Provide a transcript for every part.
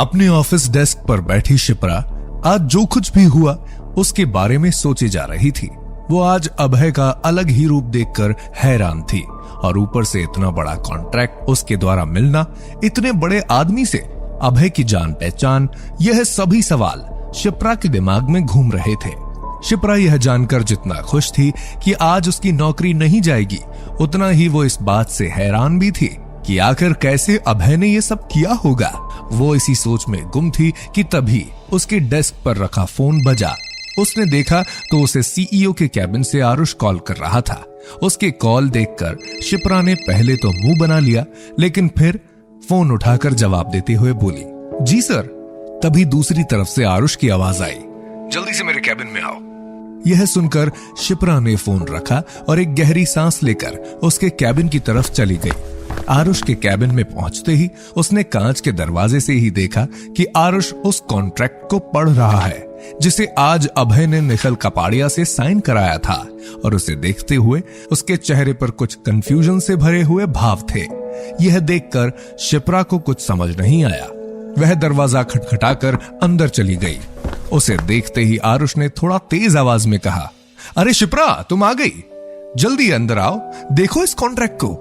अपने office desk पर बैठी शिप्रा आज जो कुछ भी हुआ उसके बारे में सोचे जा रही थी। वो आज अभय का अलग ही रूप देखकर हैरान थी और ऊपर से इतना बड़ा कॉन्ट्रैक्ट उसके द्वारा मिलना, इतने बड़े आदमी से अभय की जान पहचान, यह सभी सवाल शिप्रा के दिमाग में घूम रहे थे। शिप्रा यह जानकर जितना खुश थी कि आज उसकी नौकरी नहीं जाएगी, उतना ही वो इस बात से हैरान भी थी कि आखिर कैसे अभय ने ये सब किया होगा। वो इसी सोच में गुम थी कि तभी उसके डेस्क पर रखा फोन बजा। उसने देखा तो उसे सीईओ के कैबिन से आरुष कॉल कर रहा था। उसके कॉल देखकर शिप्रा ने पहले तो मुंह बना लिया, लेकिन फिर फोन उठाकर जवाब देते हुए बोली, जी सर। तभी दूसरी तरफ से आरुष की आवाज आई, जल्दी से मेरे कैबिन में आओ। यह सुनकर शिप्रा ने फोन रखा और एक गहरी सांस लेकर उसके कैबिन की तरफ चली गई। आरुष के कैबिन में पहुंचते ही उसने कांच के दरवाजे से ही देखा कि आरुष उस कॉन्ट्रैक्ट को पढ़ रहा है जिसे आज अभय ने निखिल कपाड़िया से साइन कराया था, और उसे देखते हुए उसके चेहरे पर कुछ कंफ्यूजन से भरे हुए भाव थे। यह देखकर शिप्रा को कुछ समझ नहीं आया। वह दरवाजा खटखटाकर अंदर चली गई। उसे देखते ही आरुष ने थोड़ा तेज आवाज में कहा, अरे शिप्रा, तुम आ गई, जल्दी अंदर आओ, देखो इस कॉन्ट्रैक्ट को।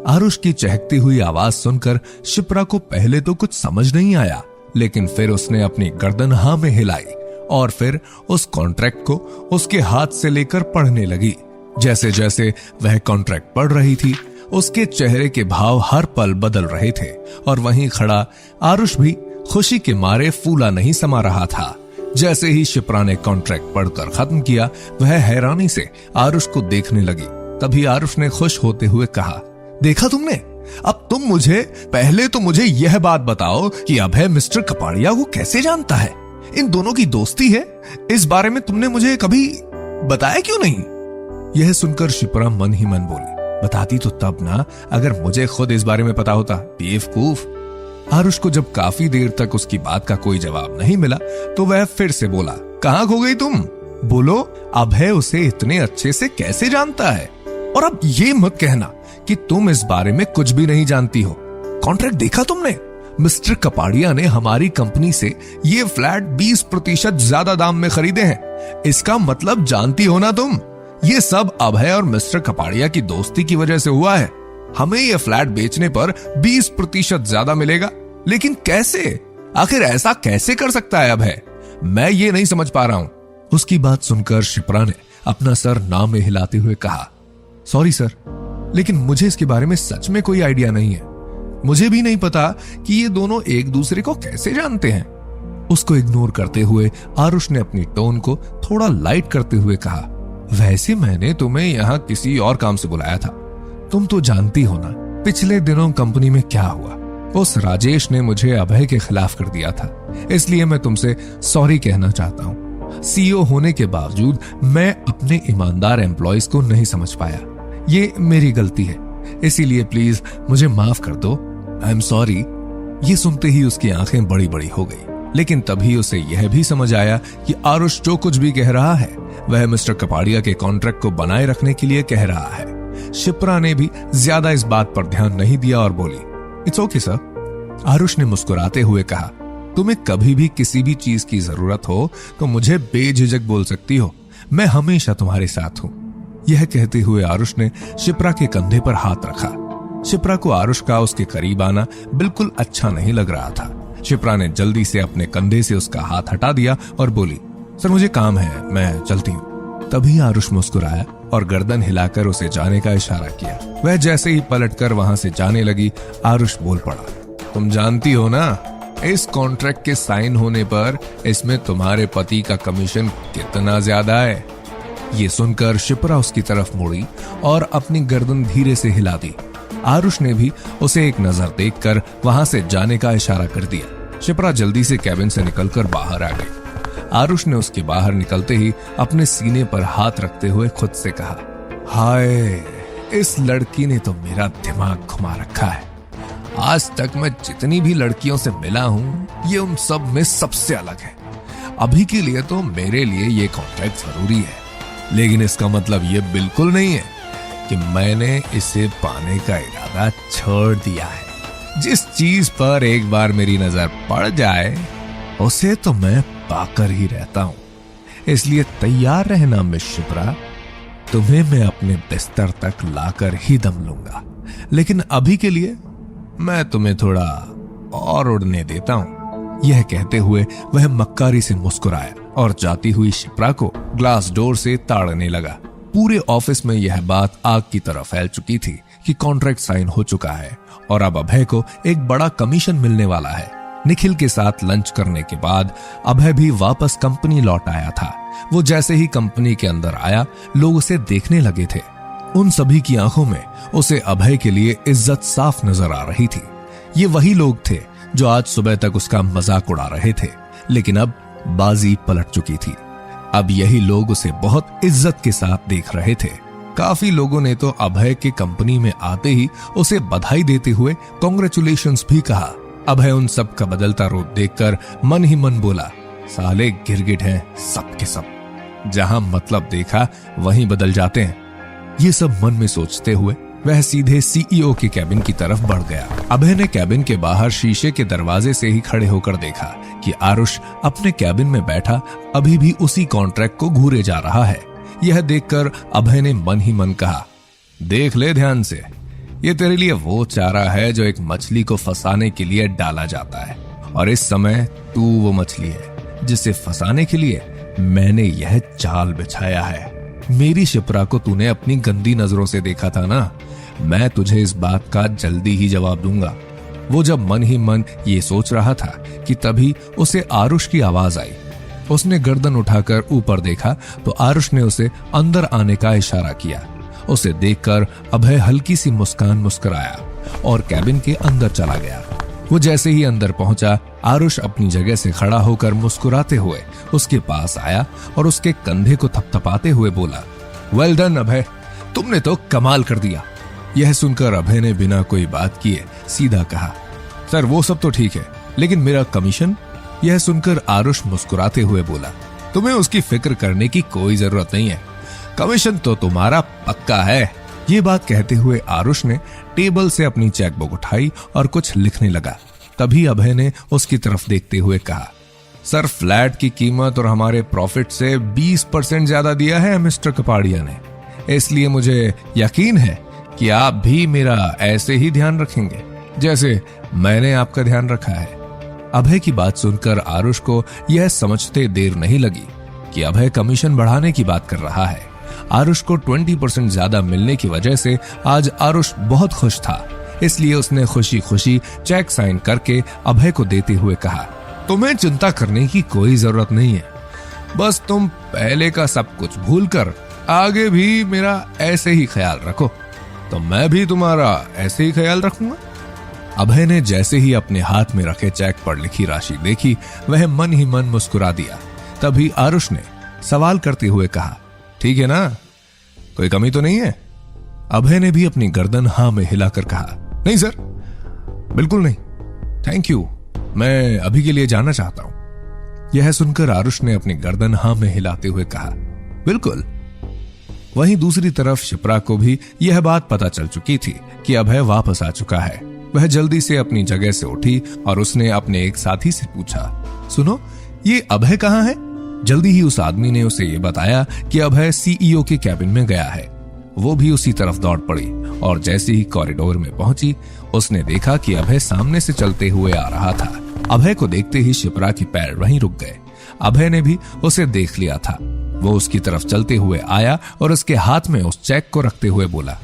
आरुष की चहकती हुई आवाज सुनकर शिप्रा को पहले तो कुछ समझ नहीं आया, लेकिन फिर उसने अपनी गर्दन हाँ में हिलाई और फिर उस कॉन्ट्रैक्ट को उसके हाथ से लेकर पढ़ने लगी। जैसे जैसे वह कॉन्ट्रैक्ट पढ़ रही थी, उसके चेहरे के भाव हर पल बदल रहे थे और वहीं खड़ा आरुष भी खुशी के मारे फूला नहीं समा रहा था। जैसे ही शिप्रा ने कॉन्ट्रैक्ट पढ़कर खत्म किया, वह हैरानी से आरुष को देखने लगी। तभी आरुष ने खुश होते हुए कहा, देखा तुमने, अब तुम पहले तो मुझे यह बात बताओ कि अभय मिस्टर कपाड़िया को कैसे जानता है? इन दोनों की दोस्ती है, इस बारे में तुमने मुझे कभी बताया क्यों नहीं? यह सुनकर शिप्रा मन ही मन बोली, बताती तो तब ना, अगर मुझे खुद इस बारे में पता होता, बेवकूफ। आरुष को जब काफी देर तक उसकी बात का कोई जवाब नहीं मिला तो वह फिर से बोला, कहां खो गई तुम? बोलो, अभय उसे इतने अच्छे से कैसे जानता है? और अब ये मत कहना कि तुम इस बारे में कुछ भी नहीं जानती हो। कॉन्ट्रैक्ट देखा तुमने? मिस्टर कपाड़िया ने हमारी कंपनी से ये फ्लैट 20% ज्यादा दाम में खरीदे हैं। इसका मतलब जानती हो ना तुम? ये सब अभय और मिस्टर कपाड़िया की दोस्ती की वजह से हुआ है। हमें ये फ्लैट बेचने पर 20% ज्यादा मिलेगा, लेकिन कैसे? आखिर ऐसा कैसे कर सकता है अभय? मैं ये नहीं समझ पा रहा हूं। उसकी बात सुनकर शिप्रा ने अपना सर ना में हिलाते हुए कहा, सॉरी सर, लेकिन मुझे इसके बारे में सच में कोई आइडिया नहीं है। मुझे भी नहीं पता कि ये दोनों एक दूसरे को कैसे जानते हैं। उसको इग्नोर करते हुए आरुष ने अपनी टोन को थोड़ा लाइट करते हुए कहा, वैसे मैंने तुम्हें यहाँ किसी और काम से बुलाया था। तुम तो जानती हो ना पिछले दिनों कंपनी में क्या हुआ। उस राजेश ने मुझे अभय के खिलाफ कर दिया था, इसलिए मैं तुमसे सॉरी कहना चाहता हूँ। सीईओ होने के बावजूद मैं अपने ईमानदार एम्प्लॉयज को नहीं समझ पाया। ये मेरी गलती है, इसीलिए प्लीज मुझे माफ कर दो। I am sorry. ये सुनते ही उसकी आंखें बड़ी बड़ी हो गई, लेकिन तभी उसे यह भी समझ आया कि आरुष जो कुछ भी कह रहा है वह मिस्टर कपाड़िया के कॉन्ट्रैक्ट को बनाए रखने के लिए कह रहा है। शिप्रा ने भी ज्यादा इस बात पर ध्यान नहीं दिया और बोली, इट्स ओके सर। आरुष ने मुस्कुराते हुए कहा, तुम्हें कभी भी किसी भी चीज की जरूरत हो तो मुझे बेझिझक बोल सकती हो, मैं हमेशा तुम्हारे साथ हूं। यह कहते हुए आरुष ने शिप्रा के कंधे पर हाथ रखा। शिप्रा को आरुष का उसके करीब आना बिल्कुल अच्छा नहीं लग रहा था। शिप्रा ने जल्दी से अपने कंधे से उसका हाथ हटा दिया और बोली, सर मुझे काम है, मैं चलती हूँ। तभी आरुष मुस्कुराया और गर्दन हिलाकर उसे जाने का इशारा किया। वह जैसे ही पलटकर वहां से जाने लगी, आरुष बोल पड़ा, तुम जानती हो ना, इस कॉन्ट्रैक्ट के साइन होने पर इसमें तुम्हारे पति का कमीशन कितना ज्यादा है। ये सुनकर शिप्रा उसकी तरफ मुड़ी और अपनी गर्दन धीरे से हिला दी। आरुष ने भी उसे एक नजर देखकर वहां से जाने का इशारा कर दिया। शिप्रा जल्दी से कैबिन से निकलकर बाहर आ गई। आरुष ने उसके बाहर निकलते ही अपने सीने पर हाथ रखते हुए खुद से कहा, हाय, इस लड़की ने तो मेरा दिमाग घुमा रखा है। आज तक मैं जितनी भी लड़कियों से मिला हूं, ये उन सब में सबसे अलग है। अभी के लिए तो मेरे लिए ये कॉन्ट्रैक्ट जरूरी है, लेकिन इसका मतलब ये बिल्कुल नहीं है कि मैंने इसे पाने का इरादा छोड़ दिया है। जिस चीज पर एक बार मेरी नजर पड़ जाए उसे तो मैं पाकर ही रहता हूं। इसलिए तैयार रहना मिस शिप्रा, तुम्हें मैं अपने बिस्तर तक लाकर ही दम लूंगा। लेकिन अभी के लिए मैं तुम्हें थोड़ा और उड़ने देता हूं। यह कहते हुए वह मक्कारी से मुस्कुराया और जाती हुई शिप्रा को ग्लास डोर से ताड़ने लगा। पूरे ऑफिस में यह बात आग की तरह फैल चुकी थी कि कॉन्ट्रैक्ट साइन हो चुका है और अब अभय को एक बड़ा कमीशन मिलने वाला है। निखिल के साथ लंच करने के बाद अभय भी वापस कंपनी लौट आया था। वो जैसे ही कंपनी के अंदर आया, लोग उसे देखने लगे थे। उन सभी की आंखों में उसे अभय के लिए इज्जत साफ नजर आ रही थी। ये वही लोग थे जो आज सुबह तक उसका मजाक उड़ा रहे थे, लेकिन अब बाजी पलट चुकी थी। अब यही लोग उसे बहुत इज्जत के साथ देख रहे थे। काफी लोगों ने तो अभय के कंपनी में आते ही उसे बधाई देते हुए कांग्रेचुलेशंस भी कहा। अभय उन सब का बदलता रूप देखकर मन ही मन बोला, साले गिरगिट हैं सब के सब, जहां मतलब देखा वहीं बदल जाते हैं। ये सब मन में सोचते हुए वह सीधे सीईओ के कैबिन की तरफ बढ़ गया। अभय ने कैबिन के बाहर शीशे के दरवाजे से ही खड़े होकर देखा कि आरुष अपने कैबिन में बैठा अभी भी उसी कॉन्ट्रैक्ट को घूरे जा रहा है। यह देखकर अभय ने मन ही मन कहा, देख ले ध्यान से, ये तेरे लिए वो चारा है जो एक मछली को फंसाने के लिए डाला जाता है, और इस समय तू वो मछली है जिसे फंसाने के लिए मैंने यह जाल बिछाया है। मेरी शिप्रा को तूने अपनी गंदी नजरों से देखा था ना, मैं तुझे इस बात का जल्दी ही जवाब दूंगा। वो जब मन ही मन ये सोच रहा था कि तभी उसे आरुष की आवाज आई। उसने गर्दन उठाकर ऊपर देखा तो आरुष ने उसे अंदर आने का इशारा किया। उसे देखकर अभय हल्की सी मुस्कान मुस्कुराया और कैबिन के अंदर चला गया। वो जैसे ही अंदर पहुंचा, आरुष अपनी जगह से खड़ा होकर मुस्कुराते हुए उसके पास आया और उसके कंधे को थपथपाते हुए बोला, वेल डन अभय, तुमने तो कमाल कर दिया। यह सुनकर अभय ने बिना कोई बात किए सीधा कहा, सर वो सब तो ठीक है, लेकिन मेरा कमीशन? यह सुनकर आरुष मुस्कुराते हुए बोला, तुम्हें उसकी फिक्र करने की कोई जरूरत नहीं है, कमीशन तो तुम्हारा पक्का है। ये बात कहते हुए आरुष ने टेबल से अपनी चेकबुक उठाई और कुछ लिखने लगा। तभी अभय ने उसकी तरफ देखते हुए कहा, सर फ्लैट की कीमत और हमारे प्रॉफिट से 20% ज्यादा दिया है मिस्टर कपाड़िया ने, इसलिए मुझे यकीन है कि आप भी मेरा ऐसे ही ध्यान रखेंगे जैसे मैंने आपका ध्यान रखा है। अभय की बात सुनकर आरुष को यह समझते देर नहीं लगी कि अभय कमीशन बढ़ाने की बात कर रहा है। आरुष को 20% ज्यादा मिलने की वजह से आज आरुष बहुत खुश था, इसलिए उसने खुशी खुशी चेक साइन करके अभय को देते हुए कहा, तुम्हें चिंता करने की कोई जरूरत नहीं है, बस तुम पहले का सब कुछ भूलकर आगे भी मेरा ऐसे ही ख्याल रखो, तो मैं भी तुम्हारा ऐसे ही ख्याल रखूंगा। अभय ने जैसे ही अपने हाथ में रखे चेक पर लिखी राशि देखी, वह मन ही मन मुस्कुरा दिया। तभी आरुष ने सवाल करते हुए कहा, ठीक है ना, कोई कमी तो नहीं है? अभय ने भी अपनी गर्दन हाँ में हिलाकर कहा, नहीं सर, बिल्कुल नहीं, थैंक यू, मैं अभी के लिए जाना चाहता हूं। यह सुनकर आरुष ने अपनी गर्दन हाँ में हिलाते हुए कहा, बिल्कुल। वहीं दूसरी तरफ शिप्रा को भी यह बात पता चल चुकी थी कि अभय वापस आ चुका है। वह जल्दी से अपनी जगह से उठी और उसने अपने एक साथी से पूछा, सुनो, ये अभय कहाँ है? जल्दी ही उस आदमी ने उसे ये बताया कि अभय सीईओ के कैबिन में गया है। वो भी उसी तरफ दौड़ पड़ी और जैसे ही कॉरिडोर में पहुंची, उसने देखा कि अभय सामने से चलते हुए आ रहा था। अभय को देखते ही शिप्रा के पैर वहीं रुक गए। अभय ने भी उसे देख लिया था। वो उसकी तरफ चलते हुए आया और उसके हाथ में उस चेक को रखते हुए बोला,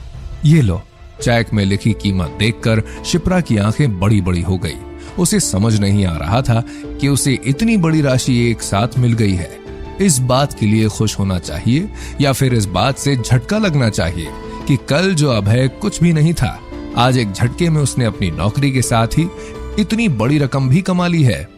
ये लो। चेक में लिखी कीमत देखकर शिप्रा की आंखें बड़ी बड़ी हो गई। उसे समझ नहीं आ रहा था कि उसे इतनी बड़ी राशि एक साथ मिल गई है। इस बात के लिए खुश होना चाहिए या फिर इस बात से झटका लगना चाहिए कि कल जो अभय कुछ भी नहीं था, आज एक झटके में उसने अपनी नौकरी के साथ ही इतनी बड़ी रकम भी कमा ली है।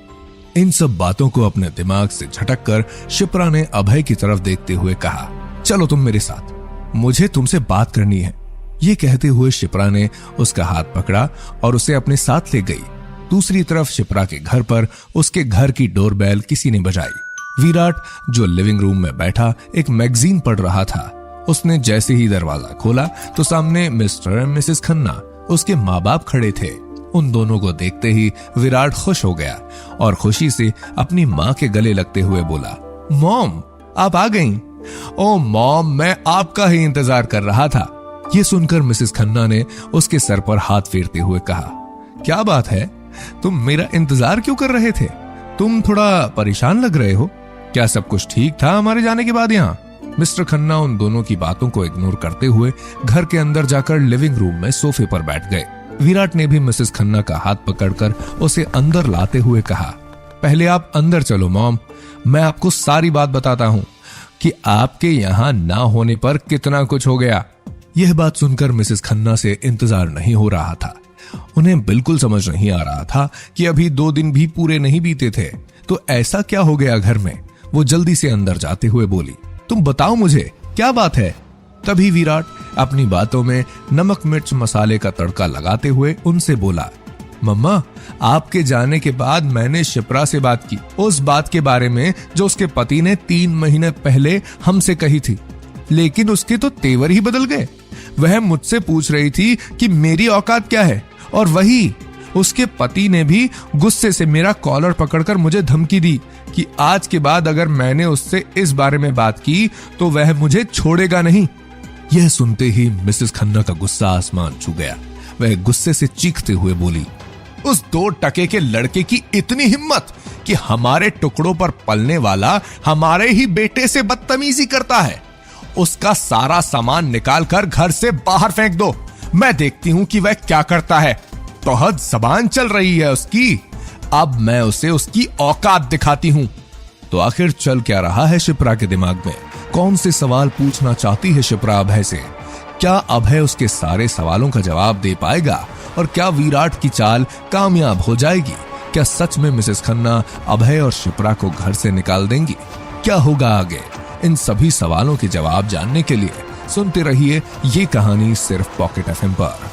इन सब बातों को अपने दिमाग से झटक कर शिप्रा ने अभय की तरफ देखते हुए कहा, चलो तुम मेरे साथ, मुझे तुमसे बात करनी है। ये कहते हुए शिप्रा ने उसका हाथ पकड़ा और उसे अपने साथ ले गई। दूसरी तरफ शिप्रा के घर पर उसके घर की डोरबेल किसी ने बजाई। विराट, जो लिविंग रूम में बैठा एक मैगजीन पढ़ रहा था, उसने जैसे ही दरवाजा खोला तो सामने मिस्टर एंड मिसेस खन्ना, उसके माँ बाप खड़े थे। उन दोनों को देखते ही विराट खुश हो गया और खुशी से अपनी माँ के गले लगते हुए बोला, मॉम आप आ गईं। ओ मॉम, मैं आपका ही इंतजार कर रहा था। यह सुनकर मिसेस खन्ना ने उसके सर पर हाथ फेरते हुए कहा, क्या बात है, तुम मेरा इंतजार क्यों कर रहे थे? तुम थोड़ा परेशान लग रहे हो। क्या सब कुछ ठीक था हमारे जाने के बाद यहाँ? मिस्टर खन्ना उन दोनों की बातों को इग्नोर करते हुए घर के अंदर जाकर लिविंग रूम में सोफे पर बैठ गए। विराट ने भी मिसेस खन्ना का हाथ पकड़कर उसे अंदर लाते हुए कहा, पहले आप अंदर चलो मॉम, मैं आपको सारी बात बताता हूँ कि आपके यहाँ ना होने पर कितना कुछ हो गया। यह बात सुनकर मिसेस खन्ना से इंतजार नहीं हो रहा था। उन्हें बिल्कुल समझ नहीं आ रहा था कि अभी 2 दिन भी पूरे नहीं बीते थे तो ऐसा क्या हो गया घर में। वो जल्दी से अंदर जाते हुए बोली, तुम बताओ मुझे क्या बात है। तभी विराट अपनी बातों में नमक मिर्च मसाले का तड़का लगाते हुए उनसे बोला, मम्मा आपके जाने के बाद मैंने शिप्रा से बात की, उस बात के बारे में जो उसके पति ने 3 महीने पहले हमसे कही थी, लेकिन उसके तो तेवर ही बदल गए। वह मुझसे पूछ रही थी कि मेरी औकात क्या है, और वही उसके पति ने भी गुस्से से मेरा कॉलर पकड़कर मुझे धमकी दी कि आज के बाद अगर मैंने उससे इस बारे में बात की तो वह मुझे छोड़ेगा नहीं। यह सुनते ही मिसेस खन्ना का गुस्सा आसमान छू गया। वह गुस्से से चीखते हुए बोली, उस 2 टके के लड़के की इतनी हिम्मत कि हमारे टुकड़ों पर पलने वाला हमारे ही बेटे से बदतमीजी करता है। उसका सारा सामान निकाल कर घर से बाहर फेंक दो, मैं देखती हूं कि वह क्या करता है। बहुत जबान चल रही है उसकी, अब मैं उसे उसकी औकात दिखाती हूं। तो आखिर चल क्या रहा है शिप्रा के दिमाग में? कौन से सवाल पूछना चाहती है शिप्रा अभय से? क्या अभय उसके सारे सवालों का जवाब दे पाएगा? और क्या विराट की चाल कामयाब हो जाएगी? क्या सच में मिसेस खन्ना अभय और शिप्रा को घर से निकाल देंगी? क्या होगा आगे? इन सभी सवालों के जवाब जानने के लिए सुनते रहिए ये कहानी सिर्फ पॉकेट एफएम पर।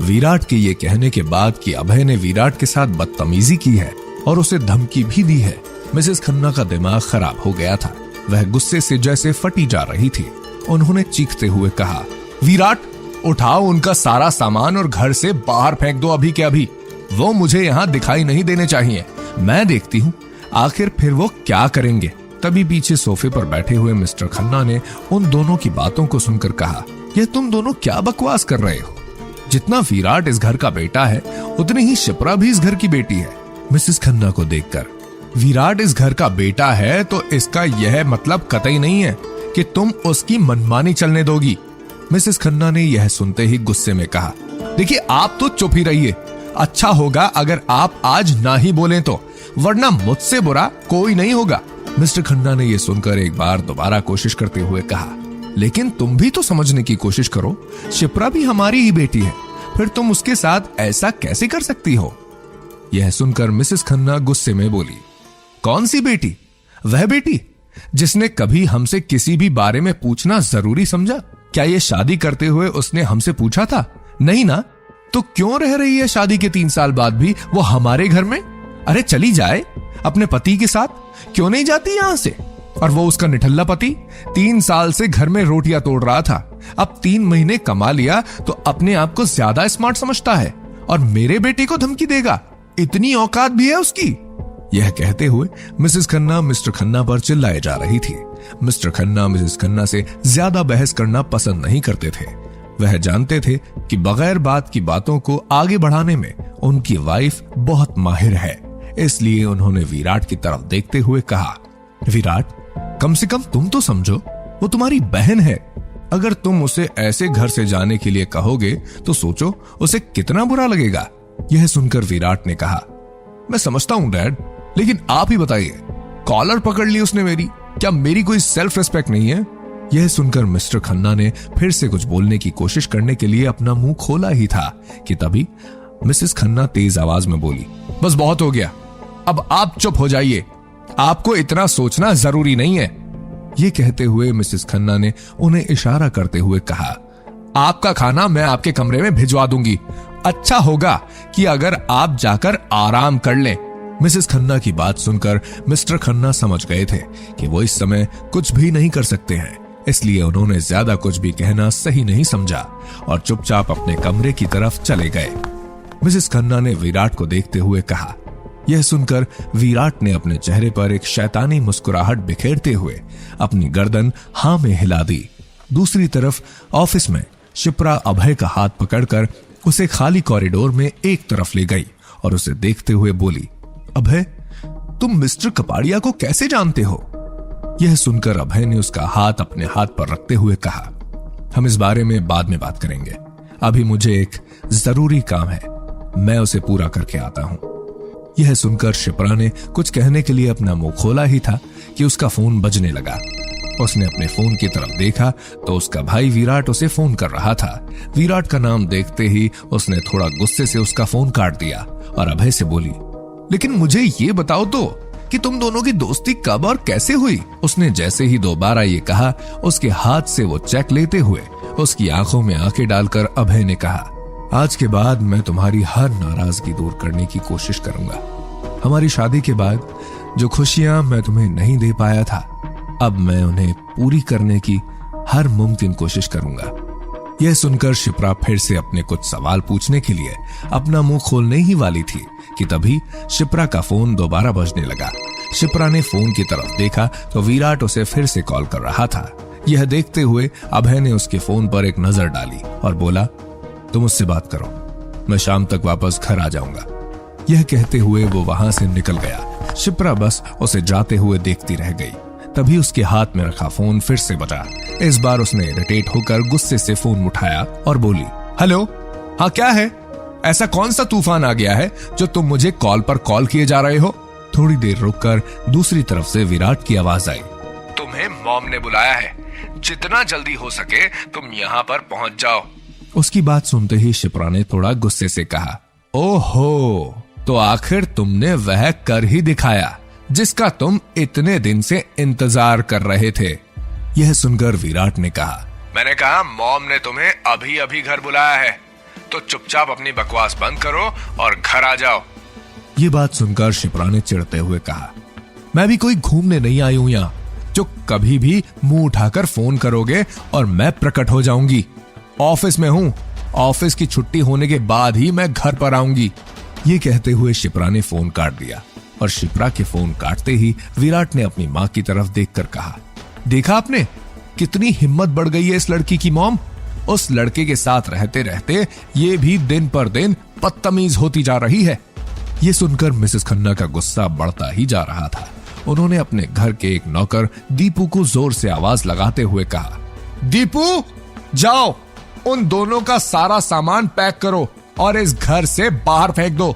विराट के ये कहने के बाद कि अभय ने विराट के साथ बदतमीजी की है और उसे धमकी भी दी है, मिसेस खन्ना का दिमाग खराब हो गया था। वह गुस्से से जैसे फटी जा रही थी। उन्होंने चीखते हुए कहा, विराट उठाओ उनका सारा सामान और घर से बाहर फेंक दो अभी के अभी। वो मुझे यहाँ दिखाई नहीं देने चाहिए। मैं देखती हूँ आखिर फिर वो क्या करेंगे। तभी पीछे सोफे पर बैठे हुए मिस्टर खन्ना ने उन दोनों की बातों को सुनकर कहा, यह तुम दोनों क्या बकवास कर रहे हो? जितना विराट इस घर का बेटा है उतनी ही शिप्रा भी इस घर की बेटी है। मिसेस खन्ना को देखकर, विराट इस घर का बेटा है तो इसका यह मतलब कतई नहीं है कि तुम उसकी मनमानी चलने दोगी। मिसेस खन्ना ने यह सुनते ही गुस्से में कहा, देखिए आप तो चुप ही रहिए। अच्छा होगा अगर आप आज ना ही बोलें तो, वरना मुझसे बुरा कोई नहीं होगा। मिस्टर खन्ना ने यह सुनकर एक बार दोबारा कोशिश करते हुए कहा, लेकिन तुम भी तो समझने की कोशिश करो, शिप्रा भी हमारी ही बेटी है, फिर तुम उसके साथ ऐसा कैसे कर सकती हो? यह सुनकर मिसेस खन्ना गुस्से में बोली, कौन सी बेटी? वह बेटी जिसने कभी हमसे किसी भी बारे में पूछना जरूरी समझा? क्या ये शादी करते हुए उसने हमसे पूछा था? नहीं ना। तो क्यों रह रही है शादी के 3 साल बाद भी वो हमारे घर में? अरे चली जाए अपने पति के साथ, क्यों नहीं जाती यहां से? और वो उसका निठल्ला पति 3 साल से घर में रोटियां तोड़ रहा था, अब 3 महीने कमा लिया तो अपने आप को ज्यादा स्मार्ट समझता है और मेरे बेटे को धमकी देगा। इतनी औकात भी है उसकी। यह कहते हुए मिसेस खन्ना मिस्टर खन्ना पर चिल्लाए जा रही थी। मिस्टर खन्ना मिसेस खन्ना से ज्यादा बहस करना पसंद नहीं करते थे। वह जानते थे कि बगैर बात की बातों को आगे बढ़ाने में उनकी वाइफ बहुत माहिर है। इसलिए उन्होंने विराट की तरफ देखते हुए कहा, विराट कम से कम तुम तो समझो, वो तुम्हारी बहन है। अगर तुम उसे ऐसे घर से जाने के लिए कहोगे तो सोचो उसे कितना बुरा लगेगा। यह सुनकर विराट ने कहा, मैं समझता हूं डैड, लेकिन आप ही बताइए, कॉलर पकड़ ली उसने मेरी, क्या मेरी कोई सेल्फ रिस्पेक्ट नहीं है? यह सुनकर मिस्टर खन्ना ने फिर से कुछ बोलने की कोशिश करने के लिए अपना मुंह खोला ही था कि तभी मिसेस खन्ना तेज आवाज में बोली, बस बहुत हो गया, अब आप चुप हो जाइए, आपको इतना सोचना जरूरी नहीं है। यह कहते हुए मिसेस खन्ना ने उन्हें इशारा करते हुए कहा, आपका खाना मैं आपके कमरे में भिजवा दूंगी। अच्छा होगा कि अगर आप जाकर आराम कर लें। मिसेस खन्ना की बात सुनकर मिस्टर खन्ना समझ गए थे कि वो इस समय कुछ भी नहीं कर सकते हैं, इसलिए उन्होंने ज्यादा कुछ भी कहना सही नहीं समझा और चुपचाप अपने कमरे की तरफ चले गए। मिसेस खन्ना ने विराट को देखते हुए कहा। यह सुनकर विराट ने अपने चेहरे पर एक शैतानी मुस्कुराहट बिखेरते हुए अपनी गर्दन हां में हिला दी। दूसरी तरफ ऑफिस में शिप्रा अभय का हाथ पकड़कर उसे खाली कॉरिडोर में एक तरफ ले गई और उसे देखते हुए बोली, अभय, तुम मिस्टर कपाड़िया को कैसे जानते हो? यह सुनकर अभय ने उसका हाथ अपने हाथ पर रखते हुए कहा, हम इस बारे में बाद में बात करेंगे, अभी मुझे एक जरूरी काम है, मैं उसे पूरा करके आता हूं। यह सुनकर शिप्रा ने कुछ कहने के लिए अपना मुंह खोला ही था कि उसका फोन बजने लगा। उसने अपने फोन की तरफ देखा तो उसका भाई विराट उसे फोन कर रहा था। विराट का नाम देखते ही उसने थोड़ा गुस्से से उसका फोन काट दिया और अभय से बोली, लेकिन मुझे ये बताओ तो कि तुम दोनों की दोस्ती कब और कैसे हुई? उसने जैसे ही दोबारा ये कहा, उसके हाथ से वो चेक लेते हुए उसकी आंखों में आंखें डालकर अभय ने कहा, आज के बाद मैं तुम्हारी हर नाराजगी दूर करने की कोशिश करूंगा। हमारी शादी के बाद जो खुशियां मैं तुम्हें नहीं दे पाया था, अब मैं उन्हें पूरी करने की हर मुमकिन कोशिश करूंगा। यह सुनकर शिप्रा फिर से अपने कुछ सवाल पूछने के लिए अपना मुंह खोलने ही वाली थी कि तभी शिप्रा का फोन दोबारा बजने लगा। शिप्रा ने फोन की तरफ देखा तो विराट उसे फिर से कॉल कर रहा था। यह देखते हुए अभय ने उसके फोन पर एक नजर डाली और बोला, तुम उससे बात करो, मैं शाम तक वापस घर आ जाऊंगा। यह कहते हुए वो वहां से निकल गया। शिप्रा बस उसे जाते हुए देखती रह गई। तभी उसके हाथ में रखा फोन फिर से बजा। इस बार उसने इरिटेट होकर गुस्से से फोन उठाया और बोली, हेलो, हाँ क्या है? ऐसा कौन सा तूफान आ गया है जो तुम मुझे कॉल पर कॉल किए जा रहे हो? थोड़ी देर रुककर दूसरी तरफ से विराट की आवाज आई, तुम्हें मॉम ने बुलाया है, जितना जल्दी हो सके तुम यहाँ पर पहुंच जाओ। उसकी बात सुनते ही शिप्रा ने थोड़ा गुस्से से कहा, ओहो, तो आखिर तुमने वह कर ही दिखाया जिसका तुम इतने दिन से इंतजार कर रहे थे। यह सुनकर विराट ने कहा, मैंने कहा मॉम ने तुम्हें अभी अभी घर बुलाया है, तो चुपचाप अपनी बकवास बंद करो और घर आ जाओ। ये बात सुनकर शिप्रा ने चिढ़ते हुए कहा, मैं भी कोई घूमने नहीं आई हूं यहाँ, जो कभी भी मुंह उठाकर फोन करोगे और मैं प्रकट हो जाऊंगी। ऑफिस में हूं, ऑफिस की छुट्टी होने के बाद ही मैं घर पर आऊंगी। ये कहते हुए शिप्रा ने फोन काट दिया और शिप्रा के फोन काटते ही विराट ने अपनी मां की तरफ देखकर कहा, देखा आपने, कितनी हिम्मत बढ़ गई है इस लड़की की मॉम। उस लड़के के साथ रहते रहते ये भी दिन पर दिन बदतमीज होती जा रही है। ये सुनकर मिसेस खन्ना का गुस्सा बढ़ता ही जा रहा था। उन्होंने अपने घर के एक नौकर दीपू को जोर से आवाज लगाते हुए कहा, दीपू, जाओ, उन दोनों का सारा सामान पैक करो और इस घर से बाहर फेंक दो।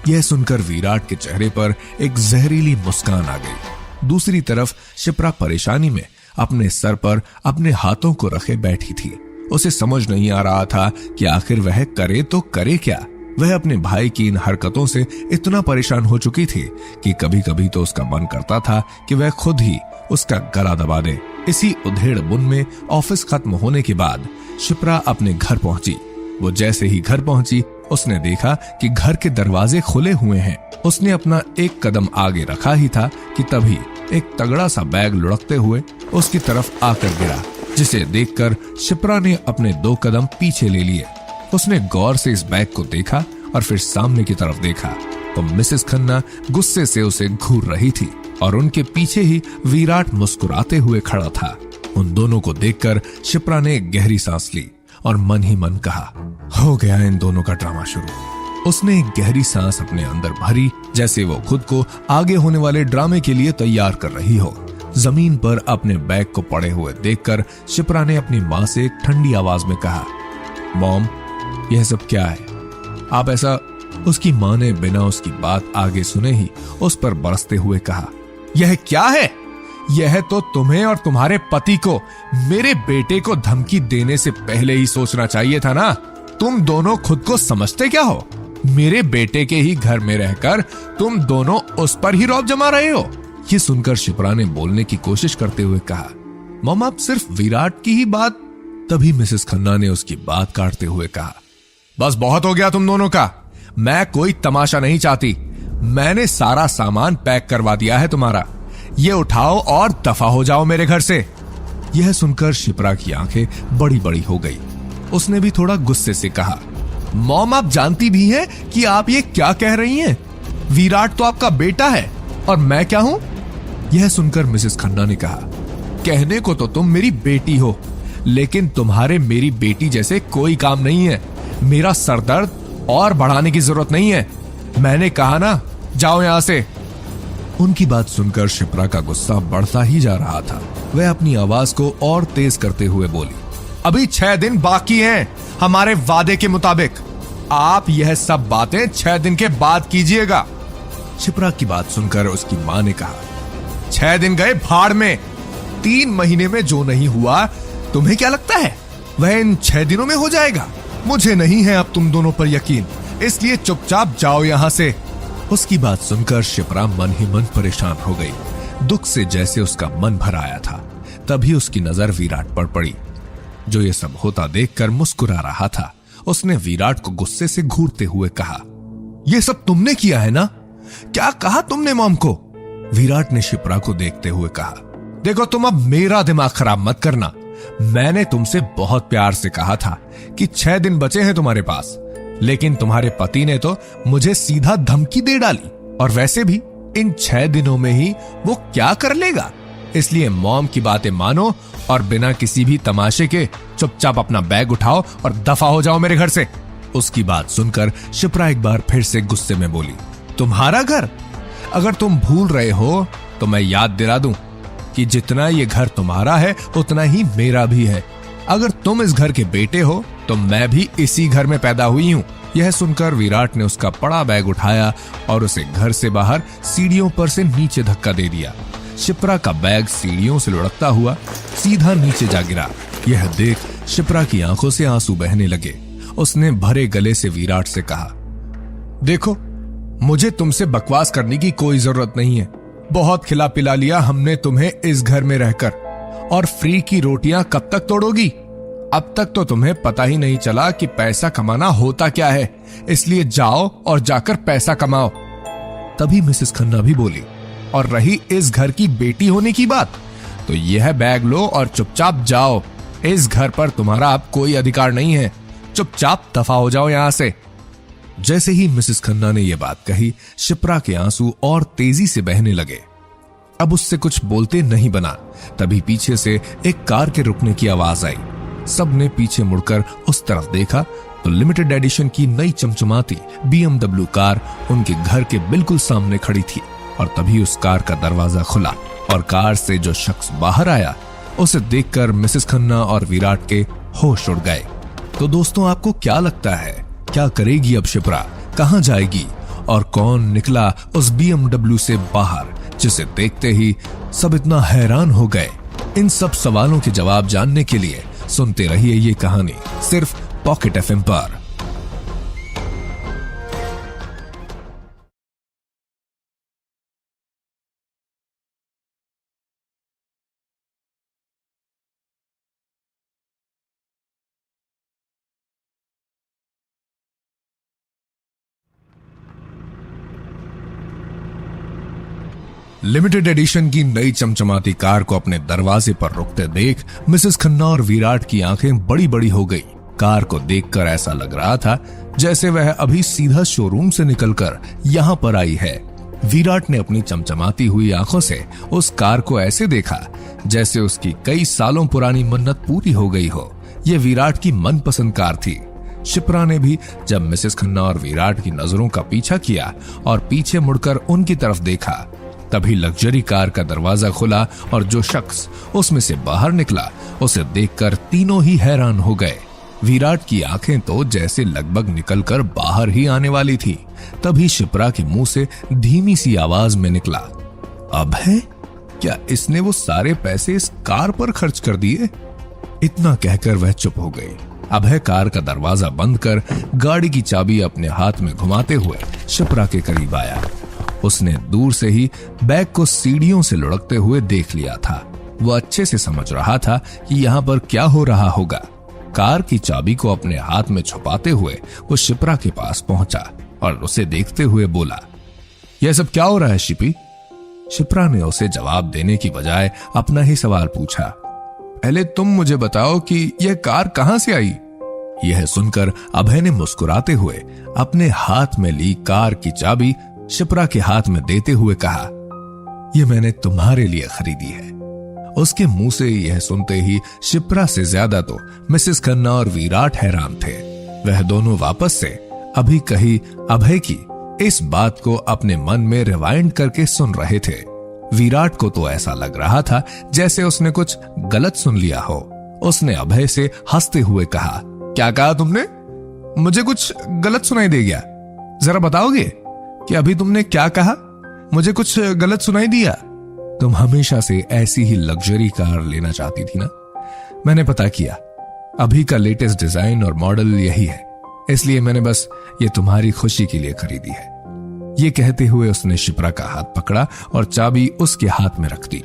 यह सुनकर विराट के चेहरे पर एक जहरीली मुस्कान आ गई। दूसरी तरफ शिप्रा परेशानी में अपने सर पर अपने हाथों को रखे बैठी थी। उसे समझ नहीं आ रहा था कि आखिर वह करे तो करे क्या। वह अपने भाई की इन हरकतों से इतना परेशान हो चुकी थी कि कभी कभी तो उसका मन करता था कि वह खुद ही उसका गला दबा दे। इसी उधेड़ बुन में ऑफिस खत्म होने के बाद शिप्रा अपने घर पहुंची। वो जैसे ही घर पहुंची उसने देखा कि घर के दरवाजे खुले हुए हैं। उसने अपना एक कदम आगे रखा ही था कि तभी एक तगड़ा सा बैग लुढ़कते हुए उसकी तरफ आकर गिरा, जिसे देखकर शिप्रा ने अपने 2 कदम पीछे ले लिए। उसने गौर से इस बैग को देखा और फिर सामने की तरफ देखा तो मिसेस खन्ना गुस्से से उसे घूर रही थी और उनके पीछे ही विराट मुस्कुराते हुए खड़ा था। उन दोनों को देखकर शिप्रा ने एक गहरी सांस ली और मन ही मन कहा, हो गया इन दोनों का ड्रामा शुरू। उसने एक गहरी सांस अपने अंदर भरी, जैसे वो खुद को आगे होने वाले ड्रामे के लिए तैयार कर रही हो। जमीन पर अपने बैग को पड़े हुए देखकर शिप्रा ने अपनी माँ से एक ठंडी आवाज में कहा, मॉम, यह सब क्या है? आप ऐसा? उसकी माँ ने बिना उसकी बात आगे सुने ही उस पर बरसते हुए कहा, यह क्या है? यह तो तुम्हें और तुम्हारे पति को मेरे बेटे को धमकी देने से पहले ही सोचना चाहिए था ना। तुम दोनों खुद को समझते क्या हो? मेरे बेटे के ही घर में रहकर तुम दोनों उस पर ही रौब जमा रहे हो। ये सुनकर शिप्रा ने बोलने की कोशिश करते हुए कहा, मॉम, आप सिर्फ विराट की ही बात। तभी मिसेस खन्ना ने उसकी बात काटते हुए कहा, बस बहुत हो गया तुम दोनों का। मैं कोई तमाशा नहीं चाहती। मैंने सारा सामान पैक करवा दिया है तुम्हारा, ये उठाओ और दफा हो जाओ मेरे घर से। यह सुनकर शिप्रा की आंखें बड़ी बड़ी हो गई। उसने भी थोड़ा गुस्से से कहा, मॉम आप जानती भी हैं कि आप ये क्या कह रही हैं? विराट तो आपका बेटा है और मैं क्या हूं? यह सुनकर मिसेस खन्ना ने कहा, कहने को तो तुम मेरी बेटी हो, लेकिन तुम्हारे मेरी बेटी जैसे कोई काम नहीं है। मेरा सरदर्द और बढ़ाने की जरूरत नहीं है। मैंने कहा ना, जाओ यहां से। उनकी बात सुनकर शिप्रा का गुस्सा बढ़ता ही जा रहा था। वह अपनी आवाज को और तेज करते हुए बोली, अभी 6 दिन बाकी हैं हमारे वादे के मुताबिक। आप यह सब बातें 6 दिन के बाद कीजिएगा। शिप्रा की बात सुनकर उसकी मां ने कहा, 6 दिन गए भाड़ में। 3 महीने में जो नहीं हुआ, तुम्हें क्या लगता है वह इन 6 दिनों में हो जाएगा? मुझे नहीं है अब तुम दोनों पर यकीन, इसलिए चुपचाप जाओ यहां से। उसकी बात सुनकर शिप्रा मन ही मन परेशान हो गई। दुख से जैसे उसका मन भर आया था। तभी उसकी नजर विराट पर पड़ी, जो ये सब होता देखकर मुस्कुरा रहा था। उसने विराट को गुस्से से घूरते हुए कहा, ये सब तुमने किया है ना? क्या कहा तुमने मॉम को? विराट ने शिप्रा को देखते हुए कहा, देखो तुम अब मेरा दिमाग खराब मत करना। मैंने तुमसे बहुत प्यार से कहा था कि 6 दिन बचे हैं तुम्हारे पास, लेकिन तुम्हारे पति ने तो मुझे सीधा धमकी दे डाली। और वैसे भी इन 6 दिनों में ही वो क्या कर लेगा? इसलिए मॉम की बातें मानो और बिना किसी भी तमाशे के चुपचाप अपना बैग उठाओ और दफा हो जाओ मेरे घर से। उसकी बात सुनकर शिप्रा एक बार फिर से गुस्से में बोली, तुम्हारा घर? अगर तुम भूल रहे हो तो मैं याद दिला दूं कि जितना ये घर तुम्हारा है उतना ही मेरा भी है। अगर तुम इस घर के बेटे हो तो मैं भी इसी घर में पैदा हुई हूं। यह सुनकर विराट ने उसका बड़ा बैग उठाया और उसे घर से बाहर सीढ़ियों पर से नीचे धक्का दे दिया। शिप्रा का बैग सीढ़ियों से लुढ़कता हुआ सीधा नीचे जा गिरा। यह देख शिप्रा की आंखों से आंसू बहने लगे। उसने भरे गले से विराट से कहा, देखो मुझे तुमसे बकवास करने की कोई जरूरत नहीं है। बहुत खिला पिला लिया हमने तुम्हें इस घर में रहकर, और फ्री की रोटियां कब तक तोड़ोगी? अब तक तो तुम्हें पता ही नहीं चला कि पैसा कमाना होता क्या है। इसलिए जाओ और जाकर पैसा कमाओ। तभी मिसेस खन्ना भी बोली, और रही इस घर की बेटी होने की बात, तो यह बैग लो और चुपचाप जाओ। इस घर पर तुम्हारा अब कोई अधिकार नहीं है। चुपचाप दफा हो जाओ यहां से। जैसे ही मिसेस खन्ना ने यह बात कही, शिप्रा के आंसू और तेजी से बहने लगे। अब उससे कुछ बोलते नहीं बना। तभी पीछे से एक कार के रुकने की आवाज आई। सबने पीछे मुड़कर उस तरफ देखा तो लिमिटेड एडिशन की नई चमचमाती BMW कार उनके घर के बिल्कुल सामने खड़ी थी। और तभी उस कार का दरवाजा खुला और कार से जो शख्स बाहर आया, उसे देखकर मिसेस खन्ना और विराट के होश उड़ गए। तो दोस्तों, आपको क्या लगता है, क्या करेगी अब शिप्रा? कहां जाएगी? और कौन निकला उस BMW से बाहर, जिसे देखते ही सब इतना हैरान हो गए? इन सब सवालों के जवाब जानने के लिए सुनते रहिए ये कहानी सिर्फ पॉकेट FM पर। लिमिटेड एडिशन की नई चमचमाती कार को अपने दरवाजे पर रुकते देख मिसेस खन्ना और विराट की आंखें बड़ी बड़ी हो गई। कार को देखकर ऐसा लग रहा था जैसे वह अभी सीधा शोरूम से निकलकर यहाँ पर आई है। विराट ने अपनी चमचमाती हुई आंखों से उस कार को ऐसे देखा जैसे उसकी कई सालों पुरानी मन्नत पूरी हो गई हो। यह विराट की मनपसंद कार थी। शिप्रा ने भी जब मिसेस खन्ना और विराट की नजरों का पीछा किया और पीछे मुड़कर उनकी तरफ देखा, तभी लग्जरी कार का दरवाजा खुला और जो शख्स उसमें से बाहर निकला, उसे देखकर तीनों ही हैरान हो गए। विराट की आंखें तो जैसे लगभग निकलकर बाहर ही आने वाली थी। तभी शिप्रा के मुंह से धीमी सी आवाज में निकला, अभय, क्या इसने वो सारे पैसे इस कार पर खर्च कर दिए? इतना कहकर वह चुप हो गई। अभय कार का दरवाजा बंद कर गाड़ी की चाबी अपने हाथ में घुमाते हुए शिप्रा के करीब आया। उसने दूर से ही बैग को सीढ़ियों से लुढ़कते हुए देख लिया था। वो अच्छे से समझ रहा था कि यहाँ पर क्या हो रहा होगा। कार की चाबी को अपने हाथ में छुपाते हुए वो शिप्रा के पास पहुंचा और उसे देखते हुए बोला, यह सब क्या हो रहा है शिपी? शिप्रा ने उसे जवाब देने की बजाय अपना ही सवाल पूछा। पहले तुम मुझे बताओ कि यह कार कहां से आई? यह सुनकर अभय ने मुस्कुराते हुए अपने हाथ में ली कार की चाबी शिप्रा के हाथ में देते हुए कहा, यह मैंने तुम्हारे लिए खरीदी है। उसके मुंह से यह सुनते ही शिप्रा से ज्यादा तो मिसेस खन्ना और विराट हैरान थे। वह दोनों वापस से अभी कही अभय की इस बात को अपने मन में रिवाइंड करके सुन रहे थे। विराट को तो ऐसा लग रहा था जैसे उसने कुछ गलत सुन लिया हो। उसने अभय से हंसते हुए कहा, क्या कहा तुमने? मुझे कुछ गलत सुनाई दे गया? जरा बताओगे कि अभी तुमने क्या कहा? मुझे कुछ गलत सुनाई दिया? तुम हमेशा से ऐसी ही लग्जरी कार लेना चाहती थी ना? मैंने पता किया, अभी का लेटेस्ट डिजाइन और मॉडल यही है, इसलिए मैंने बस ये तुम्हारी खुशी के लिए खरीदी है। ये कहते हुए उसने शिप्रा का हाथ पकड़ा और चाबी उसके हाथ में रख दी।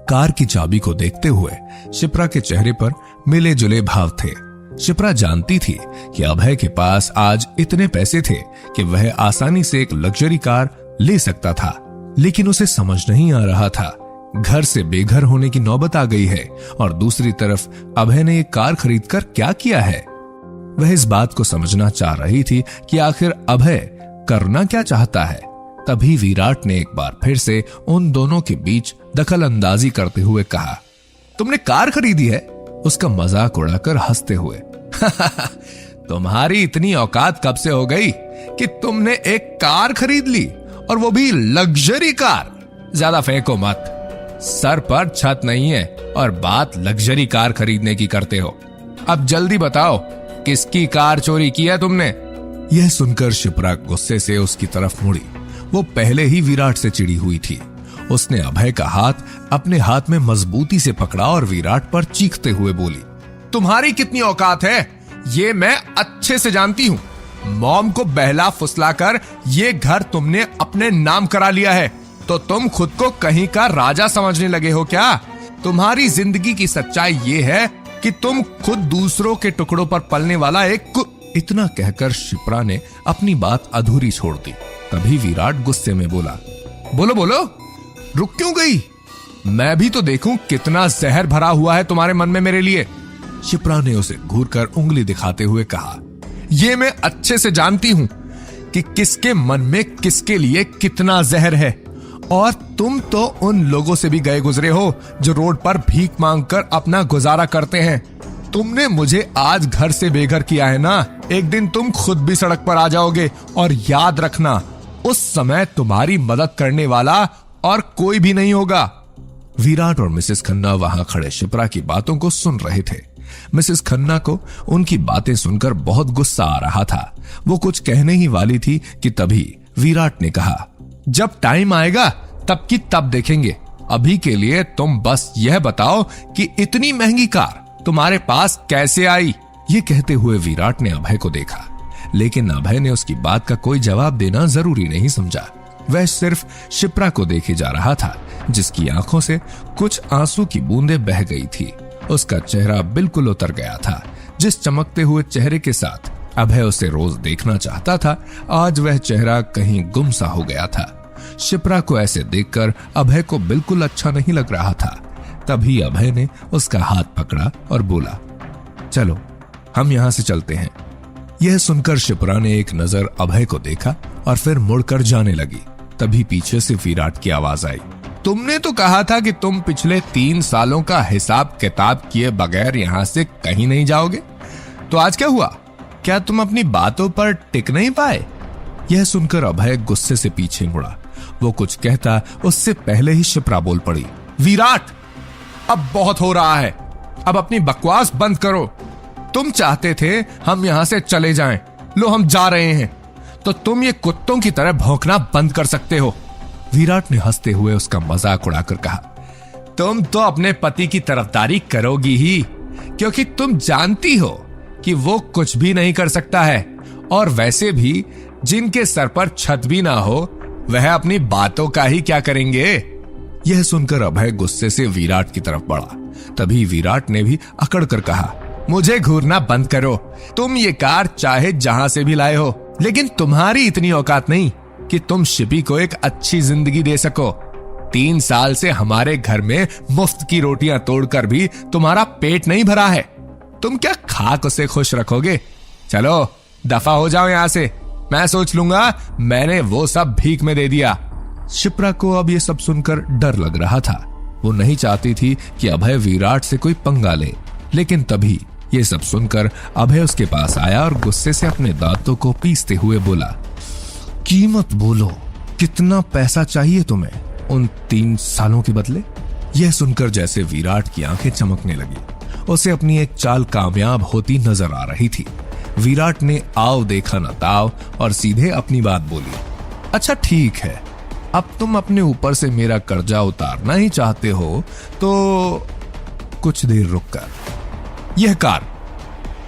कार की चाबी को देखते हुए शिप्रा के चेहरे पर मिले जुले भाव थे। शिप्रा जानती थी कि अभय के पास आज इतने पैसे थे कि वह आसानी से एक लग्जरी कार ले सकता था, लेकिन उसे समझ नहीं आ रहा था घर से बेघर होने की नौबत आ गई है और दूसरी तरफ अभय ने एक कार खरीदकर क्या किया है। वह इस बात को समझना चाह रही थी कि आखिर अभय करना क्या चाहता है। तभी विराट ने एक बार फिर से उन दोनों के बीच दखल अंदाजी करते हुए कहा, तुमने कार खरीदी है? उसका मजाक उड़ाकर हंसते हुए तुम्हारी इतनी औकात कब से हो गई कि तुमने एक कार खरीद ली, और वो भी लग्जरी कार? ज्यादा फेंको मत, सर पर छत नहीं है और बात लग्जरी कार खरीदने की करते हो। अब जल्दी बताओ किसकी कार चोरी की है तुमने? यह सुनकर शिप्रा गुस्से से उसकी तरफ मुड़ी। वो पहले ही विराट से चिढ़ी हुई थी। उसने अभय का हाथ अपने हाथ में मजबूती से पकड़ा और विराट पर चीखते हुए बोली, तुम्हारी कितनी औकात है ये मैं अच्छे से जानती हूँ। मॉम को बहला फुसलाकर ये घर तुमने अपने नाम करा लिया है, तो तुम खुद को कहीं का राजा समझने लगे हो क्या? तुम्हारी जिंदगी की सच्चाई ये है कि तुम खुद दूसरों के टुकड़ों पर पलने वाला एक इतना कहकर शिप्रा ने अपनी बात अधूरी छोड़ दी। तभी विराट गुस्से में बोला, बोलो बोलो, रुक क्यों गई? मैं भी तो देखूं कितना जहर भरा हुआ है तुम्हारे मन में मेरे लिए। शिप्रा ने उसे घूरकर उंगली दिखाते हुए कहा, ये मैं अच्छे से जानती हूं कि किसके मन में किसके लिए कितना जहर है, और तुम तो उन लोगों से भी गए गुजरे हो जो रोड पर भीख मांगकर अपना गुजारा करते हैं। तुमने मुझे आज घर से बेघर किया है ना, एक दिन तुम खुद भी सड़क पर आ जाओगे, और याद रखना उस समय तुम्हारी मदद करने वाला और कोई भी नहीं होगा। विराट और मिसेस खन्ना वहां खड़े शिप्रा की बातों को सुन रहे थे। मिसेस खन्ना को उनकी बातें सुनकर बहुत गुस्सा आ रहा था। वो कुछ कहने ही वाली थी कि तभी विराट ने कहा, जब टाइम आएगा तब की तब देखेंगे, अभी के लिए तुम बस यह बताओ कि इतनी महंगी कार तुम्हारे पास कैसे आई? ये कहते हुए विराट ने अभय को देखा, लेकिन अभय ने उसकी बात का कोई जवाब देना जरूरी नहीं समझा। वह सिर्फ शिप्रा को देखे जा रहा था, जिसकी आंखों से कुछ आंसू की बूंदें बह गई थी। उसका चेहरा बिल्कुल उतर गया था। जिस चमकते हुए चेहरे के साथ अभय उसे रोज देखना चाहता था, आज वह चेहरा कहीं गुम सा हो गया था। शिप्रा को ऐसे देखकर अभय को बिल्कुल अच्छा नहीं लग रहा था। तभी अभय ने उसका हाथ पकड़ा और बोला, चलो हम यहां से चलते हैं। यह सुनकर शिप्रा ने एक नजर अभय को देखा और फिर मुड़कर जाने लगी। तभी पीछे से विराट की आवाज आई, तुमने तो कहा था कि तुम पिछले 3 सालों का हिसाब किताब किए बगैर यहां से कहीं नहीं जाओगे, तो आज क्या हुआ? क्या तुम अपनी बातों पर टिक नहीं पाए? यह सुनकर अभय गुस्से से पीछे मुड़ा। वो कुछ कहता उससे पहले ही शिप्रा बोल पड़ी, विराट अब बहुत हो रहा है, अब अपनी बकवास बंद करो। तुम चाहते थे हम यहां से चले जाएं, लो हम जा रहे हैं, तो तुम ये कुत्तों की तरह भौंकना बंद कर सकते हो। विराट ने हंसते हुए उसका मजाक उड़ाकर कहा, तुम तो अपने पति की तरफदारी करोगी ही, क्योंकि तुम जानती हो कि वो कुछ भी नहीं कर सकता है, और वैसे भी जिनके सर पर छत भी ना हो वह अपनी बातों का ही क्या करेंगे? यह सुनकर अभय गुस्से से विराट की तरफ बढ़ा। तभी विराट ने भी अकड़ कर कहा, मुझे घूरना बंद करो। तुम ये कार चाहे जहां से भी लाए हो, लेकिन तुम्हारी इतनी औकात नहीं कि तुम शिपी को एक अच्छी जिंदगी दे सको। 3 साल से हमारे घर में मुफ्त की रोटियां तोड़कर भी तुम्हारा पेट नहीं भरा है। तुम क्या खाक उसे खुश रखोगे? चलो दफा हो जाओ यहां से, मैं सोच लूंगा। मैंने वो सब भीख में दे दिया। शिप्रा को अब ये सब सुनकर डर लग रहा था। वो नहीं चाहती थी कि अभय विराट से कोई पंगा ले, लेकिन तभी ये सब सुनकर अभय उसके पास आया और गुस्से से अपने दांतों को पीसते हुए बोला, कीमत बोलो, कितना पैसा चाहिए तुम्हें उन 3 सालों के बदले? यह सुनकर जैसे विराट की आंखें चमकने लगी। उसे अपनी एक चाल कामयाब होती नजर आ रही थी। विराट ने आओ देखा न ताव और सीधे अपनी बात बोली, अच्छा ठीक है, अब तुम अपने ऊपर से मेरा कर्जा उतारना ही चाहते हो तो कुछ देर रुक कर यह कार,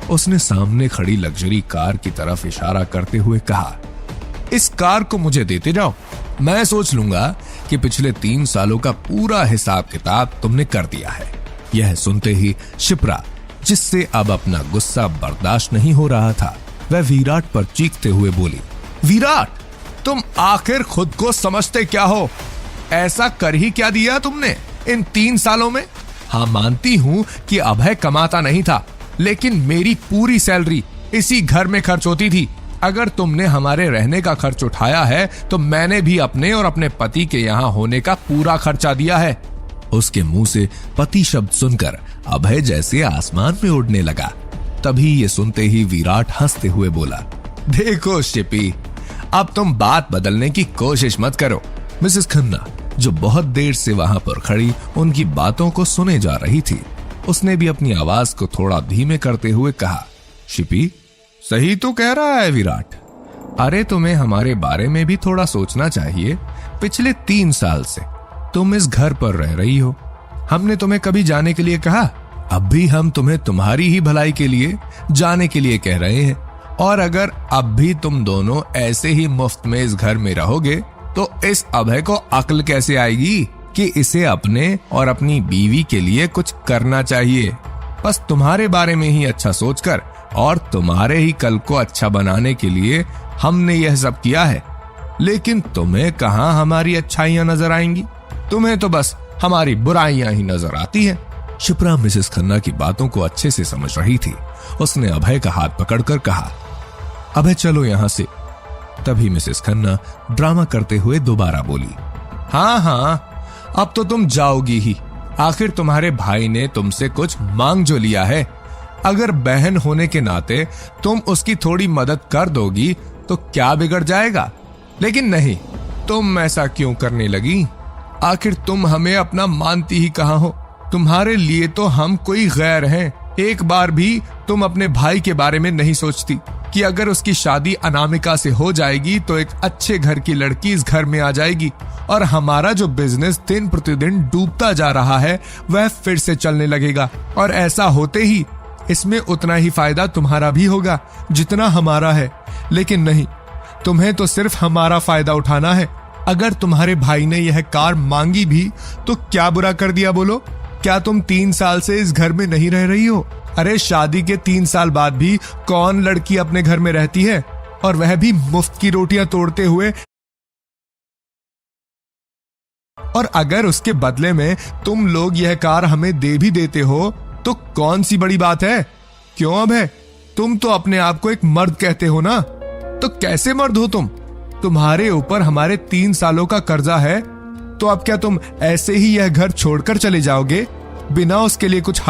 उसने सामने खड़ी लग्जरी कार की तरफ इशारा करते हुए कहा, इस कार को मुझे देते जाओ। मैं सोच लूंगा कि पिछले 3 सालों का पूरा हिसाब किताब तुमने कर दिया है। यह सुनते ही शिप्रा, जिससे अब अपना गुस्सा बर्दाश्त नहीं हो रहा था, वह विराट पर चीखते हुए बोली, विराट, तुम आखिर खुद को समझते क्या हो? ऐसा कर ही क्या दिया तुमने इन 3 सालों में? हाँ, मानती हूं कि अभय कमाता नहीं था, लेकिन मेरी पूरी सैलरी इसी घर में खर्च होती थी। अगर तुमने हमारे रहने का खर्च उठाया है तो मैंने भी अपने और अपने पति के यहाँ होने का पूरा खर्चा दिया है। उसके मुंह से पति शब्द सुनकर अभय जैसे आसमान में उड़ने लगा। तभी ये सुनते ही विराट हंसते हुए बोला, देखो शिपी, अब तुम बात बदलने की कोशिश मत करो। मिसेस खन्ना, जो बहुत देर से वहां पर खड़ी उनकी बातों को सुने जा रही थी, उसने भी अपनी आवाज को थोड़ा धीमे करते हुए कहा, शिपी, सही तो कह रहा है विराट। अरे तुम्हें हमारे बारे में भी थोड़ा सोचना चाहिए। पिछले 3 साल से तुम इस घर पर रह रही हो। हमने तुम्हें कभी जाने के लिए कहा? अब भी हम तुम्हें तुम्हारी ही भलाई के लिए जाने के लिए कह रहे हैं। और अगर अब भी तुम दोनों ऐसे ही मुफ्त में इस घर में रहोगे तो इस अभय को अक्ल कैसे आएगी कि इसे अपने और अपनी बीवी के लिए कुछ करना चाहिए? बस तुम्हारे बारे में ही अच्छा सोचकर और तुम्हारे ही कल को अच्छा बनाने के लिए हमने यह सब किया है। लेकिन तुम्हें कहां हमारी अच्छाइयां नजर आएंगी? तुम्हें तो बस हमारी बुराइयां ही नजर आती हैं। शिप्रा मिसेस खन्ना की बातों को अच्छे से समझ रही थी। उसने अभय का हाथ पकड़कर कहा, अभय चलो यहां से। तभी मिसेस खन्ना ड्रामा करते हुए दोबारा बोली, हाँ, अब तो तुम जाओगी ही। आखिर तुम्हारे भाई ने तुमसे कुछ मांग जो लिया है। अगर बहन होने के नाते तुम उसकी थोड़ी मदद कर दोगी तो क्या बिगड़ जाएगा? लेकिन नहीं, तुम ऐसा क्यों करने लगी? आखिर तुम हमें अपना मानती ही कहां हो? तुम्हारे लिए तो हम कोई गैर हैं। एक बार भी तुम अपने भाई के बारे में नहीं सोचती कि अगर उसकी शादी अनामिका से हो जाएगी तो एक अच्छे घर की लड़की इस घर में आ जाएगी और हमारा जो बिजनेस दिन प्रतिदिन डूबता जा रहा है वह फिर से चलने लगेगा। और ऐसा होते ही इसमें उतना ही फायदा तुम्हारा भी होगा जितना हमारा है। लेकिन नहीं, तुम्हें तो सिर्फ हमारा फायदा उठाना है। अगर तुम्हारे भाई ने यह कार मांगी भी तो क्या बुरा कर दिया बोलो? क्या तुम 3 साल से इस घर में नहीं रह रही हो? अरे शादी के 3 साल बाद भी कौन लड़की अपने घर में रहती है, और वह भी मुफ्त की रोटियां तोड़ते हुए? और अगर उसके बदले में तुम लोग यह कार हमें दे भी देते हो तो कौन सी बड़ी बात है? क्यों अभय, तुम तो अपने आप को एक मर्द कहते हो ना? तो कैसे मर्द हो तुम? तुम्हारे ऊपर हमारे 3 सालों का कर्जा है, तो अब क्या तुम ऐसे ही यह घर छोड़कर चले जाओगे बिना उसके लिए कुछ?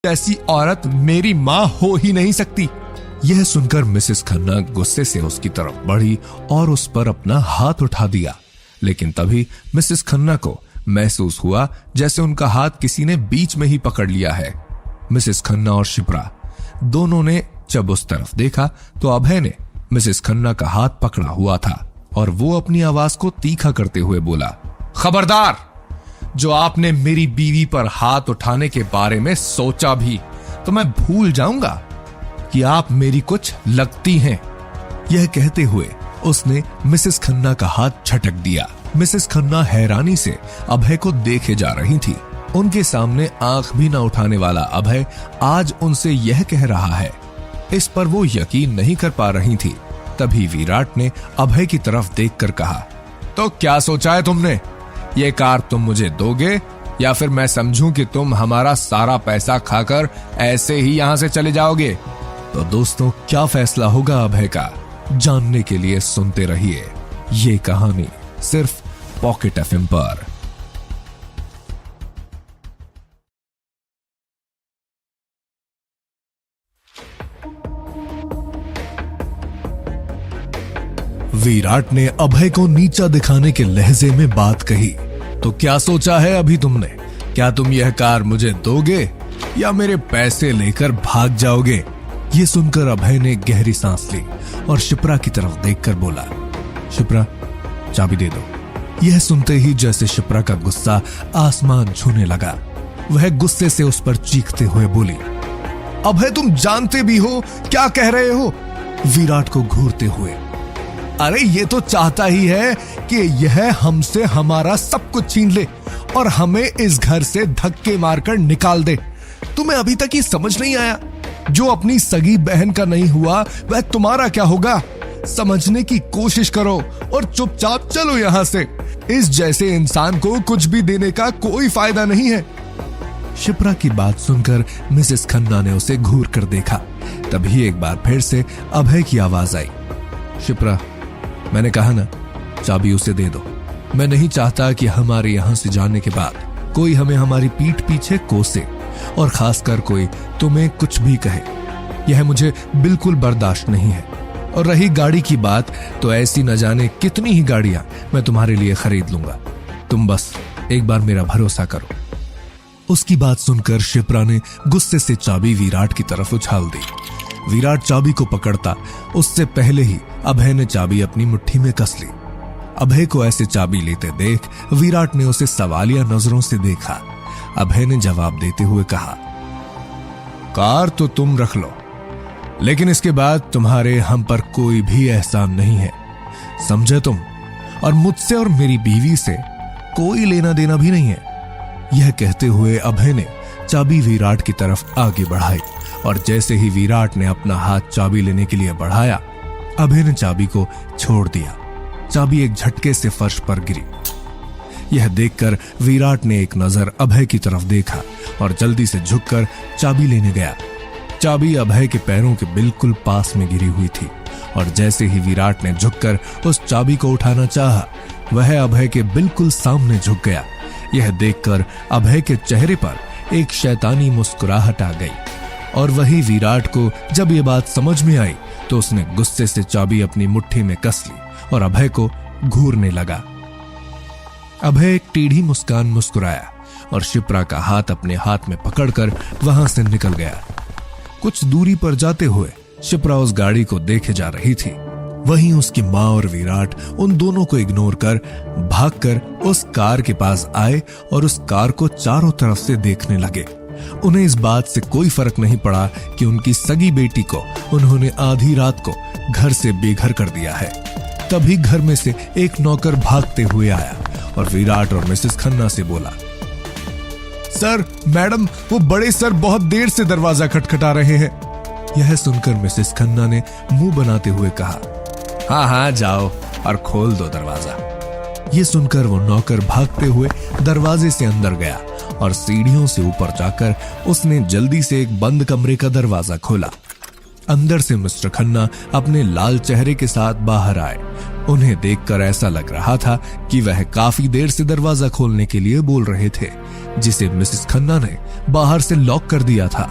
ऐसी औरत मेरी मां हो ही नहीं सकती। यह सुनकर मिसेस खन्ना गुस्से से उसकी तरफ बढ़ी और उस पर अपना हाथ उठा दिया। लेकिन तभी मिसेस खन्ना को महसूस हुआ जैसे उनका हाथ किसी ने बीच में ही पकड़ लिया है। मिसेस खन्ना और शिप्रा दोनों ने जब उस तरफ देखा तो अभय ने मिसेस खन्ना का हाथ पकड़ा हुआ था और वो अपनी आवाज को तीखा करते हुए बोला, खबरदार, जो आपने मेरी बीवी पर हाथ उठाने के बारे में सोचा भी तो मैं भूल जाऊंगा। कि आप मेरी कुछ लगती हैं। यह कहते हुए उसने मिसेस खन्ना का हाथ झटक दिया। मिसेस खन्ना हैरानी से अभय को देखे जा रही थी। उनके सामने आंख भी न उठाने वाला अभय आज उनसे यह कह रहा है, इस पर वो यकीन नहीं कर पा रही थी। तभी विराट ने अभय की तरफ देखकर कहा, तो क्या सोचा है तुमने? ये कार तुम मुझे दोगे या फिर मैं समझूं कि तुम हमारा सारा पैसा खाकर ऐसे ही यहां से चले जाओगे? तो दोस्तों, क्या फैसला होगा अभय का, जानने के लिए सुनते रहिए ये कहानी सिर्फ पॉकेट एफएम पर। विराट ने अभय को नीचा दिखाने के लहजे में बात कही, तो क्या सोचा है अभी तुमने? क्या तुम यह कार मुझे दोगे या मेरे पैसे लेकर भाग जाओगे? ये सुनकर अभय ने गहरी सांस ली और शिप्रा की तरफ देखकर बोला, शिप्रा चाबी दे दो। यह सुनते ही जैसे शिप्रा का गुस्सा आसमान छूने लगा। वह गुस्से से उस पर चीखते हुए बोली, अभय तुम जानते भी हो क्या कह रहे हो? विराट को घूरते हुए, अरे ये तो चाहता ही है कि यह हमसे हमारा सब कुछ छीन ले और हमें इस घर से धक्के मारकर निकाल दे। तुम्हें अभी तक ये समझ नहीं आया? जो अपनी सगी बहन का नहीं हुआ वह तुम्हारा क्या होगा? समझने की कोशिश करो और चुपचाप चलो यहां से। इस जैसे इंसान को कुछ भी देने का कोई फायदा नहीं है। शिप्रा की बात सुनकर मिसेस खन्ना ने उसे घूर कर देखा। तभी एक बार फिर से अभय की आवाज आई, शिप्रा मैंने कहा ना, चाबी उसे दे दो। मैं नहीं चाहता कि हमारे यहां से जाने के बाद कोई हमें हमारी पीठ पीछे कोसे और खासकर कोई तुम्हें कुछ भी कहे। यह मुझे बिल्कुल बर्दाश्त नहीं है। और रही गाड़ी की बात, तो ऐसी न जाने कितनी ही गाड़ियां मैं तुम्हारे लिए खरीद लूंगा। तुम बस एक बार मेरा भरोसा करो। उसकी बात सुनकर शिप्रा ने गुस्से से चाबी विराट की तरफ उछाल दी। विराट चाबी को पकड़ता उससे पहले ही अभय ने चाबी अपनी मुट्ठी में कस ली। अभय को ऐसे चाबी लेते देख विराट ने उसे सवालिया नजरों से देखा। अभय ने जवाब देते हुए कहा, कार तो तुम रख लो, लेकिन इसके बाद तुम्हारे हम पर कोई भी एहसान नहीं है, समझे तुम? और मुझसे और मेरी बीवी से कोई लेना देना भी नहीं है। यह कहते हुए अभय ने चाबी विराट की तरफ आगे बढ़ाई और जैसे ही विराट ने अपना हाथ चाबी लेने के लिए बढ़ाया, अभय ने चाबी को छोड़ दिया। चाबी एक झटके से फर्श पर गिरी। यह देखकर विराट ने एक नजर अभय की तरफ देखा और जल्दी से झुककर चाबी लेने गया। चाबी अभय के पैरों के बिल्कुल पास में गिरी हुई थी और जैसे ही विराट ने झुककर उस चाबी को उठाना चाहा, वह अभय के बिल्कुल सामने झुक गया। यह देखकर अभय के चेहरे पर एक शैतानी मुस्कुराहट आ गई और वही विराट को जब ये बात समझ में आई तो उसने गुस्से से चाबी अपनी मुट्ठी में कस ली और अभय को घूरने लगा। अभय एक टेढ़ी मुस्कान मुस्कुराया और शिप्रा का हाथ अपने हाथ में पकड़कर वहां से निकल गया। कुछ दूरी पर जाते हुए शिप्रा उस गाड़ी को देखे जा रही थी। वहीं उसकी माँ और विराट उन दोनों को इग्नोर कर भागकर उस कार के पास आए और उस कार को चारों तरफ से देखने लगे। उन्हें इस बात से कोई फर्क नहीं पड़ा कि उनकी सगी बेटी को उन्होंने आधी रात को घर से बेघर कर दिया है। तभी घर में से एक नौकर भागते हुए आया और विराट और मिसेस खन्ना से बोला, सर, मैडम, वो बड़े सर बहुत देर से दरवाजा खटखटा रहे हैं। यह सुनकर मिसेस खन्ना ने मुंह बनाते हुए कहा, हाँ हाँ जाओ और खोल दो दरवाजा। ये सुनकर वो नौकर भागते हुए दरवाजे से अंदर गया और सीढ़ियों से ऊपर जाकर उसने जल्दी से एक बंद कमरे का दरवाजा खोला। अंदर से मिस्टर खन्ना अपने लाल चेहरे के साथ बाहर आए। उन्हें देखकर ऐसा लग रहा था कि वह काफी देर से दरवाजा खोलने के लिए बोल रहे थे, जिसे मिसेस खन्ना ने बाहर से लॉक कर दिया था।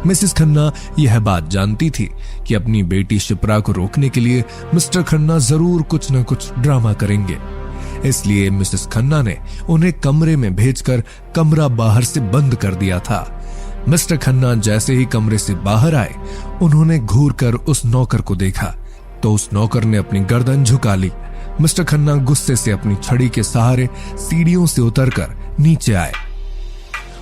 मिसेस खन्ना यह बात जानती थी कि अपनी बेटी शिप्रा को रोकने के लिए मिस्टर खन्ना जरूर कुछ न कुछ ड्रामा करेंगे। इसलिए मिसेस खन्ना ने उन्हें कमरे में भेजकर कमरा बाहर से बंद कर दिया था। मिस्टर खन्ना जैसे ही कमरे से बाहर आए, उन्होंने घूरकर उस नौकर को देखा तो उस नौकर ने अपनी गर्दन झुका ली। मिस्टर खन्ना गुस्से से अपनी छड़ी के सहारे सीढ़ियों से उतरकर नीचे आए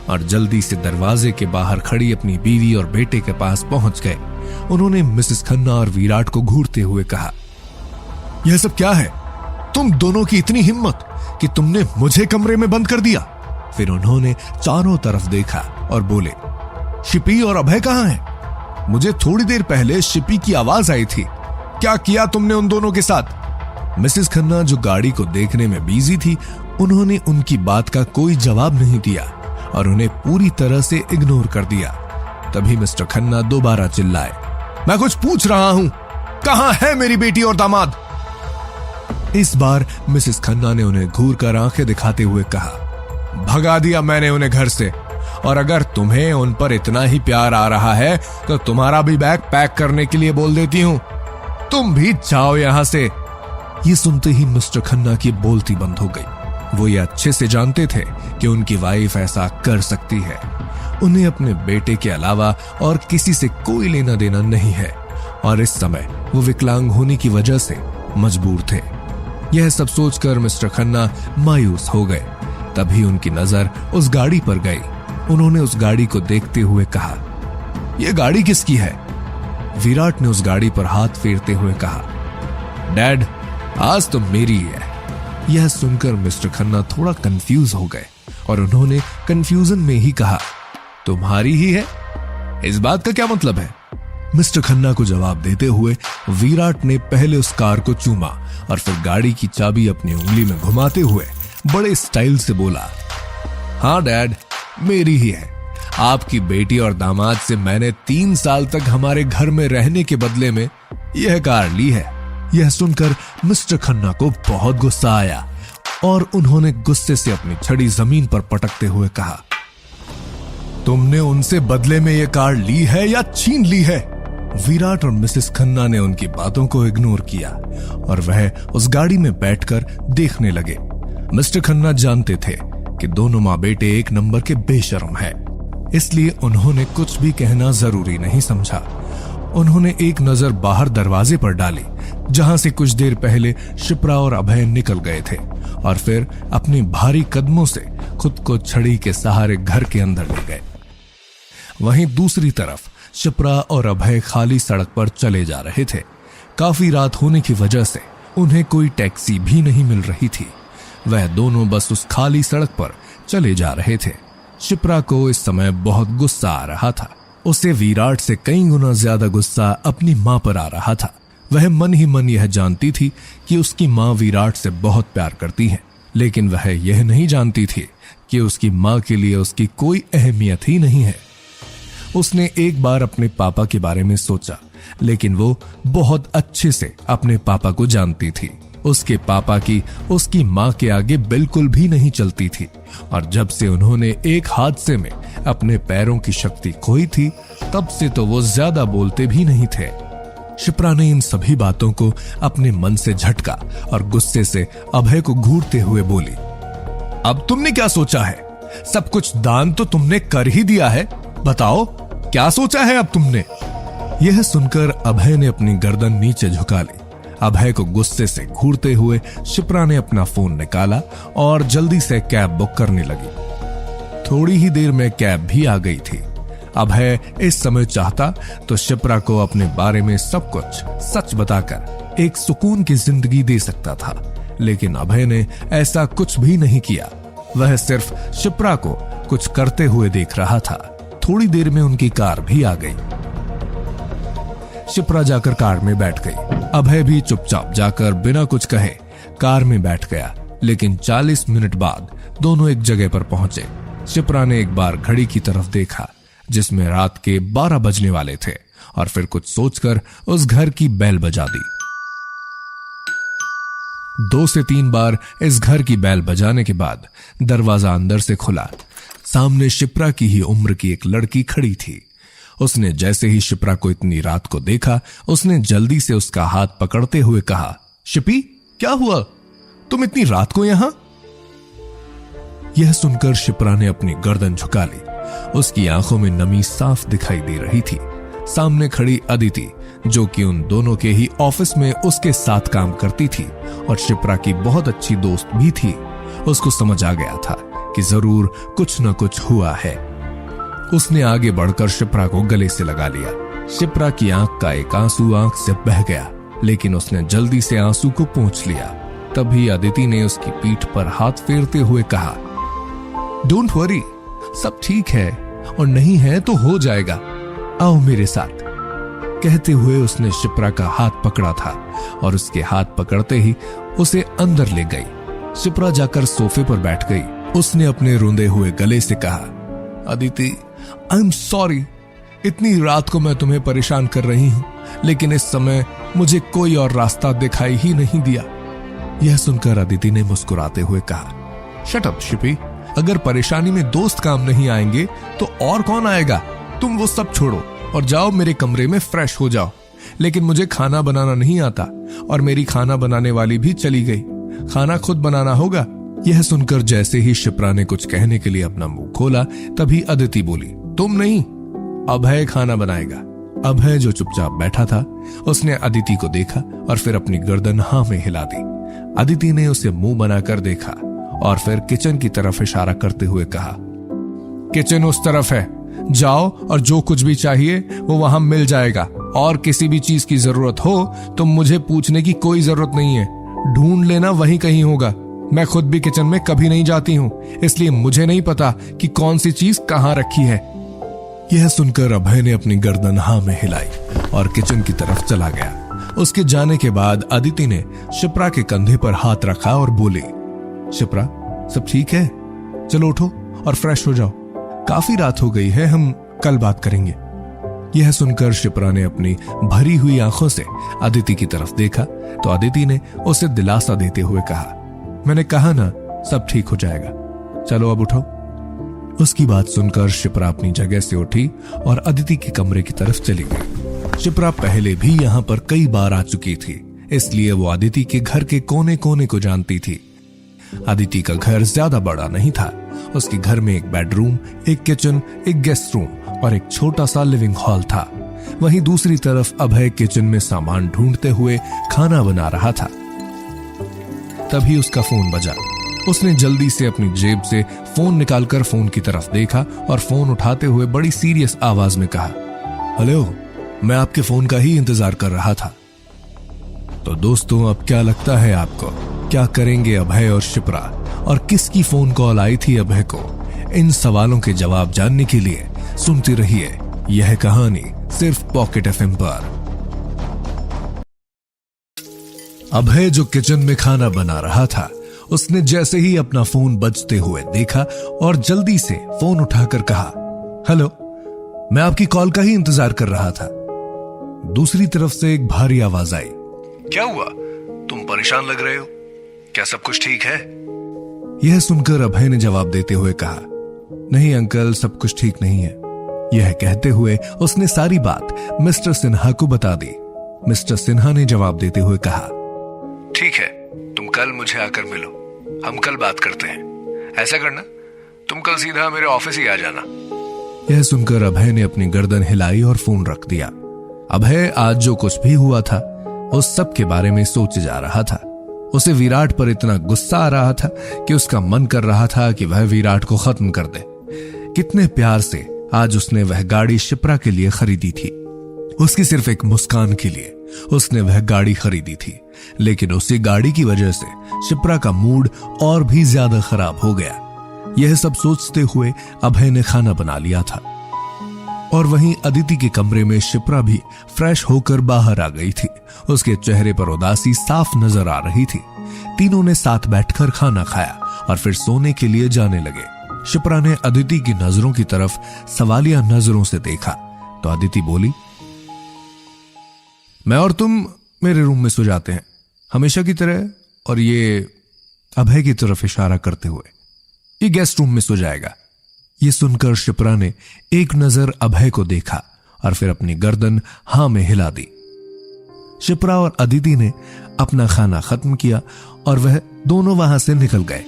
और जल्दी से दरवाजे के बाहर खड़ी अपनी बीवी और बेटे के पास पहुंच गए। उन्होंने मिसेस खन्ना और विराट को घूरते हुए कहा, यह सब क्या है? तुम दोनों की इतनी हिम्मत कि तुमने मुझे कमरे में बंद कर दिया। फिर उन्होंने चारों तरफ देखा और बोले, शिपी और अभय कहां हैं? मुझे थोड़ी देर पहले शिपी की आवाज आई थी। क्या किया तुमने उन दोनों के साथ? मिसेस खन्ना, जो गाड़ी को देखने में बिजी थी, उन्होंने उनकी बात का कोई जवाब नहीं दिया और उन्हें पूरी तरह से इग्नोर कर दिया। तभी मिस्टर खन्ना दोबारा चिल्लाए, मैं कुछ पूछ रहा हूं, कहां है मेरी बेटी और दामाद? इस बार मिसेस खन्ना ने उन्हें घूर कर आंखें दिखाते हुए कहा, भगा दिया मैंने उन्हें घर से, और अगर तुम्हें उन पर इतना ही प्यार आ रहा है तो तुम्हारा भी बैग पैक करने के लिए बोल देती हूं। तुम भी जाओ यहां से। ये सुनते ही मिस्टर खन्ना की बोलती बंद हो गई। वो ये अच्छे से जानते थे कि उनकी वाइफ ऐसा कर सकती है। उन्हें अपने बेटे के अलावा और किसी से कोई लेना देना नहीं है और इस समय वो विकलांग होने की वजह से मजबूर थे। यह सब सोचकर मिस्टर खन्ना मायूस हो गए। तभी उनकी नजर उस गाड़ी पर गई। उन्होंने उस गाड़ी को देखते हुए कहा, यह गाड़ी किसकी है? विराट ने उस गाड़ी पर हाथ फेरते हुए कहा, डैड, आज तो मेरी है। यह सुनकर मिस्टर खन्ना थोड़ा कंफ्यूज हो गए और उन्होंने कंफ्यूजन में ही कहा, तुम्हारी ही है? इस बात का क्या मतलब है? मिस्टर खन्ना को जवाब देते हुए विराट ने पहले उस कार को चूमा और फिर गाड़ी की चाबी अपनी उंगली में घुमाते हुए बड़े स्टाइल से बोला, हाँ डैड, मेरी ही है। आपकी बेटी और दामाद से मैंने 3 साल तक हमारे घर में रहने के बदले में यह कार ली है। यह सुनकर मिस्टर खन्ना को बहुत गुस्सा आया और उन्होंने गुस्से से अपनी छड़ी जमीन पर पटकते हुए कहा, तुमने उनसे बदले में यह कार ली है या छीन ली है? विराट और मिसेस खन्ना ने उनकी बातों को इग्नोर किया और वह उस गाड़ी में बैठकर देखने लगे। मिस्टर खन्ना जानते थे कि दोनों माँ बेटे एक नंबर के बेशर्म हैं, इसलिए उन्होंने कुछ भी कहना जरूरी नहीं समझा। उन्होंने एक नजर बाहर दरवाजे पर डाली, जहां से कुछ देर पहले शिप्रा और अभय निकल गए थे, और फिर अपने भारी कदमों से खुद को छड़ी के सहारे घर के अंदर ले गए। वहीं दूसरी तरफ शिप्रा और अभय खाली सड़क पर चले जा रहे थे। काफी रात होने की वजह से उन्हें कोई टैक्सी भी नहीं मिल रही थी। वह दोनों बस उस खाली सड़क पर चले जा रहे थे। शिप्रा को इस समय बहुत गुस्सा आ रहा था। उसे विराट से कई गुना ज्यादा गुस्सा अपनी मां पर आ रहा था। वह मन ही मन यह जानती थी कि उसकी मां विराट से बहुत प्यार करती है, लेकिन वह यह नहीं जानती थी कि उसकी मां के लिए उसकी कोई अहमियत ही नहीं है। उसने एक बार अपने पापा के बारे में सोचा, लेकिन वो बहुत अच्छे से अपने पापा को जानती थी। उसके पापा की उसकी मां के आगे बिल्कुल भी नहीं चलती थी, और जब से उन्होंने एक हादसे में अपने पैरों की शक्ति खोई थी, तब से तो वो ज्यादा बोलते भी नहीं थे। शिप्रा ने इन सभी बातों को अपने मन से झटका और गुस्से से अभय को घूरते हुए बोली, अब तुमने क्या सोचा है? सब कुछ दान तो तुमने कर ही दिया है, बताओ क्या सोचा है अब तुमने? यह सुनकर अभय ने अपनी गर्दन नीचे झुका ली। अभय को गुस्से से घूरते हुए शिप्रा ने अपना फोन निकाला और जल्दी से कैब बुक करने लगी। थोड़ी ही देर में कैब भी आ गई थी। अभय इस समय चाहता तो शिप्रा को अपने बारे में सब कुछ सच बताकर एक सुकून की जिंदगी दे सकता था, लेकिन अभय ने ऐसा कुछ भी नहीं किया। वह सिर्फ शिप्रा को कुछ करते हुए देख रहा था। थोड़ी देर में उनकी कार भी आ गई। शिप्रा जाकर कार में बैठ गई। अभय भी चुपचाप जाकर बिना कुछ कहे कार में बैठ गया, लेकिन 40 मिनट बाद दोनों एक जगह पर पहुंचे। शिप्रा ने एक बार घड़ी की तरफ देखा, जिसमें रात के 12 बजने वाले थे, और फिर कुछ सोचकर उस घर की बेल बजा दी। 2 से 3 बार इस घर की बेल बजाने के बाद दरवाजा अंदर से खुला। सामने शिप्रा की ही उम्र की एक लड़की खड़ी थी। उसने जैसे ही शिप्रा को इतनी रात को देखा, उसने जल्दी से उसका हाथ पकड़ते हुए कहा, शिपी, क्या हुआ? तुम इतनी रात को यहां? यह सुनकर शिप्रा ने अपनी गर्दन झुका ली। उसकी आंखों में नमी साफ दिखाई दे रही थी। सामने खड़ी अदिति, जो कि उन दोनों के ही ऑफिस में उसके साथ काम करती थी और शिप्रा की बहुत अच्छी दोस्त भी थी, उसको समझ आ गया था कि जरूर कुछ न कुछ हुआ है। उसने आगे बढ़कर शिप्रा को गले से लगा लिया। शिप्रा की आंख का एक आंसू आंख से बह गया, लेकिन उसने जल्दी से आंसू को पोंछ लिया। तभी अदिति ने उसकी पीठ पर हाथ फेरते हुए कहा, डोंट वरी, सब ठीक है, और नहीं है तो हो जाएगा, आओ मेरे साथ। कहते हुए उसने शिप्रा का हाथ पकड़ा था और उसके हाथ पकड़ते ही उसे अंदर ले गई। शिप्रा जाकर सोफे पर बैठ गई। उसने अपने रूंधे हुए गले से कहा, अदिति, आई एम सॉरी, इतनी रात को मैं तुम्हें परेशान कर रही हूं, लेकिन इस समय मुझे कोई और रास्ता दिखाई ही नहीं दिया। यह सुनकर अदिति ने मुस्कुराते हुए कहा, शट अप शिपी, अगर परेशानी में दोस्त काम नहीं आएंगे तो और कौन आएगा। तुम वो सब छोड़ो और जाओ मेरे कमरे में फ्रेश हो जाओ। लेकिन मुझे खाना बनाना नहीं आता और मेरी खाना बनाने वाली भी चली गई, खाना खुद बनाना होगा। यह सुनकर जैसे ही शिप्रा ने कुछ कहने के लिए अपना मुंह खोला, तभी अदिति बोली, तुम नहीं, अभय खाना बनाएगा। अभय जो चुपचाप बैठा था, उसने अदिति को देखा और फिर अपनी गर्दन हाँ में हिला दी। अदिति ने उसे मुंह बनाकर देखा और फिर किचन की तरफ इशारा करते हुए कहा, किचन उस तरफ है, जाओ और जो कुछ भी चाहिए वो वहां मिल जाएगा, और किसी भी चीज की जरूरत हो तो मुझे पूछने की कोई जरूरत नहीं है, ढूंढ लेना वहीं कहीं होगा। मैं खुद भी किचन में कभी नहीं जाती हूँ, इसलिए मुझे नहीं पता कि कौन सी चीज कहाँ रखी है। यह सुनकर अभय ने अपनी गर्दन हाँ में हिलाई और किचन की तरफ चला गया। उसके जाने के बाद अदिति ने शिप्रा के कंधे पर हाथ रखा और बोली, शिप्रा, सब ठीक है, चलो उठो और फ्रेश हो जाओ, काफी रात हो गई है, हम कल बात करेंगे। यह सुनकर शिप्रा ने अपनी भरी हुई आंखों से अदिति की तरफ देखा तो अदिति ने उसे दिलासा देते हुए कहा, मैंने कहा ना, सब ठीक हो जाएगा, चलो अब उठो। उसकी बात सुनकर शिप्रा अपनी जगह से उठी और अदिति के कमरे की तरफ चली गई। शिप्रा पहले भी यहाँ पर कई बार आ चुकी थी, इसलिए वो अदिति के घर के कोने कोने को जानती थी। अदिति का घर ज्यादा बड़ा नहीं था। उसके घर में एक बेडरूम, एक किचन, एक गेस्ट रूम और एक छोटा सा लिविंग हॉल था। वहीं दूसरी तरफ अभय किचन में सामान ढूंढते हुए खाना बना रहा था। तभी उसका फोन बजा। उसने जल्दी से अपनी जेब से फोन निकालकर फोन की तरफ देखा और फोन उठाते हुए बड़ी सीरियस आवाज में कहा, हेलो, मैं आपके फोन का ही इंतजार कर रहा था। तो दोस्तों, अब क्या लगता है आपको, क्या करेंगे अभय और शिप्रा, और किसकी फोन कॉल आई थी अभय को? इन सवालों के जवाब जानने के लिए सुनते रहिए यह कहानी सिर्फ पॉकेट एफएम पर। अभय जो किचन में खाना बना रहा था, उसने जैसे ही अपना फोन बजते हुए देखा और जल्दी से फोन उठाकर कहा, हेलो, मैं आपकी कॉल का ही इंतजार कर रहा था। दूसरी तरफ से एक भारी आवाज आई, क्या हुआ, तुम परेशान लग रहे हो, क्या सब कुछ ठीक है? यह सुनकर अभय ने जवाब देते हुए कहा, नहीं अंकल, सब कुछ ठीक नहीं है। यह कहते हुए उसने सारी बात मिस्टर सिन्हा को बता दी। मिस्टर सिन्हा ने जवाब देते हुए कहा, ठीक है, तुम कल मुझे आकर मिलो, हम कल बात करते हैं। ऐसा करना, तुम कल सीधा मेरे ऑफिस ही आ जाना। यह सुनकर अभय ने अपनी गर्दन हिलाई और फोन रख दिया। अभय आज जो कुछ भी हुआ था उस सब के बारे में सोचे जा रहा था। उसे विराट पर इतना गुस्सा आ रहा था कि उसका मन कर रहा था कि वह विराट को खत्म कर दे। कितने प्यार से आज उसने वह गाड़ी शिप्रा के लिए खरीदी थी। उसकी सिर्फ एक मुस्कान के लिए उसने वह गाड़ी खरीदी थी, लेकिन उसी गाड़ी की वजह से शिप्रा का मूड और भी ज्यादा खराब हो गया। यह सब सोचते हुए अभय ने खाना बना लिया था और वहीं अदिति के कमरे में शिप्रा भी फ्रेश होकर बाहर आ गई थी। उसके चेहरे पर उदासी साफ नजर आ रही थी। तीनों ने साथ बैठकर खाना खाया और फिर सोने के लिए जाने लगे। शिप्रा ने अदिति की नजरों की तरफ सवालिया नजरों से देखा तो अदिति बोली, मैं और तुम मेरे रूम में सो जाते हैं हमेशा की तरह, और ये अभय की तरफ इशारा करते हुए, ये गेस्ट रूम में सो जाएगा। ये सुनकर शिप्रा ने एक नजर अभय को देखा और फिर अपनी गर्दन हां में हिला दी। शिप्रा और अदिति ने अपना खाना खत्म किया और वह दोनों वहां से निकल गए।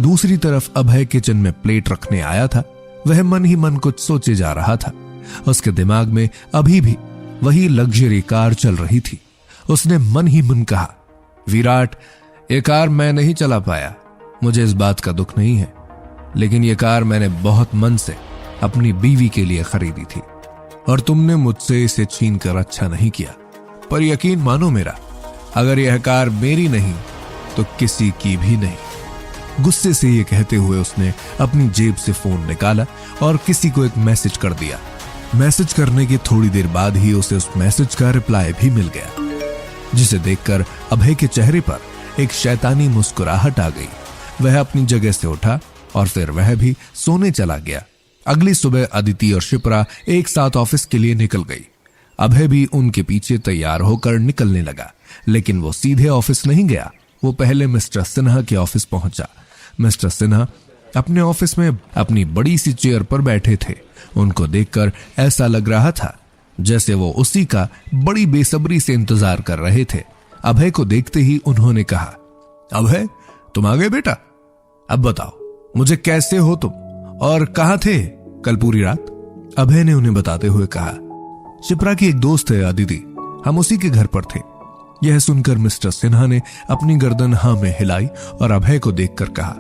दूसरी तरफ अभय किचन में प्लेट रखने आया था। वह मन ही मन कुछ सोचे जा रहा था। उसके दिमाग में अभी भी वही लग्जरी कार चल रही थी। उसने मन ही मन कहा, विराट, ये कार मैं नहीं चला पाया, मुझे इस बात का दुख नहीं है, लेकिन ये कार मैंने बहुत मन से अपनी बीवी के लिए खरीदी थी। और तुमने मुझसे इसे छीन कर अच्छा नहीं किया। पर यकीन मानो मेरा, अगर यह कार मेरी नहीं तो किसी की भी नहीं। गुस्से से ये कहते हुए उसने अपनी जेब से फोन निकाला और किसी को एक मैसेज कर दिया। मैसेज करने के थोड़ी देर बाद ही उसे उस मैसेज का रिप्लाई भी मिल गया, जिसे देखकर अभय के चेहरे पर एक शैतानी मुस्कुराहट आ गई। वह अपनी जगह से उठा और फिर वह भी सोने चला गया। अगली सुबह अदिति और शिप्रा एक साथ ऑफिस के लिए निकल गई। अभय भी उनके पीछे तैयार होकर निकलने लगा, लेकिन वो सीधे ऑफिस नहीं गया। वो पहले मिस्टर सिन्हा के ऑफिस पहुंचा। मिस्टर सिन्हा अपने ऑफिस में अपनी बड़ी सी चेयर पर बैठे थे। उनको देखकर ऐसा लग रहा था जैसे वो उसी का बड़ी बेसब्री से इंतजार कर रहे थे। अभय को देखते ही उन्होंने कहा, अभय तुम आ गए बेटा, अब बताओ मुझे कैसे हो तुम और कहां थे कल पूरी रात? अभय ने उन्हें बताते हुए कहा, शिप्रा की एक दोस्त है अदिति, हम उसी के घर पर थे। यह सुनकर मिस्टर सिन्हा ने अपनी गर्दन हाँ में हिलाई और अभय को देखकर कहा,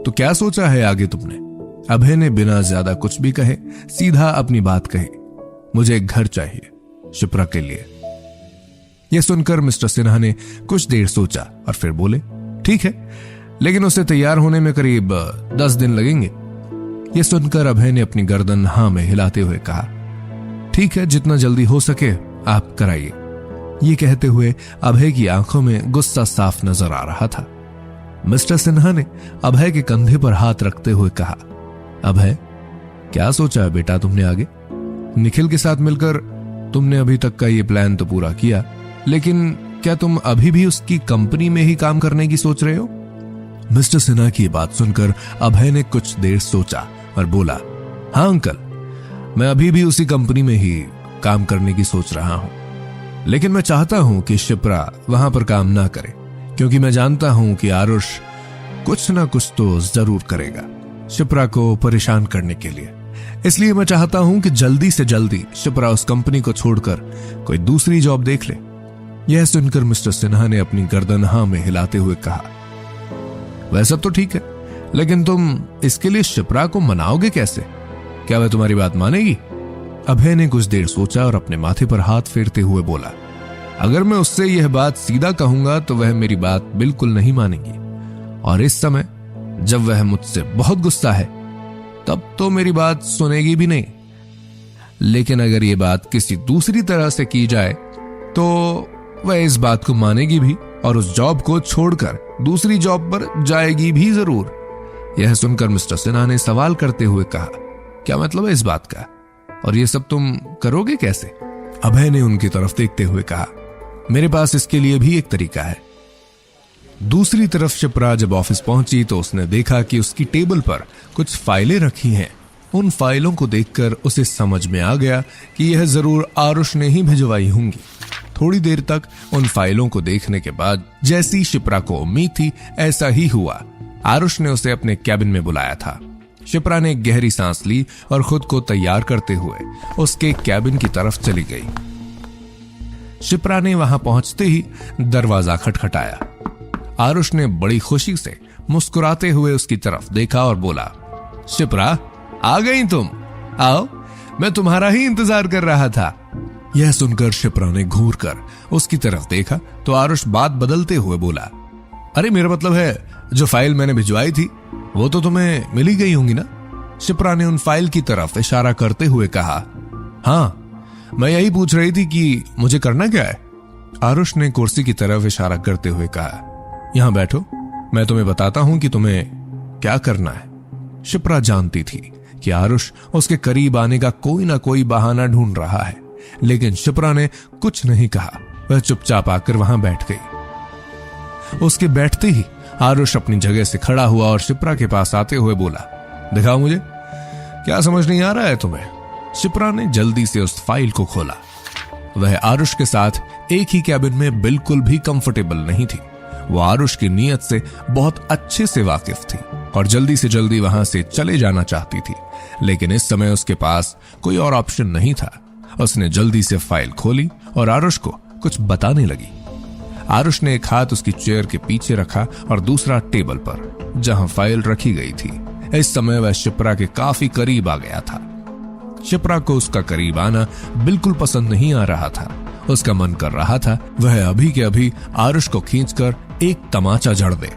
तो क्या सोचा है आगे तुमने? अभय ने बिना ज्यादा कुछ भी कहे सीधा अपनी बात कही, मुझे एक घर चाहिए शिप्रा के लिए। यह सुनकर मिस्टर सिन्हा ने कुछ देर सोचा और फिर बोले, ठीक है, लेकिन उसे तैयार होने में करीब 10 दिन लगेंगे। यह सुनकर अभय ने अपनी गर्दन हाँ में हिलाते हुए कहा, ठीक है, जितना जल्दी हो सके आप कराइए। ये कहते हुए अभय की आंखों में गुस्सा साफ नजर आ रहा था। मिस्टर सिन्हा ने अभय के कंधे पर हाथ रखते हुए कहा, अभय क्या सोचा है बेटा तुमने आगे? निखिल के साथ मिलकर तुमने अभी तक का ये प्लान तो पूरा किया, लेकिन क्या तुम अभी भी उसकी कंपनी में ही काम करने की सोच रहे हो? मिस्टर सिन्हा की बात सुनकर अभय ने कुछ देर सोचा और बोला, हाँ अंकल, मैं अभी भी उसी कंपनी में ही काम करने की सोच रहा हूं, लेकिन मैं चाहता हूं कि शिप्रा वहां पर काम ना करे, क्योंकि मैं जानता हूं कि आरुष कुछ ना कुछ तो जरूर करेगा शिप्रा को परेशान करने के लिए। इसलिए मैं चाहता हूं कि जल्दी से जल्दी शिप्रा उस कंपनी को छोड़कर कोई दूसरी जॉब देख ले। यह सुनकर मिस्टर सिन्हा ने अपनी गर्दन हाँ में हिलाते हुए कहा, वह सब तो ठीक है, लेकिन तुम इसके लिए शिप्रा को मनाओगे कैसे? क्या वह तुम्हारी बात मानेगी? अभय ने कुछ देर सोचा और अपने माथे पर हाथ फेरते हुए बोला, अगर मैं उससे यह बात सीधा कहूंगा तो वह मेरी बात बिल्कुल नहीं मानेगी, और इस समय जब वह मुझसे बहुत गुस्सा है तब तो मेरी बात सुनेगी भी नहीं। लेकिन अगर यह बात किसी दूसरी तरह से की जाए तो वह इस बात को मानेगी भी और उस जॉब को छोड़कर दूसरी जॉब पर जाएगी भी जरूर। यह सुनकर मिस्टर सिन्हा ने सवाल करते हुए कहा, क्या मतलब है इस बात का, और ये सब तुम करोगे कैसे? अभय ने उनकी तरफ देखते हुए कहा, मेरे पास इसके लिए भी एक तरीका है। दूसरी तरफ शिप्रा जब ऑफिस पहुंची तो उसने देखा कि उसकी टेबल पर कुछ फाइलें रखी हैं। उन फाइलों को देखकर उसे समझ में आ गया कि यह जरूर आरुष ने ही भिजवाई होंगी। थोड़ी देर तक उन फाइलों को देखने के बाद जैसी शिप्रा को उम्मीद थी ऐसा ही हुआ। आरुष ने उसे अपने कैबिन में बुलाया था। शिप्रा ने गहरी सांस ली और खुद को तैयार करते हुए उसके कैबिन की तरफ चली गई। शिप्रा ने वहां पहुंचते ही दरवाजा खटखटाया। आरुष ने बड़ी खुशी से मुस्कुराते हुए उसकी तरफ देखा और बोला, शिप्रा आ गई तुम, आओ, मैं तुम्हारा ही इंतजार कर रहा था। यह सुनकर शिप्रा ने घूर कर उसकी तरफ देखा तो आरुष बात बदलते हुए बोला, अरे मेरा मतलब है जो फाइल मैंने भिजवाई थी वो तो तुम्हें मिल ही गई होंगी ना? शिप्रा ने उन फाइल की तरफ इशारा करते हुए कहा, हाँ, मैं यही पूछ रही थी कि मुझे करना क्या है? आरुष ने कुर्सी की तरफ इशारा करते हुए कहा, यहां बैठो, मैं तुम्हें बताता हूं कि तुम्हें क्या करना है। शिप्रा जानती थी कि आरुष उसके करीब आने का कोई ना कोई बहाना ढूंढ रहा है, लेकिन शिप्रा ने कुछ नहीं कहा। वह चुपचाप आकर वहां बैठ गई। उसके बैठते ही आरुष अपनी जगह से खड़ा हुआ और शिप्रा के पास आते हुए बोला, दिखाओ मुझे, क्या समझ नहीं आ रहा है तुम्हें? शिप्रा ने जल्दी से उस फाइल को खोला। वह आरुष के साथ एक ही कैबिन में बिल्कुल भी कंफर्टेबल नहीं थी। वो आरुष की नीयत से बहुत अच्छे से वाकिफ थी और जल्दी से जल्दी वहां से चले जाना चाहती थी, लेकिन इस समय उसके पास कोई और ऑप्शन नहीं था। उसने जल्दी से फाइल खोली और आरुष को कुछ बताने लगी। आरुष ने एक हाथ उसकी चेयर के पीछे रखा और दूसरा टेबल पर जहां फाइल रखी गई थी। इस समय वह शिप्रा के काफी करीब आ गया था। शिप्रा को उसका करीब आना बिल्कुल पसंद नहीं आ रहा था। उसका मन कर रहा था वह अभी के अभी आरुष को खींचकर एक तमाचा जड़ दे,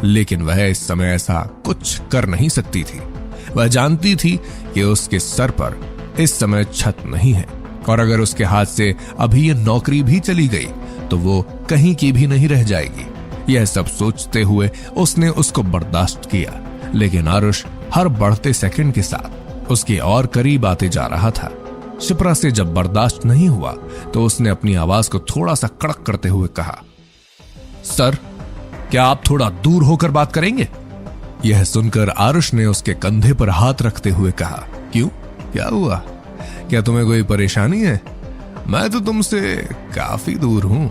लेकिन वह इस समय ऐसा कुछ कर नहीं सकती थी। वह जानती थी कि उसके सर पर इस समय छत नहीं है, और अगर उसके हाथ से अभी ये नौकरी भी चली गई तो वो कहीं की भी नहीं रह जाएगी। यह सब सोचते हुए उसने उसको बर्दाश्त किया, लेकिन आरुष हर बढ़ते सेकंड के साथ उसके और करीब आते जा रहा था। शिप्रा से जब बर्दाश्त नहीं हुआ तो उसने अपनी आवाज को थोड़ा सा कड़क करते हुए कहा, सर, क्या आप थोड़ा दूर होकर बात करेंगे? यह सुनकर आरुष ने उसके कंधे पर हाथ रखते हुए कहा, क्यों, क्या हुआ? क्या तुम्हें कोई परेशानी है? मैं तो तुमसे काफी दूर हूं।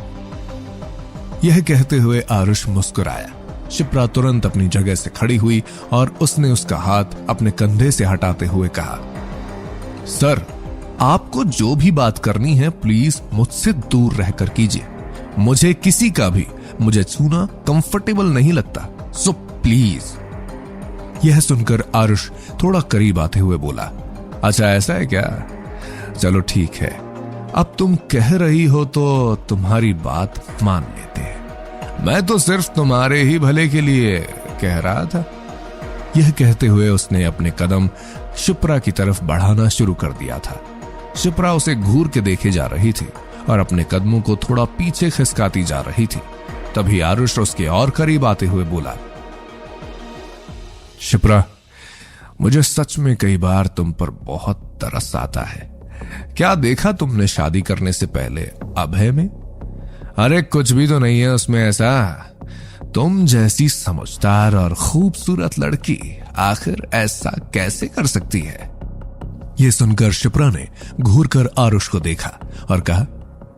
यह कहते हुए आरुष मुस्कुराया। शिप्रा तुरंत अपनी जगह से खड़ी हुई और उसने उसका हाथ अपने कंधे से हटाते हुए कहा, सर, आपको जो भी बात करनी है प्लीज मुझसे दूर रहकर कीजिए। मुझे किसी का भी मुझे छूना कंफर्टेबल नहीं लगता, सो प्लीज। यह सुनकर आरुष थोड़ा करीब आते हुए बोला, अच्छा ऐसा है क्या? चलो ठीक है, अब तुम कह रही हो तो तुम्हारी बात मान लेते हैं। मैं तो सिर्फ तुम्हारे ही भले के लिए कह रहा था। यह कहते हुए उसने अपने कदम शिप्रा की तरफ बढ़ाना शुरू कर दिया था। शिप्रा उसे घूर के देखे जा रही थी और अपने कदमों को थोड़ा पीछे खिसकाती जा रही थी। तभी आरुष उसके और करीब आते हुए बोला, शिप्रा, मुझे सच में कई बार तुम पर बहुत तरस आता है। क्या देखा तुमने शादी करने से पहले अभय में? अरे कुछ भी तो नहीं है उसमें ऐसा। तुम जैसी समझदार और खूबसूरत लड़की आखिर ऐसा कैसे कर सकती है? यह सुनकर शिप्रा ने घूरकर आरुष को देखा और कहा,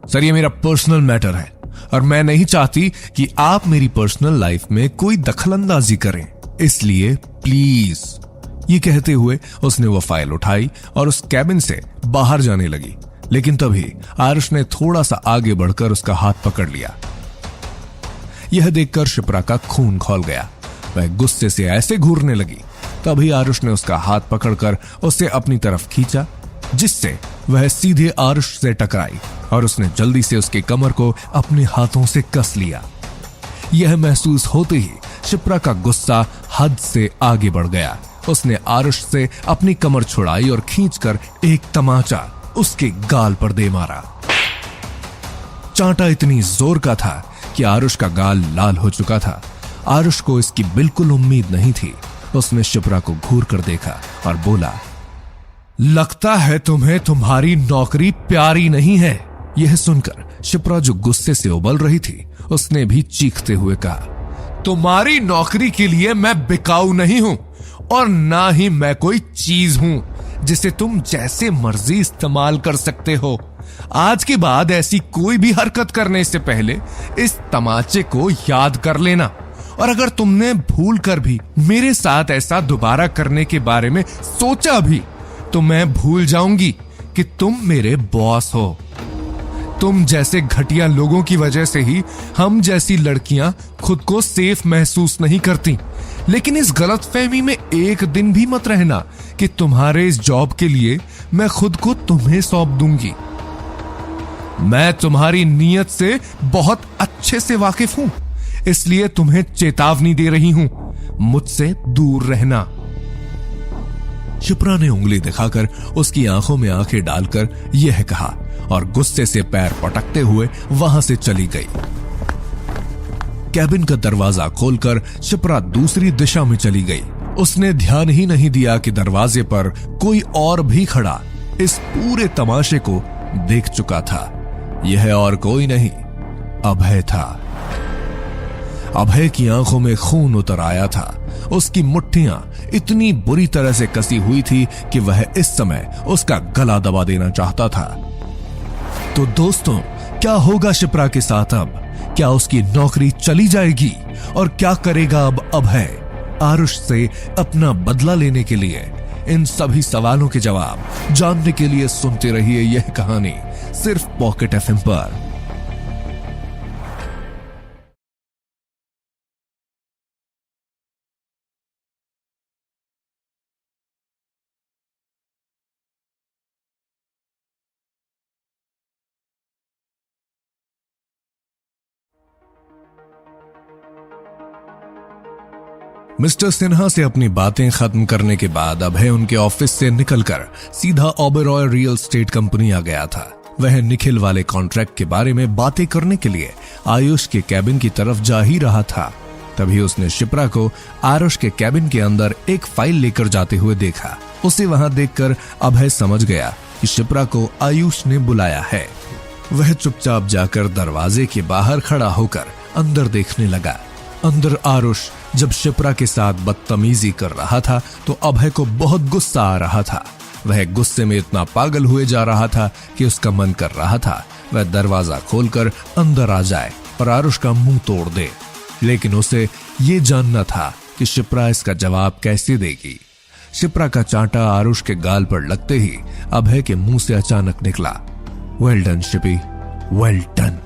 सर, ये मेरा पर्सनल मैटर है और मैं नहीं चाहती कि आप मेरी पर्सनल लाइफ में कोई दखलंदाजी करें, इसलिए प्लीज। ये कहते हुए उसने वो फाइल उठाई और उस कैबिन से बाहर जाने लगी, लेकिन तभी आरुष ने थोड़ा सा आगे बढ़कर उसका हाथ पकड़ लिया। यह देखकर शिप्रा का खून खौल गया। वह गुस्से से ऐसे घूरने लगी। तभी आरुष ने उसका हाथ पकड़कर उसे अपनी तरफ खींचा, जिससे वह सीधे आरुष से टकराई और उसने जल्दी से उसके कमर को अपने हाथों से कस लिया। यह महसूस होते ही शिप्रा का गुस्सा हद से आगे बढ़ गया। उसने आरुष से अपनी कमर छुड़ाई और खींचकर एक तमाचा उसके गाल पर दे मारा। चांटा इतनी जोर का था कि आरुष का गाल लाल हो चुका था। आरुष को इसकी बिल्कुल उम्मीद नहीं थी। उसने शिप्रा को घूर कर देखा और बोला, लगता है तुम्हें तुम्हारी नौकरी प्यारी नहीं है। यह सुनकर शिप्रा, जो गुस्से से उबल रही थी, उसने भी चीखते हुए कहा, तुम्हारी नौकरी के लिए मैं बिकाऊ नहीं हूं और ना ही मैं कोई चीज हूं जिसे तुम जैसे मर्जी इस्तेमाल कर सकते हो। आज के बाद ऐसी कोई भी हरकत करने से पहले इस तमाचे को याद कर लेना, और अगर तुमने भूल कर भी मेरे साथ ऐसा दोबारा करने के बारे में सोचा भी तो मैं भूल जाऊंगी कि तुम मेरे बॉस हो। तुम जैसे घटिया लोगों की वजह से ही हम जैसी लड़कियां खुद को सेफ महसूस नहीं करती। लेकिन इस गलतफहमी में एक दिन भी मत रहना कि तुम्हारे इस जॉब के लिए मैं खुद को तुम्हें सौंप दूंगी। मैं तुम्हारी नीयत से बहुत अच्छे से वाकिफ हूं, इसलिए तुम्हें चेतावनी दे रही हूं, मुझसे दूर रहना। शिप्रा ने उंगली दिखाकर उसकी आंखों में आंखें डालकर यह कहा और गुस्से से पैर पटकते हुए वहां से चली गई। कैबिन का दरवाजा खोलकर शिप्रा दूसरी दिशा में चली गई। उसने ध्यान ही नहीं दिया कि दरवाजे पर कोई और भी खड़ा इस पूरे तमाशे को देख चुका था। यह और कोई नहीं, अभय था। अभय की आंखों में खून उतर आया था। उसकी मुट्ठियां इतनी बुरी तरह से कसी हुई थी कि वह इस समय उसका गला दबा देना चाहता था। तो दोस्तों, क्या होगा शिप्रा के साथ अब? क्या उसकी नौकरी चली जाएगी? और क्या करेगा अब अभय आरुष से अपना बदला लेने के लिए? इन सभी सवालों के जवाब जानने के लिए सुनते रहिए यह कहानी सिर्फ पॉकेट एफएम पर। मिस्टर सिन्हा से अपनी बातें खत्म करने के बाद अभय उनके ऑफिस से निकलकर सीधा ओबेरॉय रियल एस्टेट कंपनी आ गया था। वह निखिल वाले कॉन्ट्रैक्ट के बारे में बातें करने के लिए आयुष के कैबिन की तरफ जा ही रहा था। तभी उसने शिप्रा को आरुष के कैबिन के अंदर एक फाइल लेकर जाते हुए देखा। उसे वहां देखकर अभय समझ गया कि शिप्रा को आयुष ने बुलाया है। वह चुपचाप जाकर दरवाजे के बाहर खड़ा होकर अंदर देखने लगा। अंदर आरुष जब शिप्रा के साथ बदतमीजी कर रहा था तो अभय को बहुत गुस्सा आ रहा था। वह गुस्से में इतना पागल हुए जा रहा था कि उसका मन कर रहा था वह दरवाजा खोलकर अंदर आ जाए और आरुष का मुंह तोड़ दे, लेकिन उसे ये जानना था कि शिप्रा इसका जवाब कैसे देगी। शिप्रा का चांटा आरुष के गाल पर लगते ही अभय के मुंह से अचानक निकला, वेल डन शिपी, वेल डन।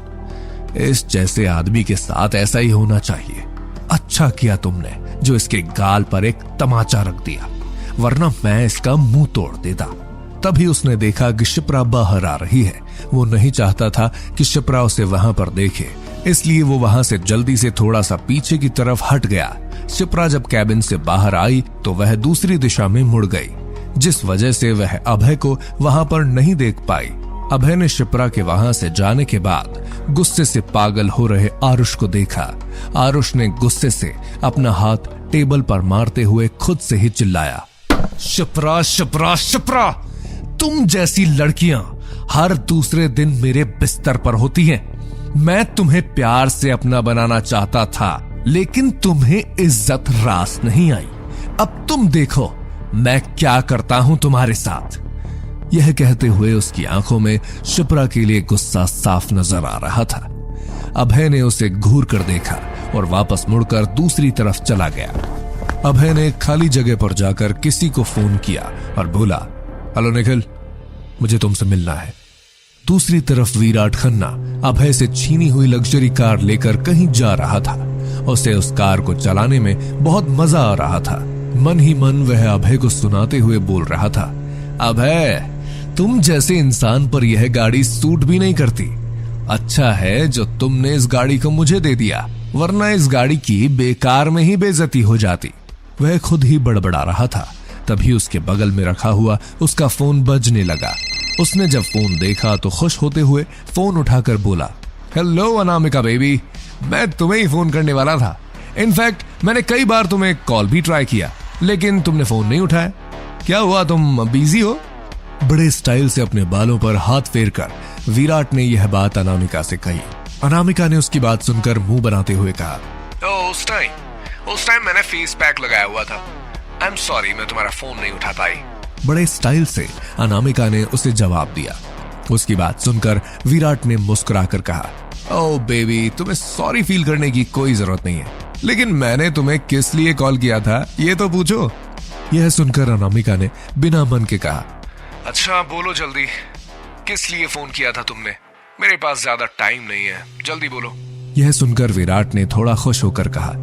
इस जैसे आदमी के साथ ऐसा ही होना चाहिए। अच्छा किया तुमने जो इसके गाल पर एक तमाचा रख दिया, वरना मैं इसका मुंह तोड़ देता। तभी उसने देखा कि शिप्रा बाहर आ रही है। वो नहीं चाहता था कि शिप्रा उसे वहां पर देखे, इसलिए वो वहां से जल्दी से थोड़ा सा पीछे की तरफ हट गया। शिप्रा जब कैबिन से बाहर आई तो वह दूसरी दिशा में मुड़ गई, जिस वजह से वह अभय को वहां पर नहीं देख पाई। अभय ने शिप्रा के वहां से जाने के बाद गुस्से से पागल हो रहे आरुष को देखा। आरुष ने गुस्से से अपना हाथ टेबल पर मारते हुए खुद से ही चिल्लाया, शिप्रा शिप्रा शिप्रा, तुम जैसी लड़कियां हर दूसरे दिन मेरे बिस्तर पर होती हैं। मैं तुम्हें प्यार से अपना बनाना चाहता था, लेकिन तुम्हें इज्जत रास नहीं आई। अब तुम देखो मैं क्या करता हूं तुम्हारे साथ। यह कहते हुए उसकी आंखों में शिप्रा के लिए गुस्सा साफ नजर आ रहा था। अभय ने उसे घूर कर देखा और वापस मुड़कर दूसरी तरफ चला गया। अभय ने खाली जगह पर जाकर किसी को फोन किया और बोला, हेलो निखिल, मुझे तुमसे मिलना है। दूसरी तरफ विराट खन्ना अभय से छीनी हुई लग्जरी कार लेकर कहीं जा रहा था। उसे उस कार को चलाने में बहुत मजा आ रहा था। मन ही मन वह अभय को सुनाते हुए बोल रहा था, अभय, तुम जैसे इंसान पर यह गाड़ी सूट भी नहीं करती। अच्छा है जो तुमने इस गाड़ी को मुझे दे दिया, वरना इस गाड़ी की बेकार में ही बेइज्जती हो जाती। वह खुद ही बड़बड़ा रहा था। तभी उसके बगल में रखा हुआ उसका फोन बजने लगा। उसने जब फोन देखा तो खुश होते हुए फोन उठाकर बोला, हेलो अनामिका बेबी, मैं तुम्हें ही फोन करने वाला था। इनफैक्ट मैंने कई बार तुम्हें कॉल भी ट्राई किया, लेकिन तुमने फोन नहीं उठाया। क्या हुआ, तुम बिजी हो? बड़े स्टाइल से अपने बालों पर हाथ फेरकर विराट ने यह बात अनामिका से कही। अनामिका ने उसकी बात सुनकर मुंह बनाते हुए कहा, उस टाइम मैंने फेस पैक लगाया हुआ था। आई एम सॉरी, मैं तुम्हारा फोन नहीं उठा पाई। बड़े स्टाइल से अनामिका ने उसे जवाब दिया। उसकी बात सुनकर विराट ने मुस्कुराकर कहा, ओह बेबी, तुम्हें सॉरी फील करने की कोई जरूरत नहीं है, लेकिन मैंने तुम्हें किस लिए कॉल किया था ये तो पूछो। यह सुनकर अनामिका ने बिना मन के कहा, अच्छा बोलो जल्दी, किस लिए फोन किया था तुमने? मेरे पास ज्यादा टाइम नहीं है, जल्दी बोलो। यह सुनकर विराट ने थोड़ा खुश होकर कहा,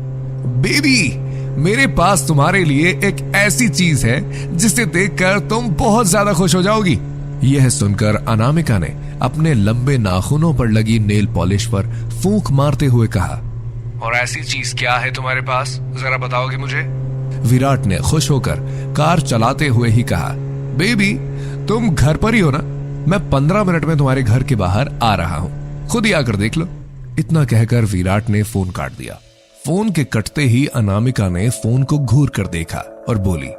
बेबी, मेरे पास तुम्हारे लिए एक ऐसी चीज है जिसे देखकर तुम बहुत ज्यादा खुश हो जाओगी। यह सुनकर अनामिका ने अपने लंबे नाखूनों पर लगी नेल पॉलिश पर फूंक मारते हुए कहा, और ऐसी चीज क्या है तुम्हारे पास, जरा बताओगे मुझे? विराट ने खुश होकर कार चलाते हुए ही कहा, बेबी, तुम घर पर ही हो ना? मैं 15 मिनट में तुम्हारे घर के बाहर आ रहा हूं, खुद ही आकर देख लो। इतना कहकर विराट ने फोन काट दिया। फोन के कटते ही अनामिका ने फोन को घूर कर देखा और बोली,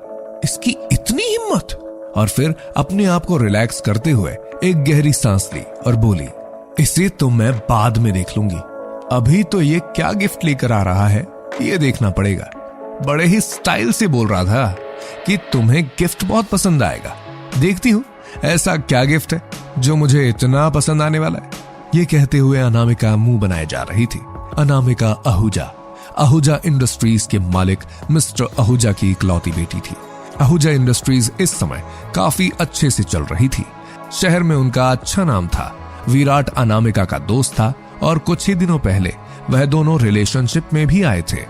इसकी इतनी हिम्मत? और फिर अपने आप को रिलैक्स करते हुए एक गहरी सांस ली और बोली, इसे तो मैं बाद में देख लूंगी, अभी तो ये क्या गिफ्ट लेकर आ रहा है ये देखना पड़ेगा। बड़े ही स्टाइल से बोल रहा था कि तुम्हें गिफ्ट बहुत पसंद आएगा, देखती हूँ ऐसा क्या गिफ्ट है जो मुझे इतना पसंद आने वाला है। ये कहते हुए अनामिका मुंह बनाए जा रही थी। अनामिका आहूजा इंडस्ट्रीज के मालिक मिस्टर आहूजा की इकलौती बेटी थी। आहूजा इंडस्ट्रीज इस समय काफी अच्छे से चल रही थी। शहर में उनका अच्छा नाम था। विराट अनामिका का दोस्त था और कुछ ही दिनों पहले वह दोनों रिलेशनशिप में भी आए थे।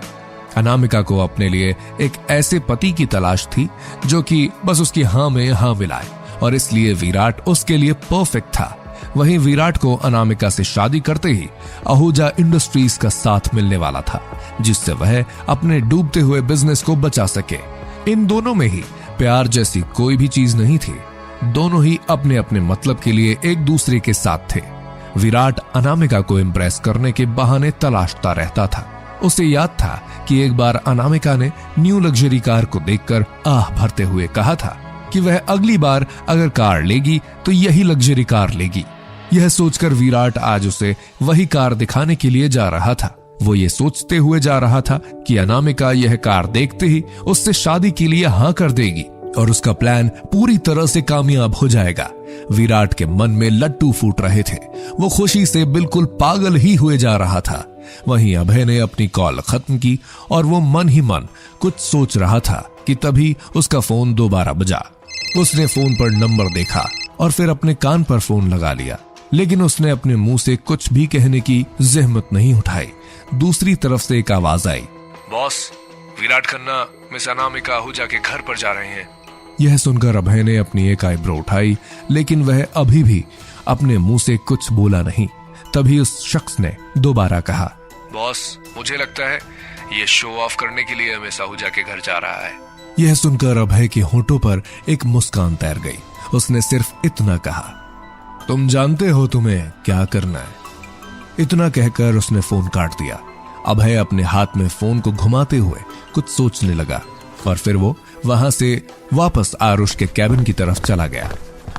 अनामिका को अपने लिए एक ऐसे पति की तलाश थी जो कि बस उसकी हाँ में हाँ मिलाए, और इसलिए विराट उसके लिए परफेक्ट था। वहीं विराट को अनामिका से शादी करते ही आहूजा इंडस्ट्रीज का साथ मिलने वाला था, जिससे वह अपने डूबते हुए बिजनेस को बचा सके। इन दोनों में ही प्यार जैसी कोई भी चीज नहीं थी। दोनों ही अपने अपने मतलब के लिए एक दूसरे के साथ थे। विराट अनामिका को इम्प्रेस करने के बहाने तलाशता रहता था। उसे याद था कि एक बार अनामिका ने न्यू लग्जरी कार को देखकर आह भरते हुए कहा था कि वह अगली बार अगर कार लेगी तो यही लग्जरी कार लेगी। यह सोचकर विराट आज उसे वही कार दिखाने के लिए जा रहा था। वो ये सोचते हुए जा रहा था कि अनामिका यह कार देखते ही उससे शादी के लिए हाँ कर देगी और उसका प्लान पूरी तरह से कामयाब हो जाएगा। विराट के मन में लट्टू फूट रहे थे। वो खुशी से बिल्कुल पागल ही हुए जा रहा था। वहीं अभय ने अपनी कॉल खत्म की और वो मन ही मन कुछ सोच रहा था कि तभी उसका फोन दोबारा बजा। उसने फोन पर नंबर देखा और फिर अपने कान पर फोन लगा लिया, लेकिन उसने अपने मुंह से कुछ भी कहने की जहमत नहीं उठाई। दूसरी तरफ से एक आवाज आई, बॉस, विराट खन्ना मिस अनामिका आहूजा के घर पर जा रहे हैं। यह सुनकर अभय ने अपनी एक आईब्रो उठाई, लेकिन वह अभी भी अपने मुंह से कुछ बोला नहीं। तभी उस शख्स ने दोबारा कहा, बॉस, मुझे लगता है ये शो ऑफ करने के लिए मिस आहूजा के घर जा रहा है। यह सुनकर अभय के होंठों पर एक मुस्कान तैर गई। उसने सिर्फ इतना कहा, तुम जानते हो तुम्हें क्या करना है। इतना कहकर उसने फोन काट दिया। अभय अपने हाथ में फोन को घुमाते हुए कुछ सोचने लगा और फिर वो वहां से वापस आरुष के कैबिन की तरफ चला गया।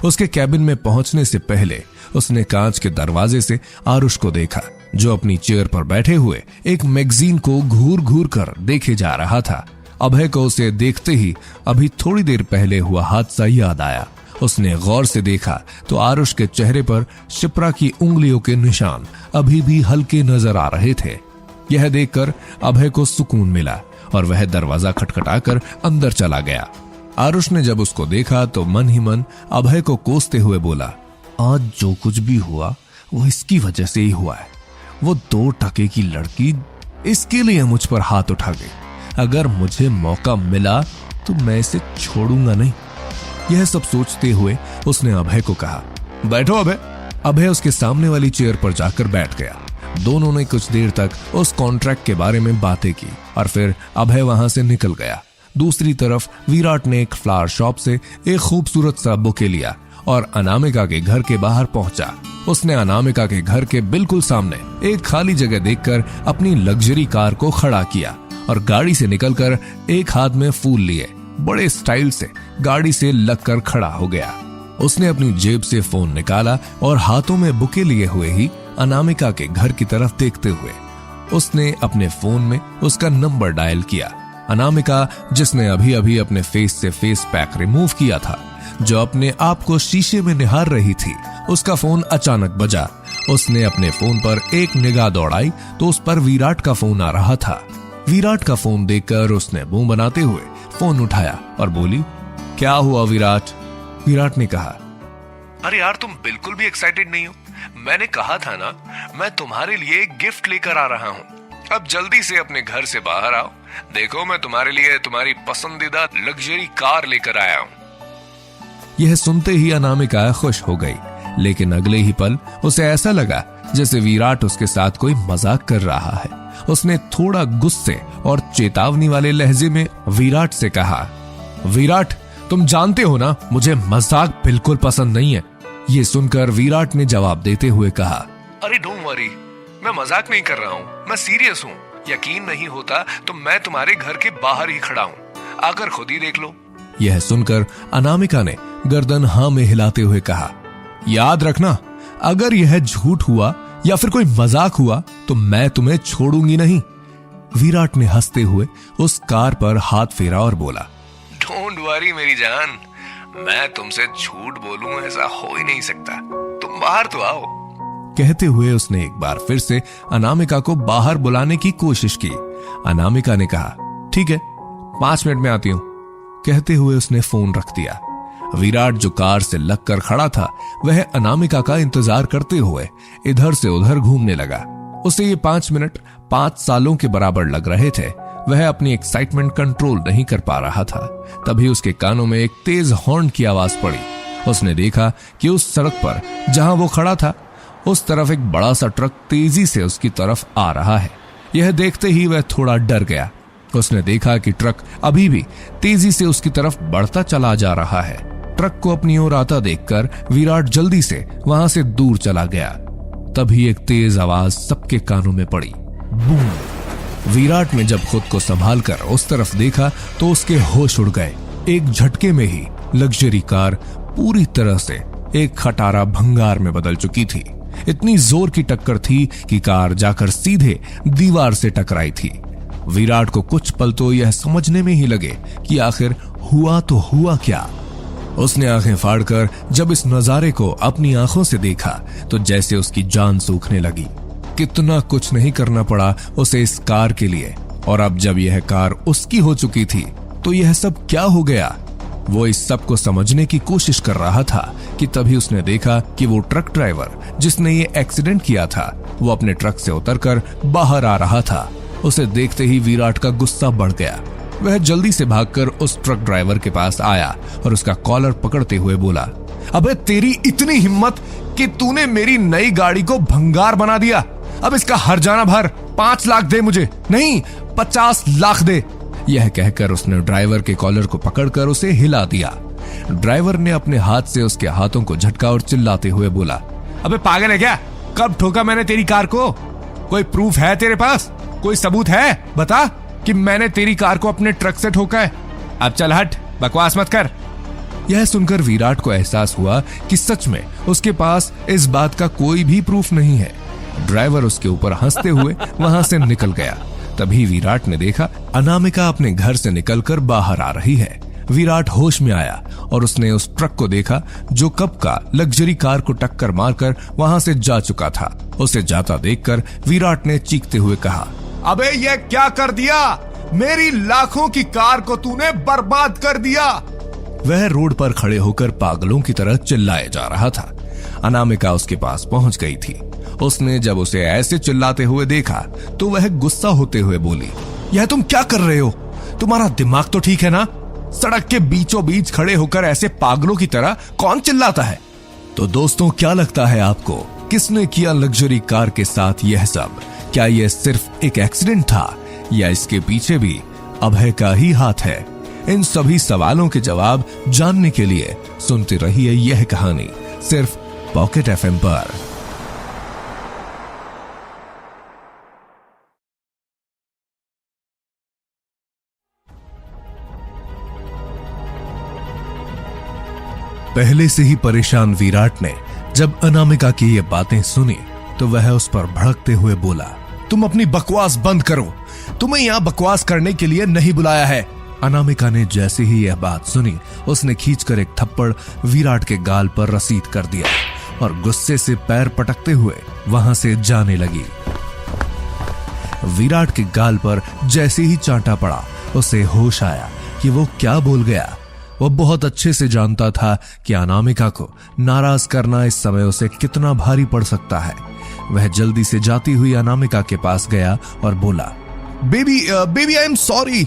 उसके कैबिन में पहुंचने से पहले उसने कांच के दरवाजे से आरुष को देखा, जो अपनी चेयर पर बैठे हुए एक मैगजीन को घूर घूर कर देखे जा रहा था। अभय को उसे देखते ही अभी थोड़ी देर पहले हुआ हादसा याद आया। उसने गौर से देखा तो आरुष के चेहरे पर शिप्रा की उंगलियों के निशान अभी भी हल्के नजर आ रहे थे। यह देखकर अभय को सुकून मिला और वह दरवाजा खटखटाकर अंदर चला गया। आरुष ने जब उसको देखा तो मन ही मन अभय को कोसते हुए बोला, आज जो कुछ भी हुआ वो इसकी वजह से ही हुआ है। वो 2 टके की लड़की इसके लिए मुझ पर हाथ उठा गई। अगर मुझे मौका मिला तो मैं इसे छोड़ूंगा नहीं। यह सब सोचते हुए उसने अभय को कहा, बैठो अभय। अभय उसके सामने वाली चेयर पर जाकर बैठ गया। दोनों ने कुछ देर तक उस कॉन्ट्रैक्ट के बारे में बातें की और फिर अभय वहां से निकल गया। दूसरी तरफ विराट ने एक फ्लावर शॉप से एक खूबसूरत सा बुके लिया और अनामिका के घर के बाहर पहुंचा। उसने अनामिका के घर के बिल्कुल सामने एक खाली जगह देखकर अपनी लग्जरी कार को खड़ा किया और गाड़ी से निकलकर एक हाथ में फूल लिए बड़े स्टाइल से गाड़ी से लगकर खड़ा हो गया। उसने अपनी जेब से फोन निकाला और हाथों में बुके लिए हुए ही अनामिका के घर की तरफ देखते हुए उसने अपने फोन में उसका नंबर डायल किया। अनामिका, जिसने अभी अभी अपने फेस से फेस पैक रिमूव किया था, जो अपने आप को शीशे में निहार रही थी, उसका फोन अचानक बजा। उसने अपने फोन पर एक निगाह दौड़ाई तो उस पर विराट का फोन आ रहा था। विराट का फोन देखकर उसने मुंह बनाते हुए फोन उठाया और बोली, क्या हुआ विराट? विराट ने कहा, अरे यार, तुम बिल्कुल भी एक्साइटेड नहीं हो। मैंने कहा था ना, मैं तुम्हारे लिए एक गिफ्ट लेकर आ रहा हूँ। अब जल्दी से अपने घर से बाहर आओ। देखो, मैं तुम्हारे लिए तुम्हारी पसंदीदा लग्जरी कार लेकर आया हूँ। यह सुनते ही अनामिका खुश हो गई, लेकिन अगले ही पल उसे ऐसा लगा जैसे विराट उसके साथ कोई मजाक कर रहा है। उसने थोड़ा गुस्से और चेतावनी वाले लहजे में विराट से कहा, विराट, तुम जानते हो ना, मुझे मजाक बिल्कुल पसंद नहीं है। ये सुनकर विराट ने जवाब देते हुए कहा, अरे डोंट वरी, मैं मजाक नहीं कर रहा हूँ, मैं सीरियस हूँ। यकीन नहीं होता तो मैं तुम्हारे घर के बाहर ही खड़ा हूँ, आकर खुद ही देख लो। यह सुनकर अनामिका ने गर्दन हाँ में हिलाते हुए कहा, याद रखना, अगर यह झूठ हुआ या फिर कोई मजाक हुआ तो मैं तुम्हें छोड़ूंगी नहीं। विराट ने हंसते हुए उस कार पर हाथ फेरा और बोला, डोंट वरी मेरी जान, मैं तुमसे झूठ बोलूं ऐसा हो ही नहीं सकता। तुम बाहर तो आओ। कहते हुए उसने एक बार फिर से अनामिका को बाहर बुलाने की कोशिश की। अनामिका ने कहा, ठीक है, 5 मिनट में आती हूं। कहते हुए उसने फोन रख दिया। विराट, जो कार से लगकर खड़ा था, वह अनामिका का इंतजार करते हुए इधर से उधर घूमने लगा। उसे ये 5 मिनट 5 सालों के बराबर लग रहे थे। वह अपनी एक्साइटमेंट कंट्रोल नहीं कर पा रहा था। तभी उसके कानों में एक तेज हॉर्न की आवाज पड़ी उसने देखा कि उस सड़क पर जहां वो खड़ा था उस तरफ एक बड़ा सा ट्रक तेजी से उसकी तरफ आ रहा है। यह देखते ही वह थोड़ा डर गया। उसने देखा कि ट्रक अभी भी तेजी से उसकी तरफ बढ़ता चला जा रहा है। ट्रक को अपनी ओर आता देखकर विराट जल्दी से वहां से दूर चला गया। तभी एक तेज आवाज सबके कानों में पड़ी, बूम। विराट ने जब खुद को संभाल कर उस तरफ देखा तो उसके होश उड़ गए। एक झटके में ही लग्जरी कार पूरी तरह से एक खटारा भंगार में बदल चुकी थी। इतनी जोर की टक्कर थी कि कार जाकर सीधे दीवार से टकराई थी। विराट को कुछ पल तो यह समझने में ही लगे कि आखिर हुआ तो हुआ क्या। उसने आंखें फाड़कर जब इस नजारे को अपनी आंखों से देखा तो जैसे उसकी जान सूखने लगी। कितना कुछ नहीं करना पड़ा उसे इस कार के लिए, और अब जब यह कार उसकी हो चुकी थी तो यह सब क्या हो गया। वो इस सब को समझने की कोशिश कर रहा था कि तभी उसने देखा कि वो ट्रक ड्राइवर जिसने ये एक्सीडेंट किया था वो अपने ट्रक से उतरकर बाहर आ रहा था। उसे देखते ही विराट का गुस्सा बढ़ गया। वह जल्दी से भागकर उस ट्रक ड्राइवर के पास आया और उसका कॉलर पकड़ते हुए बोला, अबे तेरी इतनी हिम्मत कि तूने मेरी नई गाड़ी को भंगार बना दिया। अब इसका हर्जाना भर 5 लाख दे मुझे, नहीं 50 लाख दे। यह कहकर उसने ड्राइवर के कॉलर को पकड़कर उसे हिला दिया। ड्राइवर ने अपने हाथ से उसके हाथों को झटका और चिल्लाते हुए बोला, अबे पागल है क्या? कब ठोका मैंने तेरी कार को? कोई प्रूफ है तेरे पास? कोई सबूत है? बता कि मैंने तेरी कार को अपने ट्रक से ठोका है। अब चल हट, बकवास मत कर। यह सुनकर विराट को एहसास हुआ कि सच में उसके पास इस बात का कोई भी प्रूफ नहीं है। ड्राइवर उसके ऊपर हंसते हुए वहां से निकल गया। तभी विराट ने देखा अनामिका अपने घर से निकलकर बाहर आ रही है। विराट होश में आया और उसने उस ट्रक को देखा जो कब का लग्जरी कार को टक्कर मारकर वहां से जा चुका था। उसे जाता देखकर विराट ने चीखते हुए कहा, अबे ये क्या कर दिया? मेरी लाखों की कार को तूने बर्बाद कर दिया। वह रोड पर खड़े होकर पागलों की तरह चिल्लाए जा रहा था। अनामिका उसके पास पहुंच गई थी। उसने जब उसे ऐसे चिल्लाते हुए देखा तो वह गुस्सा होते हुए बोली, यह तुम क्या कर रहे हो? तुम्हारा दिमाग तो ठीक है ना? सड़क के बीचों बीच खड़े होकर ऐसे पागलों की तरह कौन चिल्लाता है? तो दोस्तों, क्या लगता है आपको, किसने किया लग्जरी कार के साथ यह सब? क्या यह सिर्फ एक एक्सीडेंट था या इसके पीछे भी अभय का ही हाथ है? इन सभी सवालों के जवाब जानने के लिए सुनते रहिए यह कहानी सिर्फ पॉकेट एफएम पर। पहले से ही परेशान विराट ने जब अनामिका की ये बातें सुनी तो वह उस पर भड़कते हुए बोला, तुम अपनी बकवास बंद करो, तुम्हें यहाँ बकवास करने के लिए नहीं बुलाया है। अनामिका ने जैसे ही यह बात सुनी उसने खींचकर एक थप्पड़ विराट के गाल पर रसीद कर दिया और गुस्से से पैर पटकते हुए वहां से जाने लगी। विराट के गाल पर जैसे ही चांटा पड़ा उसे होश आया कि वो क्या बोल गया। वो बहुत अच्छे से जानता था कि अनामिका को नाराज करना इस समय उसे कितना भारी पड़ सकता है। वह जल्दी से जाती हुई अनामिका के पास गया और बोला, बेबी आई एम सॉरी,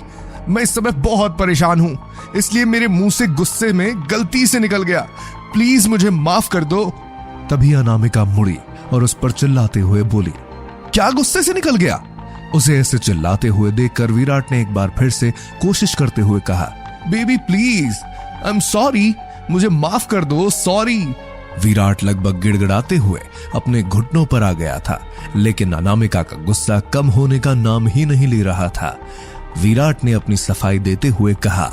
मैं इस समय बहुत परेशान हूं, इसलिए मेरे मुंह से गुस्से में गलती से निकल गया, प्लीज मुझे माफ कर दो। तभी अनामिका मुड़ी और उस पर चिल्लाते हुए बोली, क्या गुस्से से निकल गया? उसे ऐसे चिल्लाते हुए देखकर विराट ने एक बार फिर से कोशिश करते हुए कहा, baby please I am sorry, मुझे माफ कर दो, सॉरी। विराट लगभग गिड़गिड़ाते हुए अपने घुटनों पर आ गया था, लेकिन अनामिका का गुस्सा कम होने का नाम ही नहीं ले रहा था। विराट ने अपनी सफाई देते हुए कहा,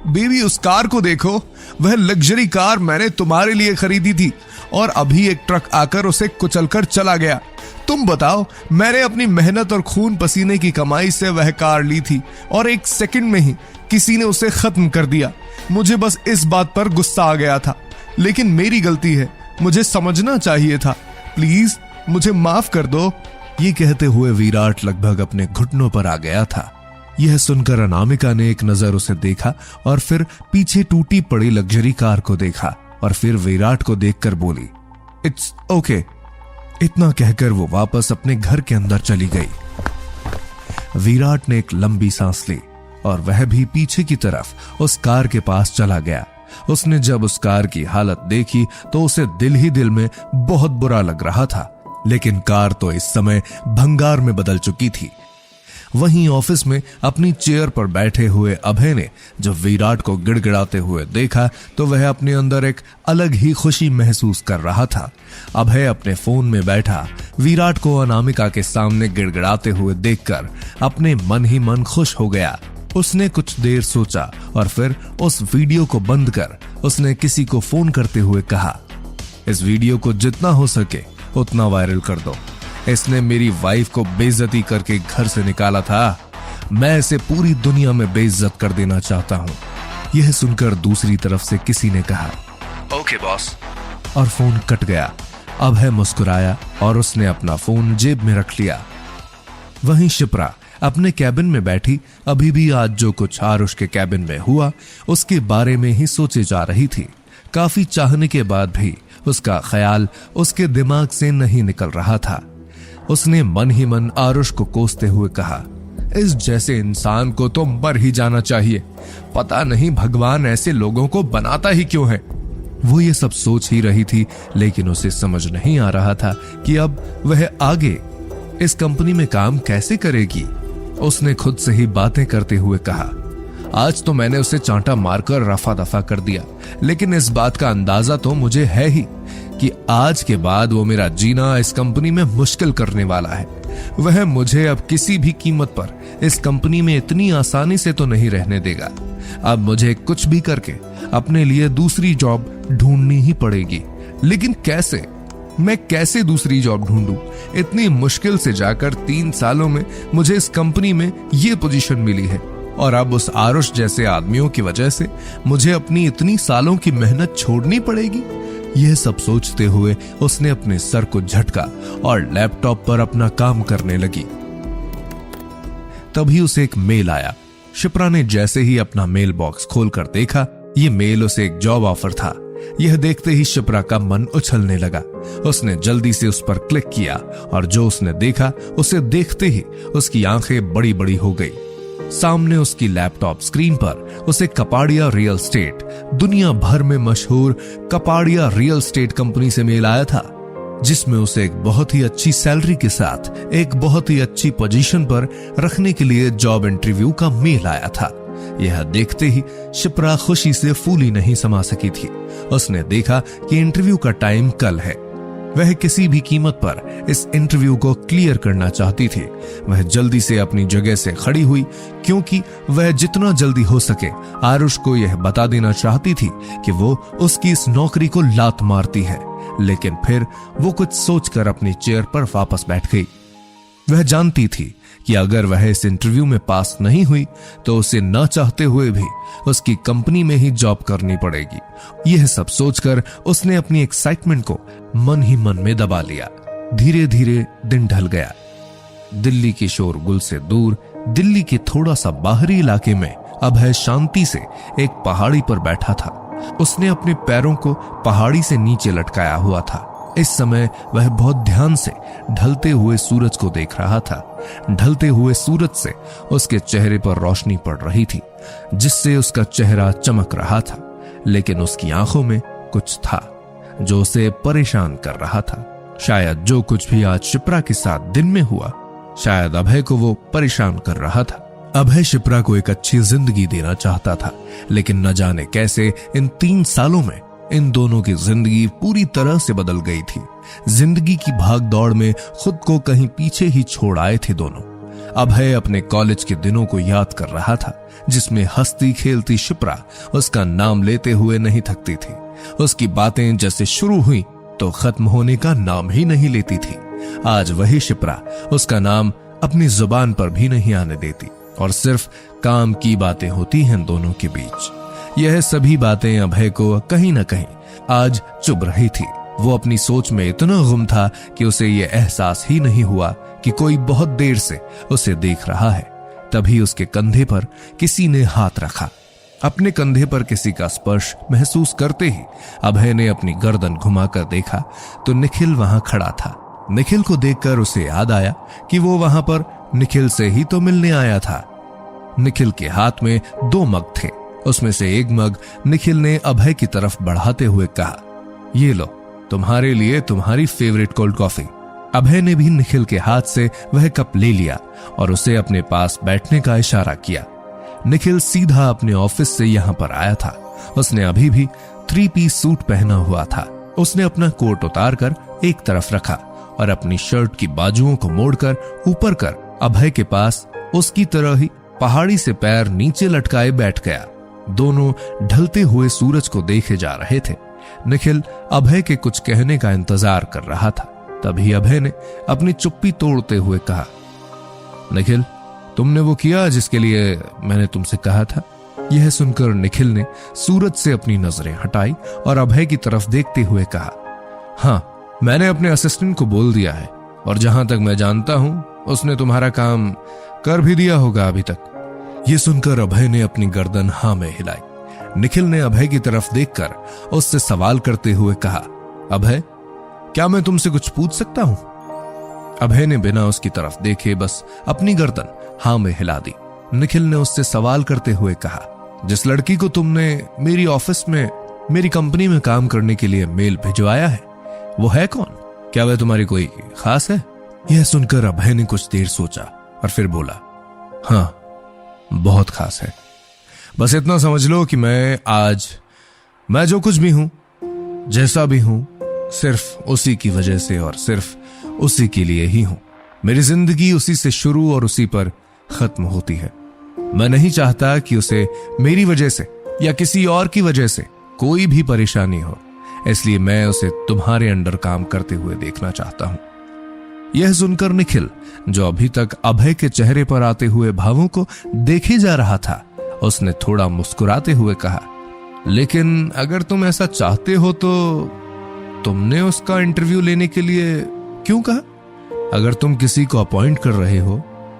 बेबी उस कार को देखो, वह लग्जरी कार मैंने तुम्हारे लिए खरीदी थी और अभी एक ट्रक आकर उसे कुचलकर चला गया। तुम बताओ, मैंने अपनी मेहनत और खून पसीने की कमाई से वह कार ली थी और एक सेकंड में ही किसी ने उसे खत्म कर दिया। मुझे बस इस बात पर गुस्सा आ गया था, लेकिन मेरी गलती है, मुझे समझना चाहिए था, प्लीज मुझे माफ कर दो। ये कहते हुए विराट लगभग अपने घुटनों पर आ गया था। यह सुनकर अनामिका ने एक नजर उसे देखा और फिर पीछे टूटी पड़ी लग्जरी कार को देखा और फिर विराट को देखकर बोली, इट्स ओके। इतना कहकर वो वापस अपने घर के अंदर चली गई। विराट ने एक लंबी सांस ली और वह भी पीछे की तरफ उस कार के पास चला गया। उसने जब उस कार की हालत देखी तो उसे दिल ही दिल में बहुत बुरा लग रहा था, लेकिन कार तो इस समय भंगार में बदल चुकी थी। वहीं ऑफिस में अपनी चेयर पर बैठे हुए अभय ने जब विराट को गिड़गिड़ाते हुए देखा तो वह अपने अंदर एक अलग ही खुशी महसूस कर रहा था। अभय अपने फोन में बैठा विराट को अनामिका के सामने गिड़गिड़ाते हुए देखकर अपने मन ही मन खुश हो गया। उसने कुछ देर सोचा और फिर उस वीडियो को बंद कर उसने किसी को फोन करते हुए कहा, इस वीडियो को जितना हो सके उतना वायरल कर दो। इसने मेरी वाइफ को बेइज्जती करके घर से निकाला था, मैं इसे पूरी दुनिया में बेइज्जत कर देना चाहता हूं। यह सुनकर दूसरी तरफ से किसी ने कहा, ओके बॉस, और फोन कट गया। अभय मुस्कुराया और उसने अपना फोन जेब में रख लिया। वहीं शिप्रा अपने कैबिन में बैठी अभी भी आज जो कुछ आरुष के कैबिन में हुआ उसके बारे में ही सोचे जा रही थी। काफी चाहने के बाद भी उसका ख्याल उसके दिमाग से नहीं निकल रहा था। उसने मन ही मन आरुष को कोसते हुए कहा, इस जैसे इंसान को तो मर ही जाना चाहिए, पता नहीं भगवान ऐसे लोगों को बनाता ही क्यों है। वो ये सब सोच ही रही थी, लेकिन उसे समझ नहीं आ रहा था कि अब वह आगे इस कंपनी में काम कैसे करेगी। उसने खुद से ही बातें करते हुए कहा, आज तो मैंने उसे चांटा मारकर रफा दफा कर दिया, लेकिन इस बात का अंदाजा तो मुझे है ही कि आज के बाद वो मेरा जीना इस कंपनी में मुश्किल करने वाला है। वह मुझे अब किसी भी कीमत पर इस कंपनी में इतनी आसानी से तो नहीं रहने देगा। अब मुझे कुछ भी करके अपने लिए दूसरी जॉब ढूंढनी ही पड़ेगी। लेकिन कैसे? मैं कैसे दूसरी जॉब ढूंढूं? इतनी मुश्किल से जाकर 3 सालों में मुझे इस कंपनी में ये पोजीशन मिली है, और अब उस आरुष जैसे आदमियों की वजह से मुझे अपनी इतनी सालों की मेहनत छोड़नी पड़ेगी। यह सब सोचते हुए उसने अपने सर को झटका और लैपटॉप पर अपना काम करने लगी। तभी उसे एक मेल आया। शिप्रा ने जैसे ही अपना मेल बॉक्स खोलकर देखा, यह मेल उसे एक जॉब ऑफर था। यह देखते ही शिप्रा का मन उछलने लगा। उसने जल्दी से उस पर क्लिक किया और जो उसने देखा उसे देखते ही उसकी आंखें बड़ी बड़ी हो गई। सामने उसकी लैपटॉप स्क्रीन पर उसे कपाड़िया रियल स्टेट, दुनिया भर में मशहूर कपाड़िया रियल स्टेट कंपनी से मेल आया था, जिसमें उसे एक बहुत ही अच्छी सैलरी के साथ एक बहुत ही अच्छी पोजीशन पर रखने के लिए जॉब इंटरव्यू का मेल आया था। यह देखते ही शिप्रा खुशी से फूली नहीं समा सकी थी। उसने देखा कि इंटरव्यू का टाइम कल है। वह किसी भी कीमत पर इस इंटरव्यू को क्लियर करना चाहती थी। वह जल्दी से अपनी जगह से खड़ी हुई, क्योंकि वह जितना जल्दी हो सके आरुष को यह बता देना चाहती थी कि वो उसकी इस नौकरी को लात मारती है। लेकिन फिर वो कुछ सोचकर अपनी चेयर पर वापस बैठ गई। वह जानती थी कि अगर वह इस इंटरव्यू में पास नहीं हुई तो उसे न चाहते हुए भी उसकी कंपनी में ही जॉब करनी पड़ेगी। यह सब सोचकर उसने अपनी एक्साइटमेंट को मन ही मन में दबा लिया। धीरे धीरे दिन ढल गया। दिल्ली के शोरगुल से दूर, दिल्ली के थोड़ा सा बाहरी इलाके में अभय शांति से एक पहाड़ी पर बैठा था। उसने अपने पैरों को पहाड़ी से नीचे लटकाया हुआ था। इस समय वह बहुत ध्यान से ढलते हुए सूरज को देख रहा था। ढलते हुए सूरज से उसके चेहरे पर रोशनी पड़ रही थी, जिससे उसका चेहरा चमक रहा था। लेकिन उसकी आंखों में कुछ था जो उसे परेशान कर रहा था। शायद जो कुछ भी आज शिप्रा के साथ दिन में हुआ, शायद अभय को वो परेशान कर रहा था। अभय शिप्रा को एक अच्छी जिंदगी देना चाहता था, लेकिन न जाने कैसे इन 3 सालों में इन दोनों की जिंदगी पूरी तरह से बदल गई थी। जिंदगी की भाग दौड़ में खुद को कहीं पीछे ही छोड़ आए थे दोनों। अभय अपने कॉलेज के दिनों को याद कर रहा था, जिसमें हंसती खेलती शिप्रा उसका नाम लेते हुए नहीं थकती थी। उसकी बातें जैसे शुरू हुई तो खत्म होने का नाम ही नहीं लेती थी। आज वही शिप्रा उसका नाम अपनी जुबान पर भी नहीं आने देती और सिर्फ काम की बातें होती हैं दोनों के बीच। यह सभी बातें अभय को कहीं न कहीं आज चुभ रही थी। वो अपनी सोच में इतना गुम था कि उसे यह एहसास ही नहीं हुआ कि कोई बहुत देर से उसे देख रहा है। तभी उसके कंधे पर किसी ने हाथ रखा। अपने कंधे पर किसी का स्पर्श महसूस करते ही अभय ने अपनी गर्दन घुमाकर देखा तो निखिल वहां खड़ा था। निखिल को देखकर उसे याद आया कि वो वहां पर निखिल से ही तो मिलने आया था। निखिल के हाथ में 2 मग थे। उसमें से एक मग निखिल ने अभय की तरफ बढ़ाते हुए कहा, ये लो, तुम्हारे लिए तुम्हारी फेवरेट कोल्ड कॉफी। अभय ने भी निखिल के हाथ से वह कप ले लिया और उसे अपने पास बैठने का इशारा किया। निखिल सीधा अपने ऑफिस से यहां पर आया था। उसने अभी भी 3 पीस सूट पहना हुआ था। उसने अपना कोट उतार कर एक तरफ रखा और अपनी शर्ट की बाजुओं को मोड़कर ऊपर कर अभय के पास उसकी तरह ही पहाड़ी से पैर नीचे लटकाए बैठ गया। दोनों ढलते हुए सूरज को देखे जा रहे थे। निखिल अभय के कुछ कहने का इंतजार कर रहा था। तभी अभय ने अपनी चुप्पी तोड़ते हुए कहा, निखिल, तुमने वो किया जिसके लिए मैंने तुमसे कहा था। यह सुनकर निखिल ने सूरज से अपनी नजरें हटाई और अभय की तरफ देखते हुए कहा, हाँ, मैंने अपने असिस्टेंट को बोल दिया है और जहां तक मैं जानता हूं उसने तुम्हारा काम कर भी दिया होगा अभी तक। यह सुनकर अभय ने अपनी गर्दन हाँ में हिलाई। निखिल ने अभय की तरफ देखकर उससे सवाल करते हुए कहा, अभय, क्या मैं तुमसे कुछ पूछ सकता हूं? अभय ने बिना उसकी तरफ देखे बस अपनी गर्दन हाँ में हिला दी। निखिल ने उससे सवाल करते हुए कहा, जिस लड़की को तुमने मेरी ऑफिस में मेरी कंपनी में काम करने के लिए मेल भिजवाया है, वो है कौन? क्या वह तुम्हारी कोई खास है? यह सुनकर अभय ने कुछ देर सोचा और फिर बोला, हाँ, बहुत खास है। बस इतना समझ लो कि मैं जो कुछ भी हूं, जैसा भी हूं, सिर्फ उसी की वजह से और सिर्फ उसी के लिए ही हूं। मेरी जिंदगी उसी से शुरू और उसी पर खत्म होती है। मैं नहीं चाहता कि उसे मेरी वजह से या किसी और की वजह से कोई भी परेशानी हो, इसलिए मैं उसे तुम्हारे अंडर काम करते हुए देखना चाहता हूं। यह सुनकर निखिल, जो अभी तक अभय के चेहरे पर आते हुए भावों को देखे जा रहा था, उसने थोड़ा मुस्कुराते हुए कहा, लेकिन अगर तुम ऐसा चाहते हो तो तुमने उसका इंटरव्यू लेने के लिए क्यों कहा? अगर तुम किसी को अपॉइंट कर रहे हो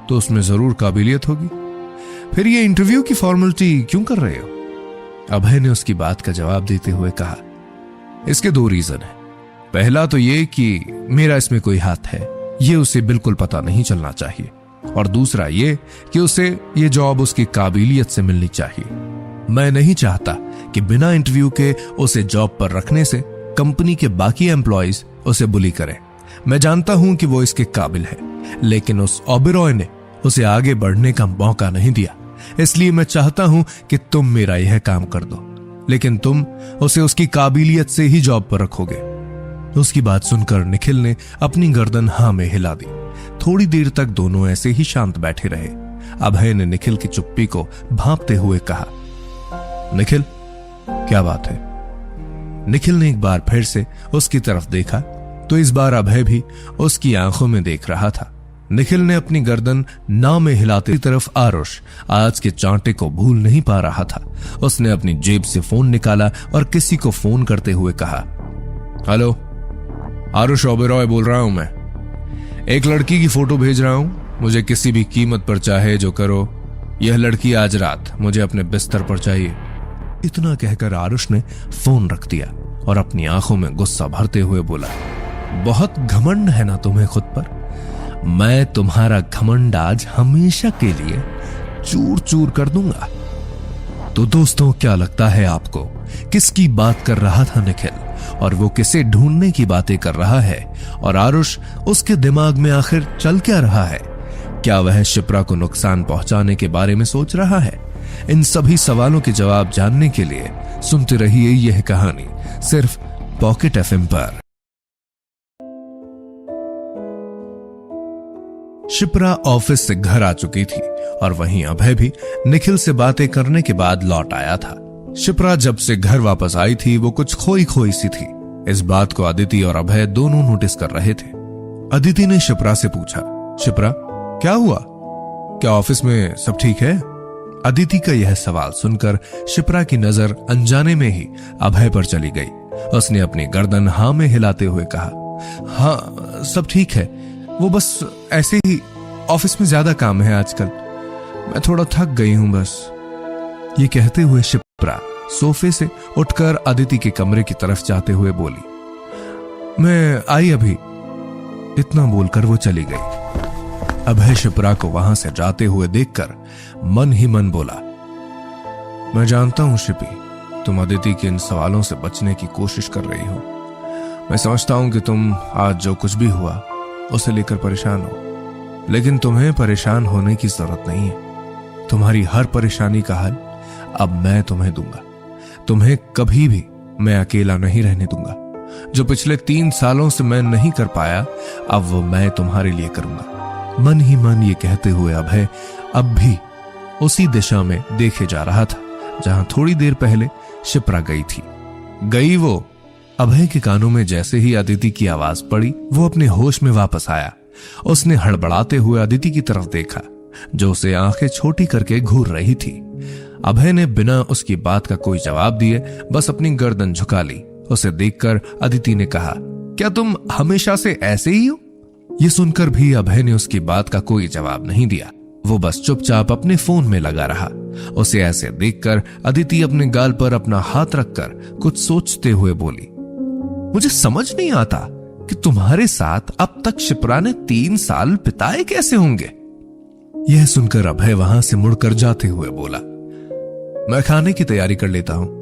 तो उसमें जरूर काबिलियत होगी, फिर ये इंटरव्यू की फॉर्मेलिटी क्यों कर रहे हो? अभय ने उसकी बात का जवाब देते हुए कहा, इसके 2 रीजन है। पहला तो ये कि मेरा इसमें कोई हाथ है, ये उसे बिल्कुल पता नहीं चलना चाहिए, और दूसरा ये कि उसे ये जॉब उसकी काबिलियत से मिलनी चाहिए। मैं नहीं चाहता कि बिना इंटरव्यू के उसे जॉब पर रखने से कंपनी के बाकी एम्प्लॉइज उसे बुली करें। मैं जानता हूं कि वो इसके काबिल है, लेकिन उस ओबेरॉय ने उसे आगे बढ़ने का मौका नहीं दिया, इसलिए मैं चाहता हूं कि तुम मेरा यह काम कर दो, लेकिन तुम उसे उसकी काबिलियत से ही जॉब पर रखोगे। उसकी बात सुनकर निखिल ने अपनी गर्दन हाँ में हिला दी। थोड़ी देर तक दोनों ऐसे ही शांत बैठे रहे। अभय ने निखिल की चुप्पी को भांपते हुए कहा, निखिल, क्या बात है? निखिल ने एक बार फिर से उसकी तरफ देखा तो इस बार अभय भी उसकी आंखों में देख रहा था। निखिल ने अपनी गर्दन ना में हिलाते तरफ आरुष आज के चांटे को भूल नहीं पा रहा था। उसने अपनी जेब से फोन निकाला और किसी को फोन करते हुए कहा, हेलो, आरुष ओबेरॉय बोल रहा हूं मैं। एक लड़की की फोटो भेज रहा हूं, मुझे किसी भी कीमत पर चाहे जो करो, यह लड़की आज रात मुझे अपने बिस्तर पर चाहिए। इतना कहकर आरुष ने फोन रख दिया और अपनी आंखों में गुस्सा भरते हुए बोला, बहुत घमंड है ना तुम्हें खुद पर? मैं तुम्हारा घमंड आज हमेशा के लिए चूर चूर कर दूंगा। तो दोस्तों, क्या लगता है आपको किसकी बात कर रहा था निखिल, और वो किसे ढूंढने की बातें कर रहा है, और आरुष उसके दिमाग में आखिर चल क्या रहा है? क्या वह शिप्रा को नुकसान पहुंचाने के बारे में सोच रहा है? इन सभी सवालों के जवाब जानने के लिए सुनते रहिए यह कहानी सिर्फ पॉकेट एफएम पर। शिप्रा ऑफिस से घर आ चुकी थी और वहीं अभय भी निखिल से बातें करने के बाद लौट आया था। शिप्रा जब से घर वापस आई थी वो कुछ खोई खोई सी थी। इस बात को अदिति और अभय दोनों नोटिस कर रहे थे। अदिति ने शिप्रा से पूछा, शिप्रा, क्या हुआ? क्या ऑफिस में सब ठीक है? अदिति का यह सवाल सुनकर शिप्रा की नजर अनजाने में ही अभय पर चली गई। उसने अपनी गर्दन हाँ में हिलाते हुए कहा, हाँ, सब ठीक है, वो बस ऐसे ही ऑफिस में ज्यादा काम है आजकल, मैं थोड़ा थक गई हूं बस। ये कहते हुए शिप्रा सोफे से उठकर अदिति के कमरे की तरफ जाते हुए बोली, मैं आई अभी। इतना बोलकर वो चली गई। अभय शिप्रा को वहां से जाते हुए देखकर मन ही मन बोला, मैं जानता हूं शिपी, तुम अदिति के इन सवालों से बचने की कोशिश कर रही हो। मैं समझता हूं कि तुम आज जो कुछ भी हुआ उसे लेकर परेशान हो, लेकिन तुम्हें परेशान होने की जरूरत नहीं है। तुम्हारी हर परेशानी का हल अब मैं तुम्हें दूंगा। तुम्हें कभी भी मैं अकेला नहीं रहने दूंगा। जो पिछले 3 सालों से मैं नहीं कर पाया, अब वो मैं तुम्हारे लिए करूंगा। मन ही मन ये कहते हुए अभय अब भी उसी दिशा में देखे जा रहा था जहां थोड़ी देर पहले शिप्रा गई थी। गई वो। अभय के कानों में जैसे ही अदिति की आवाज पड़ी, वो अपने होश में वापस आया। उसने हड़बड़ाते हुए अदिति की तरफ देखा, जो उसे आंखें छोटी करके घूर रही थी। अभय ने बिना उसकी बात का कोई जवाब दिए बस अपनी गर्दन झुका ली। उसे देखकर अदिति ने कहा, क्या तुम हमेशा से ऐसे ही हो? ये सुनकर भी अभय ने उसकी बात का कोई जवाब नहीं दिया। वो बस चुपचाप अपने फोन में लगा रहा। उसे ऐसे देखकर अदिति अपने गाल पर अपना हाथ रखकर कुछ सोचते हुए बोली, मुझे समझ नहीं आता कि तुम्हारे साथ अब तक शिप्रा ने 3 साल बिताए कैसे होंगे। यह सुनकर अभय वहां से मुड़कर जाते हुए बोला, मैं खाने की तैयारी कर लेता हूं।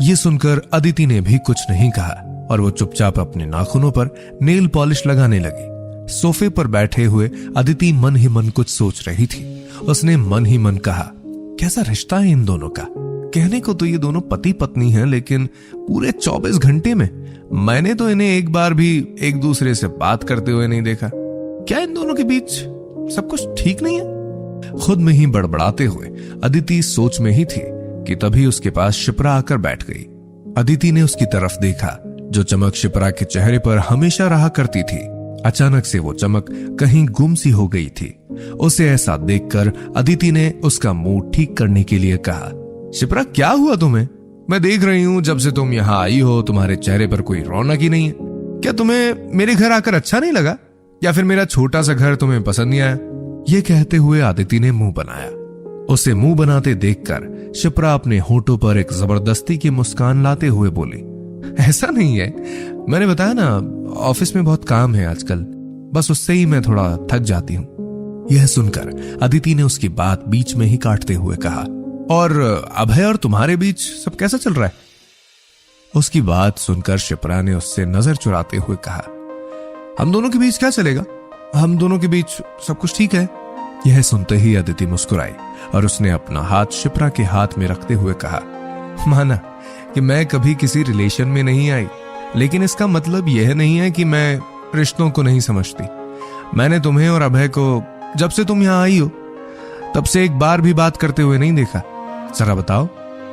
यह सुनकर अदिति ने भी कुछ नहीं कहा और वो चुपचाप अपने नाखूनों पर नेल पॉलिश लगाने लगी। सोफे पर बैठे हुए अदिति मन ही मन कुछ सोच रही थी। उसने मन ही मन कहा, कैसा रिश्ता है इन दोनों का। कहने को तो ये दोनों पति पत्नी हैं, लेकिन पूरे 24 घंटे में मैंने तो इन्हें एक बार भी एक दूसरे से बात करते हुए नहीं देखा। क्या इन दोनों के बीच सब कुछ ठीक नहीं है? खुद में ही बड़बड़ाते हुए अदिति सोच में ही थी कि तभी उसके पास शिप्रा आकर बैठ गई। अदिति ने उसकी तरफ देखा, जो चमक शिप्रा के चेहरे पर हमेशा रहा करती थी। अचानक से वो चमक कहीं गुम सी हो गई थी। उसे ऐसा देखकर अदिति ने उसका मूड ठीक करने के लिए कहा, शिप्रा क्या हुआ तुम्हें? मैं देख रही हूं जब से तुम यहाँ आई हो तुम्हारे चेहरे पर कोई रौनक ही नहीं है। क्या तुम्हें मेरे घर आकर अच्छा नहीं लगा, या फिर मेरा छोटा सा घर तुम्हें पसंद नहीं आया? ये कहते हुए अदिति ने मुंह बनाया। उसे मुंह बनाते देखकर शिप्रा अपने होठों पर एक जबरदस्ती की मुस्कान लाते हुए बोली, ऐसा नहीं है, मैंने बताया ना ऑफिस में बहुत काम है आजकल, बस उससे ही मैं थोड़ा थक जाती हूँ। यह सुनकर अदिति ने उसकी बात बीच में ही काटते हुए कहा, और अभय और तुम्हारे बीच सब कैसा चल रहा है? उसकी बात सुनकर शिप्रा ने उससे नजर चुराते हुए कहा, हम दोनों के बीच क्या चलेगा, हम दोनों के बीच सब कुछ ठीक है। यह सुनते ही अदिति मुस्कुराई और उसने अपना हाथ शिप्रा के हाथ में रखते हुए कहा, माना कि मैं कभी किसी रिलेशन में नहीं आई, लेकिन इसका मतलब यह नहीं है कि मैं रिश्तों को नहीं समझती। मैंने तुम्हें और अभय को जब से तुम यहां आई हो तब से एक बार भी बात करते हुए नहीं देखा। जरा बताओ,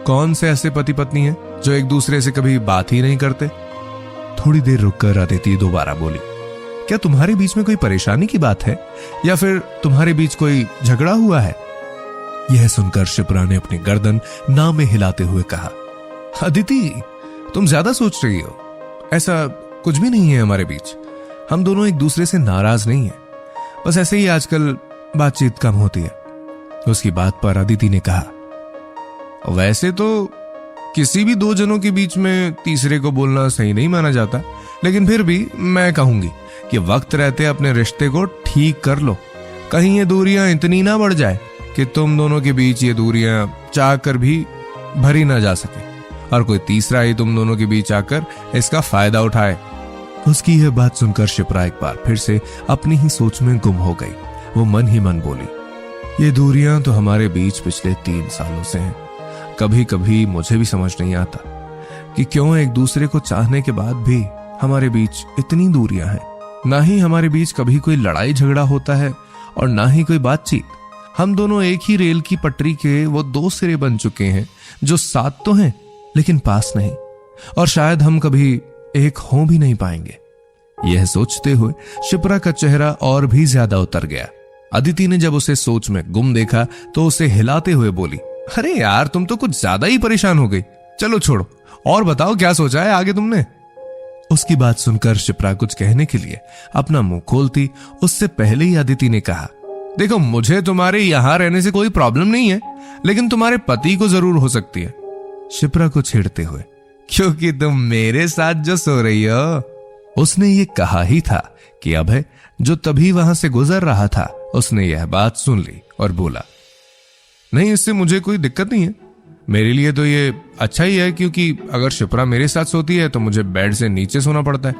कौन से ऐसे पति पत्नी हैं जो एक दूसरे से कभी बात ही नहीं करते? थोड़ी देर रुककर अदिति दोबारा बोली, क्या तुम्हारे बीच में कोई परेशानी की बात है, या फिर तुम्हारे बीच कोई झगड़ा हुआ है? यह सुनकर शिप्रा ने अपनी गर्दन ना में हिलाते हुए कहा, अदिति तुम ज्यादा सोच रही हो, ऐसा कुछ भी नहीं है हमारे बीच। हम दोनों एक दूसरे से नाराज नहीं है, बस ऐसे ही आजकल बातचीत कम होती है। उसकी बात पर अदिति ने कहा, वैसे तो किसी भी 2 जनों के बीच में तीसरे को बोलना सही नहीं माना जाता, लेकिन फिर भी मैं कहूंगी कि वक्त रहते अपने रिश्ते को ठीक कर लो। कहीं ये दूरियां इतनी ना बढ़ जाए कि तुम दोनों के बीच ये दूरियां चाह कर भी भरी ना जा सके और कोई तीसरा ही तुम दोनों के बीच आकर इसका फायदा उठाए। उसकी यह बात सुनकर शिप्रा एक बार फिर से अपनी ही सोच में गुम हो गई। वो मन ही मन बोली, ये दूरियां तो हमारे बीच पिछले 3 सालों से हैं। कभी कभी मुझे भी समझ नहीं आता कि क्यों एक दूसरे को चाहने के बाद भी हमारे बीच इतनी दूरियां हैं। ना ही हमारे बीच कभी कोई लड़ाई झगड़ा होता है और ना ही कोई बातचीत। हम दोनों एक ही रेल की पटरी के वो 2 सिरे बन चुके हैं, जो साथ तो हैं लेकिन पास नहीं, और शायद हम कभी एक हो भी नहीं पाएंगे। यह सोचते हुए शिप्रा का चेहरा और भी ज्यादा उतर गया। अदिति ने जब उसे सोच में गुम देखा तो उसे हिलाते हुए बोली, अरे यार तुम तो कुछ ज्यादा ही परेशान हो गई, चलो छोड़ो और बताओ क्या सोचा है आगे तुमने। उसकी बात सुनकर शिप्रा कुछ कहने के लिए अपना मुंह खोलती, उससे पहले ही अदिति ने कहा, देखो मुझे तुम्हारे यहां रहने से कोई प्रॉब्लम नहीं है, लेकिन तुम्हारे पति को जरूर हो सकती है। शिप्रा को छेड़ते हुए, क्योंकि तुम मेरे साथ जो सो रही हो। उसने ये कहा ही था कि अभय जो तभी वहां से गुजर रहा था, उसने यह बात सुन ली और बोला, नहीं इससे मुझे कोई दिक्कत नहीं है, मेरे लिए तो ये अच्छा ही है, क्योंकि अगर शिप्रा मेरे साथ सोती है तो मुझे बेड से नीचे सोना पड़ता है,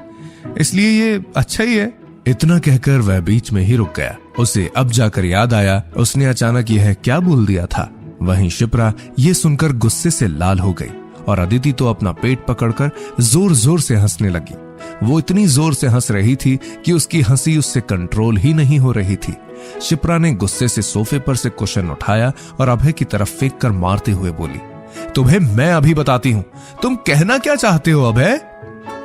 इसलिए ये अच्छा ही है। इतना कहकर वह बीच में ही रुक गया। उसे अब जाकर याद आया उसने अचानक यह क्या बोल दिया था। वहीं शिप्रा ये सुनकर गुस्से से लाल हो गई और अदिति तो अपना पेट पकड़कर जोर जोर से हंसने लगी। वो इतनी जोर से हंस रही थी कि उसकी हंसी उससे कंट्रोल ही नहीं हो रही थी। शिप्रा ने गुस्से से सोफे पर से कुशन उठाया और अभय की तरफ फेंक कर मारते हुए बोली, तुम्हें मैं अभी बताती हूँ, तुम कहना क्या चाहते हो अभय?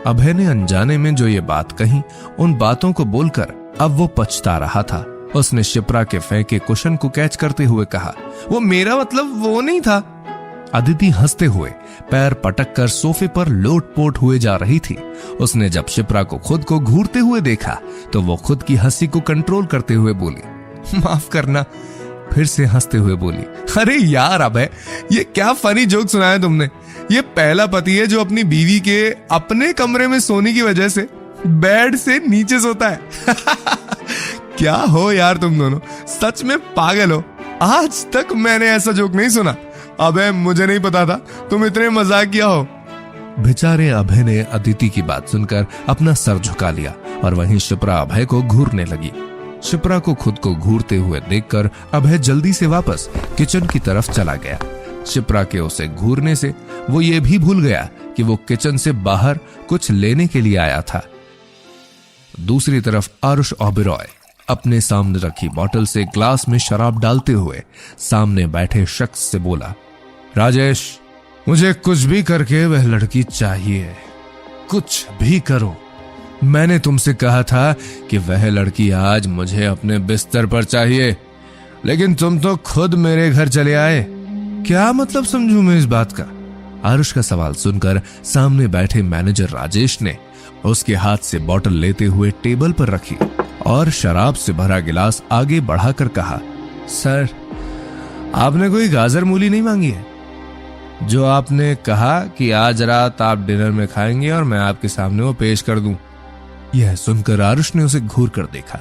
अभय ने अनजाने में जो ये बात कही, उन बातों को बोलकर अब वो पछता रहा था। उसने शिप्रा के फेंके कुशन को कैच करते हुए कहा, वो मेरा मतलब वो नहीं था। अदिति हंसते हुए पैर पटक कर सोफे पर लोटपोट हुए जा रही थी। उसने जब शिप्रा को खुद को घूरते हुए देखा तो वो खुद की हंसी को कंट्रोल करते हुए बोली, माफ करना। फिर से हंसते हुए बोली, अरे यार अबे, ये क्या फनी जोक सुनाया तुमने। ये पहला पति है जो अपनी बीवी के अपने कमरे में सोने की वजह से बेड से नीचे सोता है। क्या हो यार तुम दोनों, सच में पागल हो। आज तक मैंने ऐसा जोक नहीं सुना। अबे मुझे नहीं पता था तुम इतने मजाकिया हो। बेचारे अभय ने अदिति की बात सुनकर अपना सर झुका लिया और वहीं शिप्रा अभय को घूरने लगी। शिप्रा को खुद को घूरते हुए देखकर अभय जल्दी से वापस किचन की तरफ चला गया। शिप्रा के उसे घूरने से वो ये भी भूल गया कि वो किचन से बाहर कुछ लेने के लिए आया था। दूसरी तरफ आरुष ओबेरॉय अपने सामने रखी बोतल से ग्लास में शराब डालते हुए सामने बैठे शख्स से बोला, राजेश, मुझे कुछ भी करके वह लड़की चाहिए, कुछ भी करो। मैंने तुमसे कहा था कि वह लड़की आज मुझे अपने बिस्तर पर चाहिए, लेकिन तुम तो खुद मेरे घर चले आए। क्या मतलब समझूं मैं इस बात का? आरुष का सवाल सुनकर सामने बैठे मैनेजर राजेश ने उसके हाथ से बोतल लेते हुए टेबल पर रखी और शराब से भरा गिलास आगे बढ़ाकर कहा, सर, आपने कोई गाजर मूली नहीं मांगी है? जो आपने कहा कि आज रात आप डिनर में खाएंगे और मैं आपके सामने वो पेश कर दूं। यह सुनकर आरुष ने उसे घूर कर देखा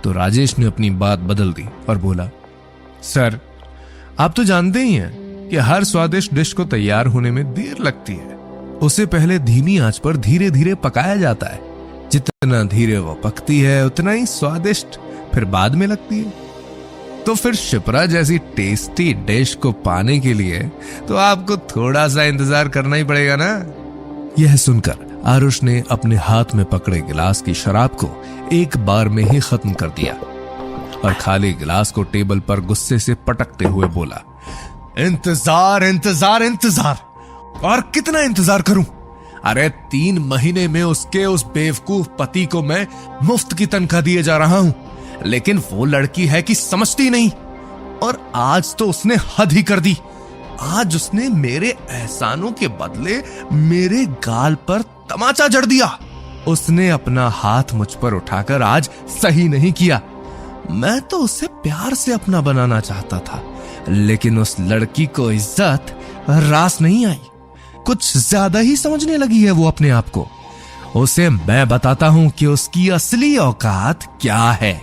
तो राजेश ने अपनी बात बदल दी और बोला, सर, आप तो जानते ही हैं कि हर स्वादिष्ट डिश को तैयार होने में देर लगती है। उसे पहले धीमी आंच पर धीरे धीरे पकाया जाता है। जितना धीरे वो पकती है उतना ही स्वादिष्ट फिर बाद में लगती है। तो फिर शिप्रा जैसी टेस्टी डिश को पाने के लिए तो आपको थोड़ा सा इंतजार करना ही पड़ेगा ना। यह सुनकर आरुष ने अपने हाथ में पकड़े गिलास की शराब को एक बार में ही खत्म कर दिया और खाली गिलास को टेबल पर गुस्से से पटकते हुए बोला, इंतजार इंतजार इंतजार, और कितना इंतजार करूं? अरे 3 महीने में उसके उस बेवकूफ पति को मैं मुफ्त की तनख्वाह दिए जा रहा हूं, लेकिन वो लड़की है कि समझती नहीं। और आज तो उसने हद ही कर दी। आज उसने मेरे एहसानों के बदले मेरे गाल पर तमाचा जड़ दिया। उसने अपना हाथ मुझ पर उठाकर आज सही नहीं किया। मैं तो उसे प्यार से अपना बनाना चाहता था, लेकिन उस लड़की को इज्जत रास नहीं आई। कुछ ज्यादा ही समझने लगी है वो अपने आप को। उसे मैं बताता हूं कि उसकी असली औकात क्या है।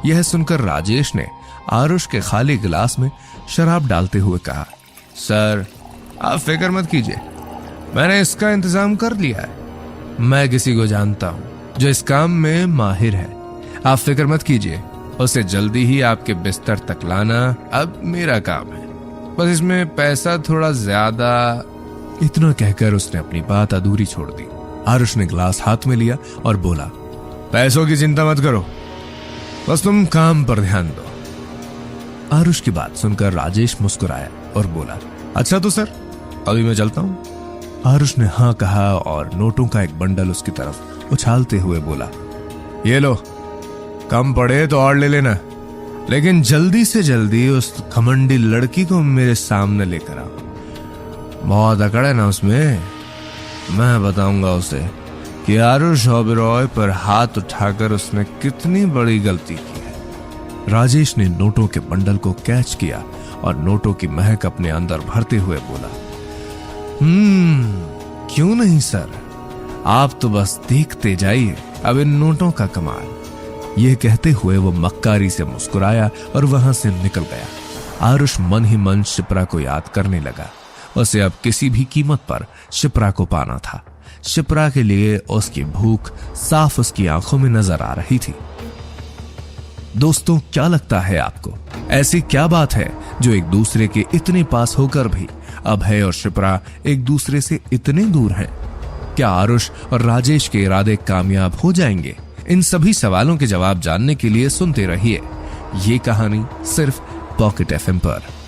यह सुनकर राजेश ने आरुष के खाली गिलास में शराब डालते हुए कहा, सर, आप फिक्र मत कीजिए, मैंने इसका इंतजाम कर लिया है। मैं किसी को जानता हूं जो इस काम में माहिर है। आप फिक्र मत कीजिए, उसे जल्दी ही आपके बिस्तर तक लाना अब मेरा काम है। बस इसमें पैसा थोड़ा ज्यादा। इतना कहकर उसने अपनी बात अधूरी छोड़ दी। आरुष ने गिलास हाथ में लिया और बोला, पैसों की चिंता मत करो, बस तुम काम पर ध्यान दो। आरुष की बात सुनकर राजेश मुस्कुराया और बोला, अच्छा तो सर, अभी मैं चलता हूं। आरुष ने हाँ कहा और नोटों का एक बंडल उसकी तरफ उछालते हुए बोला, ये लो, कम पड़े तो और ले लेना, लेकिन जल्दी से जल्दी उस घमंडी लड़की को मेरे सामने लेकर आओ। बहुत अकड़ है ना उसमें। मैं बताऊंगा उसे कि आरुष ओबेरॉय पर हाथ उठाकर उसने कितनी बड़ी गलती की है। राजेश ने नोटों के बंडल को कैच किया और नोटों की महक अपने अंदर भरते हुए बोला, क्यों नहीं सर, आप तो बस देखते जाइए अब इन नोटों का कमाल। यह कहते हुए वो मक्कारी से मुस्कुराया और वहां से निकल गया। आरुष मन ही मन शिप्रा को याद करने लगा। उसे अब किसी भी कीमत पर शिप्रा को पाना था। शिप्रा के लिए उसकी भूख साफ उसकी आंखों में नजर आ रही थी। दोस्तों, क्या लगता है आपको, ऐसी क्या बात है जो एक दूसरे के इतने पास होकर भी अभय और शिप्रा एक दूसरे से इतने दूर हैं? क्या आरुष और राजेश के इरादे कामयाब हो जाएंगे? इन सभी सवालों के जवाब जानने के लिए सुनते रहिए ये कहानी सिर्फ पॉकेट FM पर।